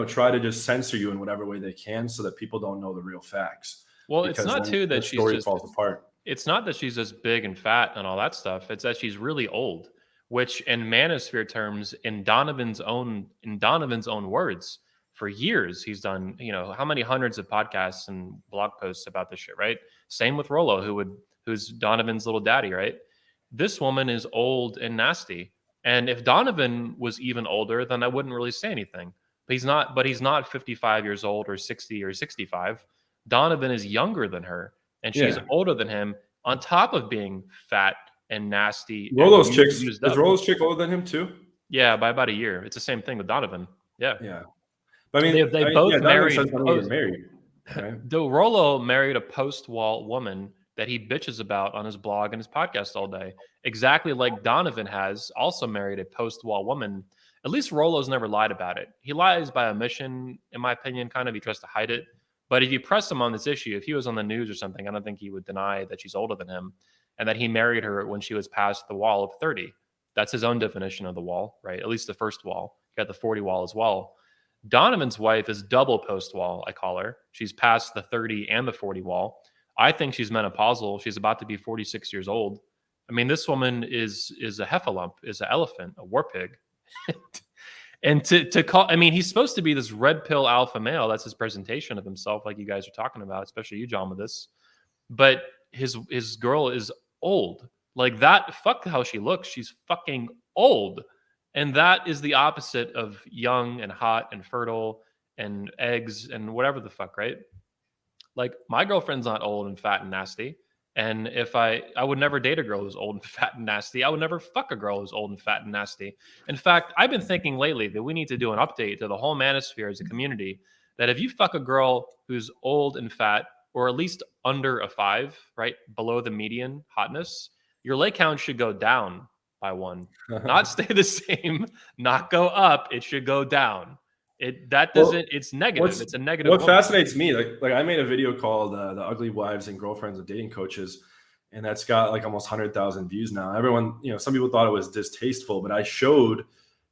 try to just censor you in whatever way they can so that people don't know the real facts. Well, it's not too that she's just falls apart. It's not that she's just big and fat and all that stuff. It's that she's really old, which in Manosphere terms, in Donovan's own words, for years he's done, how many hundreds of podcasts and blog posts about this shit, right? Same with Rollo, who's Donovan's little daddy, right? This woman is old and nasty. And if Donovan was even older, then I wouldn't really say anything. But he's not 55 years old or 60 or 65. Donovan is younger than her, and she's older than him, on top of being fat and nasty. Rollo's is Rollo's chick older than him too? Yeah, by about a year. It's the same thing with Donovan. Yeah. Yeah. But I mean, they both married. Right? Rollo married a post-wall woman that he bitches about on his blog and his podcast all day. Exactly like Donovan has also married a post-wall woman. At least Rollo's never lied about it. He lies by omission, in my opinion, kind of. He tries to hide it. But if you press him on this issue, if he was on the news or something, I don't think he would deny that she's older than him and that he married her when she was past the wall of 30. That's his own definition of the wall, right? At least the first wall. You got the 40 wall as well. Donovan's wife is double post wall, I call her. She's past the 30 and the 40 wall. I think she's menopausal. She's about to be 46 years old. I mean, this woman is a heffalump, is an elephant, a war pig. And to call, I mean, he's supposed to be this red pill alpha male. That's his presentation of himself, like you guys are talking about, especially you, John, with this. But his girl is old. Like that, fuck how she looks. She's fucking old. And that is the opposite of young and hot and fertile and eggs and whatever the fuck, right? Like my girlfriend's not old and fat and nasty. And if I would never date a girl who's old and fat and nasty. I would never fuck a girl who's old and fat and nasty. In fact, I've been thinking lately that we need to do an update to the whole Manosphere as a community, that if you fuck a girl who's old and fat, or at least under a 5, right, below the median hotness, your leg count should go down by 1. Not stay the same, not go up. It should go down. It's negative. It's a negative. What fascinates me, like I made a video called "The Ugly Wives and Girlfriends of Dating Coaches," and that's got like almost 100,000 views now. Everyone, some people thought it was distasteful, but I showed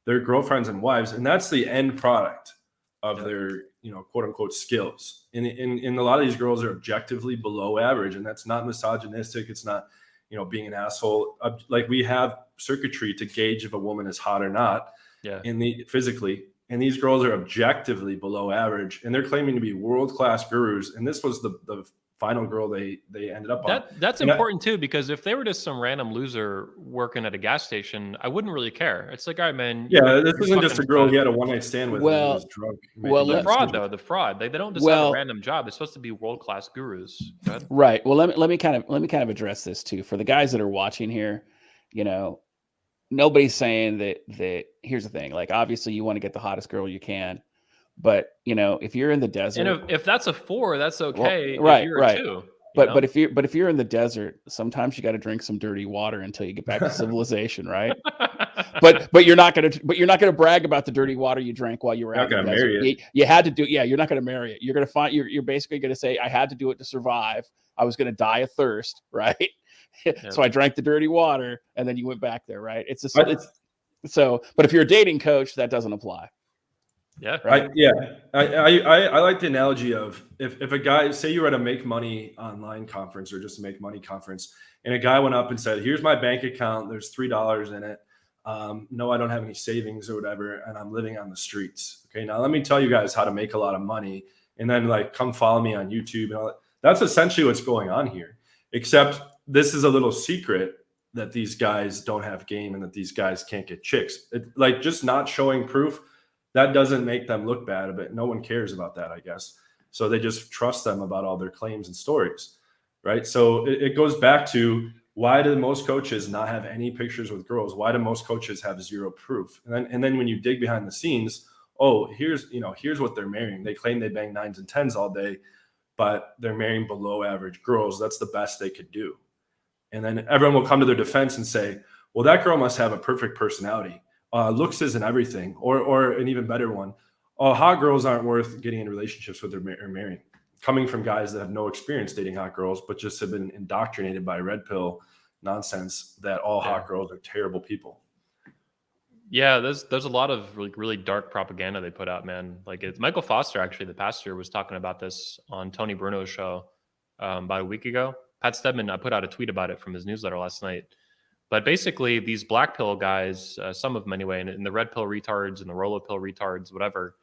their girlfriends and wives, and that's the end product of their, quote unquote skills. And a lot of these girls are objectively below average, and that's not misogynistic. It's not, being an asshole. Like we have circuitry to gauge if a woman is hot or not. Yeah. Physically. And these girls are objectively below average, and they're claiming to be world-class gurus. And this was the final girl they ended up on. That's important too, because if they were just some random loser working at a gas station, I wouldn't really care. It's like, all right, man. Yeah, this isn't just a girl he had a one-night stand with. Well, was drunk. The fraud though, the fraud. They don't just have a random job. They're supposed to be world-class gurus. Right. Well, let me kind of address this too for the guys that are watching here. Nobody's saying that here's the thing. Like, obviously you want to get the hottest girl you can, but if you're in the desert, and if that's a 4, that's okay. Well, right. If you're a 2, but if you're in the desert, sometimes you got to drink some dirty water until you get back to civilization, right? but you're not gonna brag about the dirty water you drank while you were out in the desert. You had to do it. Yeah, you're not gonna marry it. You're gonna find you're basically gonna say, I had to do it to survive. I was gonna die of thirst, right? Yeah. So I drank the dirty water, and then you went back there, right? But if you're a dating coach, that doesn't apply. Yeah. Right. I like the analogy of if a guy, say you were at a make money online conference or just a make money conference, and a guy went up and said, here's my bank account, there's $3 in it. No, I don't have any savings or whatever, and I'm living on the streets. Okay, now let me tell you guys how to make a lot of money, and then like come follow me on YouTube and all that. That's essentially what's going on here, except this is a little secret that these guys don't have game and that these guys can't get chicks. Like just not showing proof, that doesn't make them look bad, but no one cares about that, I guess. So they just trust them about all their claims and stories, right? So it goes back to, why do most coaches not have any pictures with girls? Why do most coaches have zero proof? And then when you dig behind the scenes, here's what they're marrying. They claim they bang 9s and 10s all day, but they're marrying below average girls. That's the best they could do. And then everyone will come to their defense and say, well, that girl must have a perfect personality. Looks isn't everything. Or an even better one, hot girls aren't worth getting in relationships with or marrying. Coming from guys that have no experience dating hot girls, but just have been indoctrinated by red pill nonsense that all hot girls are terrible people. Yeah, there's a lot of really dark propaganda they put out, man. Like it's Michael Foster, actually, the pastor, was talking about this on Tony Bruno's show about a week ago. Pat Stedman, I put out a tweet about it from his newsletter last night. But basically, these black pill guys, some of them anyway, and the red pill retards and the Rolo pill retards, whatever,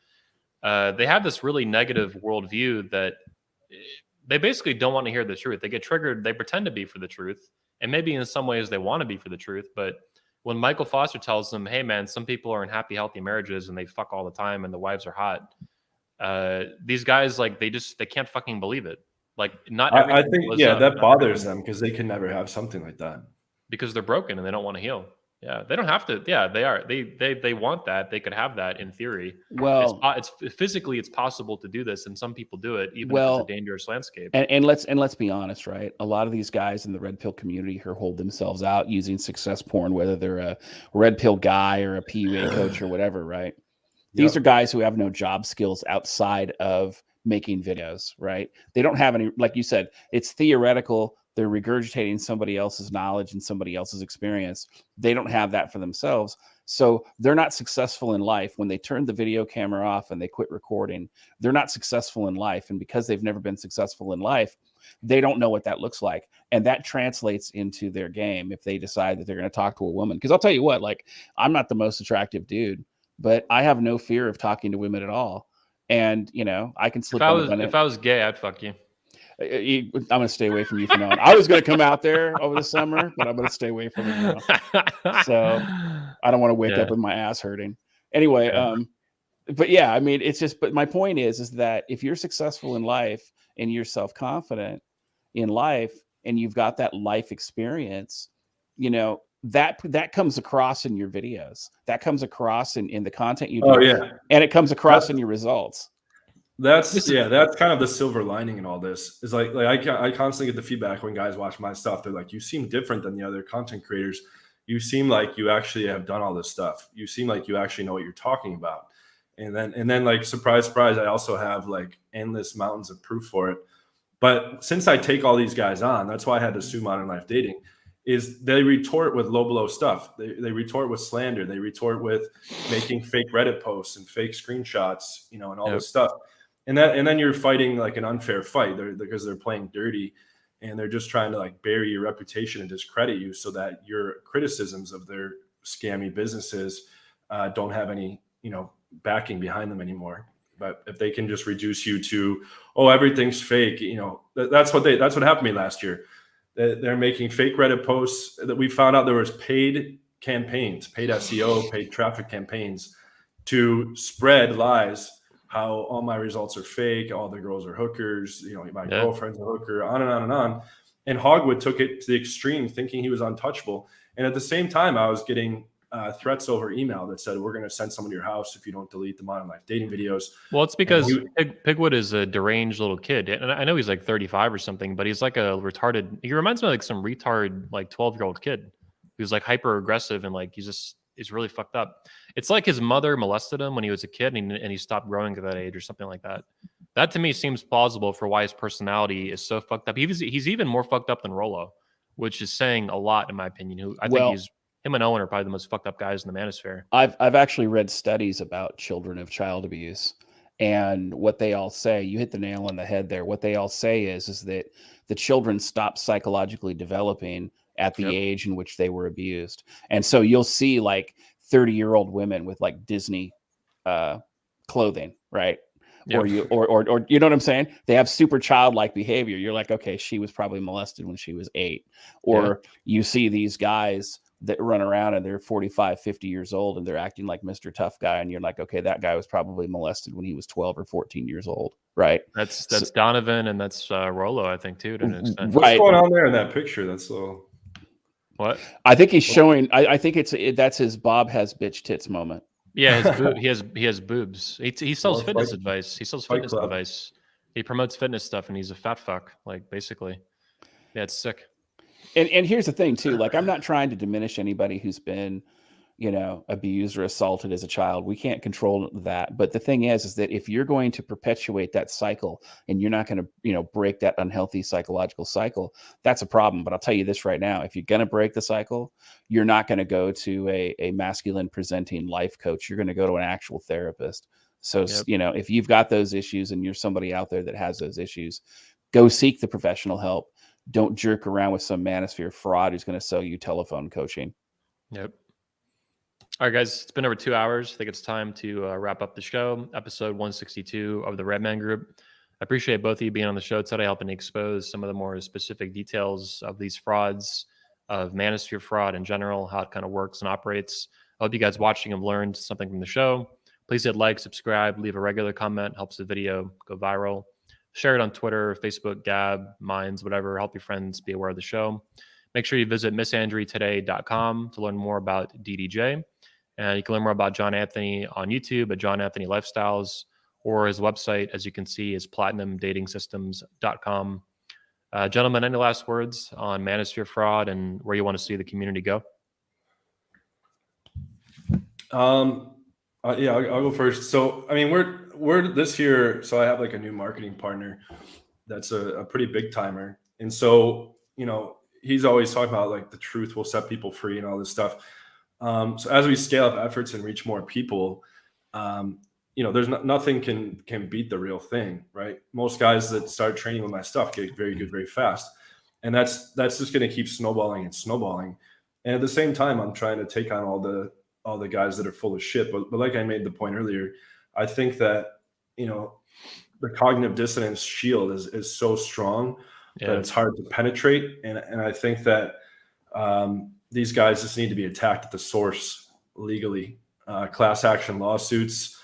they have this really negative worldview that they basically don't want to hear the truth. They get triggered. They pretend to be for the truth. And maybe in some ways they want to be for the truth, but when Michael Foster tells them, hey, man, some people are in happy, healthy marriages and they fuck all the time and the wives are hot. These guys, like, they can't fucking believe it. Like, not I think, that bothers them because they can never have something like that. Because they're broken and they don't want to heal. Yeah, they don't have to. Yeah, they are. They want that. They could have that in theory. Well, it's physically it's possible to do this, and some people do it, even if it's a dangerous landscape. And let's be honest, right? A lot of these guys in the red pill community who hold themselves out using success porn, whether they're a red pill guy or a PUA coach or whatever, right? These are guys who have no job skills outside of making videos, right? They don't have any, like you said, it's theoretical. They're regurgitating somebody else's knowledge and somebody else's experience. They don't have that for themselves. So they're not successful in life. When they turn the video camera off and they quit recording, they're not successful in life. And because they've never been successful in life, they don't know what that looks like. And that translates into their game if they decide that they're going to talk to a woman. Because I'll tell you what, like, I'm not the most attractive dude, but I have no fear of talking to women at all. And, you know, I can slip if I was gay, I'd fuck you. I'm going to stay away from you for now. I was going to come out there over the summer, but I'm going to stay away from it now. So I don't want to wake up with my ass hurting. Anyway, but yeah, I mean, it's just, but my point is that if you're successful in life and you're self-confident in life and you've got that life experience, you know, that comes across in your videos. That comes across in the content you do. Oh, yeah. And it comes across in your results. That's kind of the silver lining in all this is like I constantly get the feedback when guys watch my stuff. They're like, you seem different than the other content creators. You seem like you actually have done all this stuff. You seem like you actually know what you're talking about. And then like, surprise, surprise, I also have like endless mountains of proof for it. But since I take all these guys on, that's why I had to sue Modern Life Dating, is they retort with low below stuff. They retort with slander. They retort with making fake Reddit posts and fake screenshots, you know, and all this stuff. And then you're fighting like an unfair fight because they're playing dirty and they're just trying to like bury your reputation and discredit you so that your criticisms of their scammy businesses don't have any, you know, backing behind them anymore. But if they can just reduce you to, oh, everything's fake, you know, that's what happened to me last year. They're making fake Reddit posts that we found out there was paid campaigns, paid SEO, paid traffic campaigns to spread lies. How all my results are fake, all the girls are hookers, you know, my girlfriend's a hooker, on and on and on. And Hogwood took it to the extreme, thinking he was untouchable. And at the same time, I was getting threats over email that said, we're going to send someone to your house if you don't delete the Modern Life Dating videos. Well, it's because Pigwood is a deranged little kid. And I know he's like 35 or something, but he's like a retarded. He reminds me of like some retard, like 12-year-old kid who's like hyper aggressive and like he's really fucked up. It's like his mother molested him when he was a kid and he stopped growing at that age or something like that. That to me seems plausible for why his personality is so fucked up. He's even more fucked up than Rolo, which is saying a lot in my opinion. I think him and Owen are probably the most fucked up guys in the Manosphere. I've actually read studies about children of child abuse, and what they all say, you hit the nail on the head there. What they all say is that the children stop psychologically developing at the age in which they were abused. And so you'll see like 30-year-old women with like Disney clothing, right? Yep. Or you know what I'm saying? They have super childlike behavior. You're like, okay, she was probably molested when she was 8. Or you see these guys that run around and they're 45, 50 years old and they're acting like Mr. Tough Guy. And you're like, okay, that guy was probably molested when he was 12 or 14 years old. Right. That's Donovan and that's Rolo, I think, too, to an extent. What's going on there in that picture? That's so... What? I think he's showing. I think that's his Bob has bitch tits moment. Yeah, he has boobs. He sells fitness advice. He sells fitness advice. He promotes fitness stuff, and he's a fat fuck. Like basically, yeah, it's sick. And here's the thing too. Like I'm not trying to diminish anybody who's been abused or assaulted as a child. We can't control that. But the thing is that if you're going to perpetuate that cycle and you're not going to, break that unhealthy psychological cycle, that's a problem. But I'll tell you this right now, if you're going to break the cycle, you're not going to go to a masculine presenting life coach. You're going to go to an actual therapist. So, if you've got those issues and you're somebody out there that has those issues, go seek the professional help. Don't jerk around with some Manosphere fraud who's going to sell you telephone coaching. Yep. All right, guys, it's been over 2 hours. I think it's time to wrap up the show, episode 162 of the Redman Group. I appreciate both of you being on the show today, helping expose some of the more specific details of these frauds, of Manosphere fraud in general, how it kind of works and operates. I hope you guys watching have learned something from the show. Please hit like, subscribe, leave a regular comment, helps the video go viral. Share it on Twitter, Facebook, Gab, Minds, whatever. Help your friends be aware of the show. Make sure you visit missandrytoday.com to learn more about DDJ. And you can learn more about John Anthony on YouTube at John Anthony Lifestyles, or his website, as you can see, is platinumdatingsystems.com. Gentlemen, any last words on Manosphere fraud and where you want to see the community go? Yeah, I'll go first. So, I mean, we're this year. So I have like a new marketing partner that's a pretty big timer. And so, he's always talking about like the truth will set people free and all this stuff. So as we scale up efforts and reach more people, there's nothing can beat the real thing, right? Most guys that start training with my stuff get very good very fast, and that's just going to keep snowballing and snowballing. And at the same time, I'm trying to take on all the guys that are full of shit. But like I made the point earlier, I think that the cognitive dissonance shield is so strong that it's hard to penetrate, and I think that these guys just need to be attacked at the source legally. Class action lawsuits,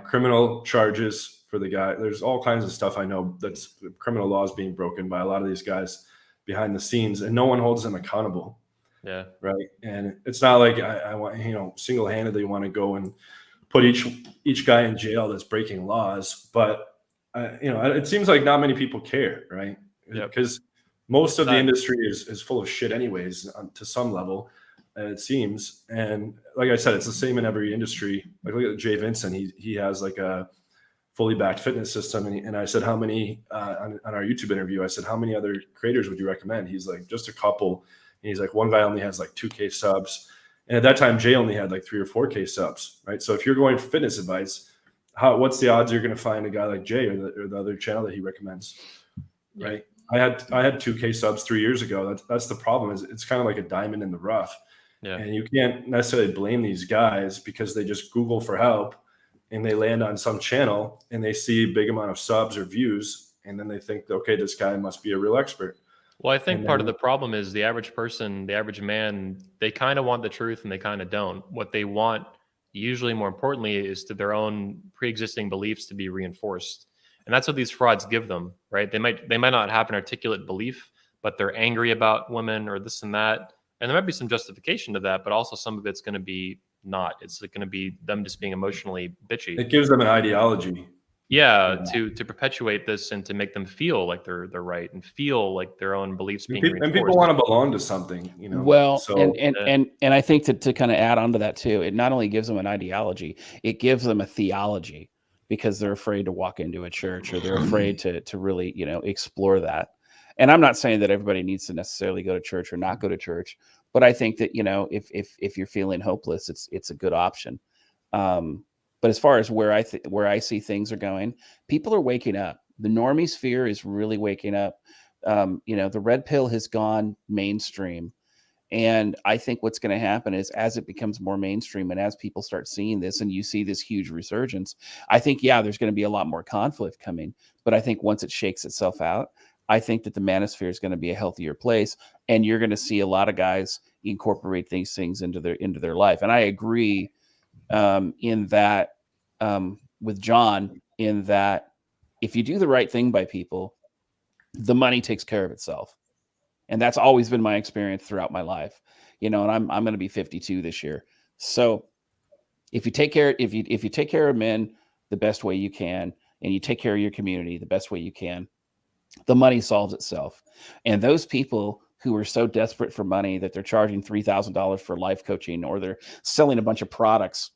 criminal charges for the guy. There's all kinds of stuff I know that's criminal laws being broken by a lot of these guys behind the scenes, and no one holds them accountable. Yeah. Right. And it's not like I want, single-handedly want to go and put each guy in jail that's breaking laws. But, it seems like not many people care. Right. Because most of the industry is full of shit anyways, to some level, it seems. And like I said, it's the same in every industry. Like look at Jay Vincent. He has like a fully backed fitness system. And I said, how many, on our YouTube interview, I said, how many other creators would you recommend? He's like, just a couple. And he's like, one guy only has like 2K subs. And at that time, Jay only had like 3 or 4K subs, right? So if you're going for fitness advice, what's the odds you're going to find a guy like Jay or the other channel that he recommends, right? I had 2K subs 3 years ago. That's the problem. Is it's kind of like a diamond in the rough. Yeah. And you can't necessarily blame these guys because they just Google for help and they land on some channel and they see a big amount of subs or views. And then they think, okay, this guy must be a real expert. Well, I think part of the problem is the average person, the average man, they kind of want the truth and they kind of don't. What they want, usually more importantly, is to their own pre-existing beliefs to be reinforced. And that's what these frauds give them, right? They might not have an articulate belief, but they're angry about women or this and that. And there might be some justification to that, but also some of it's going to be not. It's going to be them just being emotionally bitchy. It gives them an ideology. Yeah, to perpetuate this and to make them feel like they're right and feel like their own beliefs being reinforced. And people want to belong to something, Well, so, and I think to kind of add on to that too, it not only gives them an ideology, it gives them a theology because they're afraid to walk into a church or they're afraid to really, explore that. And I'm not saying that everybody needs to necessarily go to church or not go to church, but I think that, if you're feeling hopeless, it's a good option. But as far as where I see things are going, people are waking up. The normie sphere is really waking up. The red pill has gone mainstream. And I think what's going to happen is as it becomes more mainstream and as people start seeing this and you see this huge resurgence, I think, there's going to be a lot more conflict coming. But I think once it shakes itself out, I think that the manosphere is going to be a healthier place. And you're going to see a lot of guys incorporate these things into their life. And I agree in that with John, in that if you do the right thing by people, the money takes care of itself. And that's always been my experience throughout my life, and I'm going to be 52 this year. So if you take care of men the best way you can, and you take care of your community the best way you can, the money solves itself. And those people who are so desperate for money that they're charging $3,000 for life coaching, or they're selling a bunch of products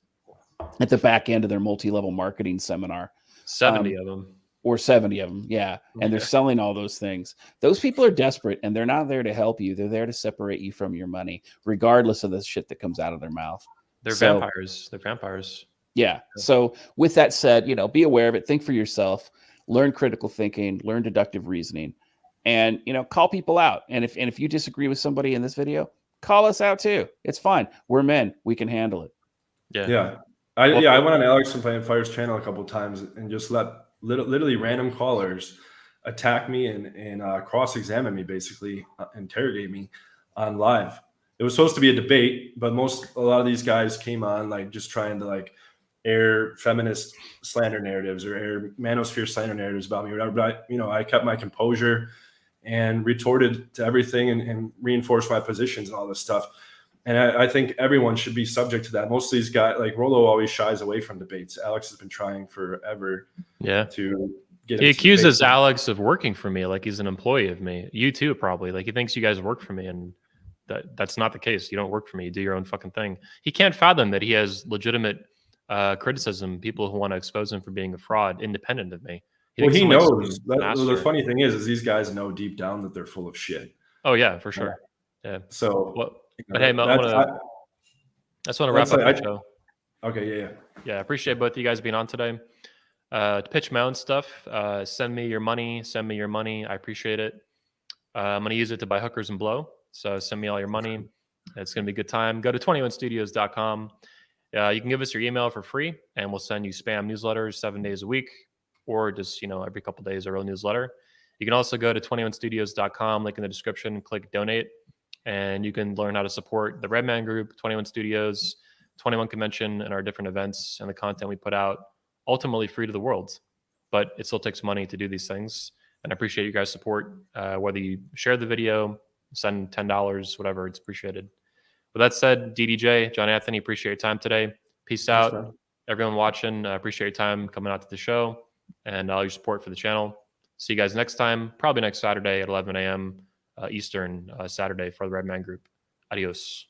at the back end of their multi-level marketing seminar. 70 of them. Or 70 of them. Yeah. And they're selling all those things. Those people are desperate, and they're not there to help you. They're there to separate you from your money, regardless of the shit that comes out of their mouth. They're vampires. They're vampires. Yeah. So with that said, be aware of it. Think for yourself. Learn critical thinking. Learn deductive reasoning. And, call people out. And if you disagree with somebody in this video, call us out too. It's fine. We're men. We can handle it. Yeah. I went on Alex and Playing Fire's channel a couple of times and just let literally random callers attack me and cross-examine me, basically interrogate me on live. It was supposed to be a debate, but a lot of these guys came on like just trying to like air feminist slander narratives or air Manosphere slander narratives about me or whatever. But I kept my composure and retorted to everything and reinforced my positions and all this stuff. And I think everyone should be subject to that. Most of these guys, like Rollo, always shies away from debates. Alex has been trying forever to get. He accuses Alex of working for me, like he's an employee of me. You too, probably. Like he thinks you guys work for me, and that's not the case. You don't work for me. You do your own fucking thing. He can't fathom that he has legitimate criticism, people who want to expose him for being a fraud, independent of me. He knows. The funny thing is these guys know deep down that they're full of shit. Oh yeah, for sure. Yeah. So. But hey, I just want to wrap up the show. Okay, yeah. I appreciate both of you guys being on today. To pitch my own stuff, send me your money. I appreciate it. I'm going to use it to buy hookers and blow. So send me all your money. It's going to be a good time. Go to 21studios.com. You can give us your email for free, and we'll send you spam newsletters 7 days a week, or just every couple days a real newsletter. You can also go to 21studios.com, link in the description, click donate. And you can learn how to support the Redman Group, 21 Studios, 21 Convention, and our different events and the content we put out, ultimately free to the world. But it still takes money to do these things. And I appreciate you guys' support. Whether you share the video, send $10, whatever, it's appreciated. With that said, DDJ, John Anthony, appreciate your time today. Peace out. Thanks, everyone watching, appreciate your time coming out to the show and all your support for the channel. See you guys next time, probably next Saturday at 11 a.m. Eastern, Saturday for the Redman Group. Adios.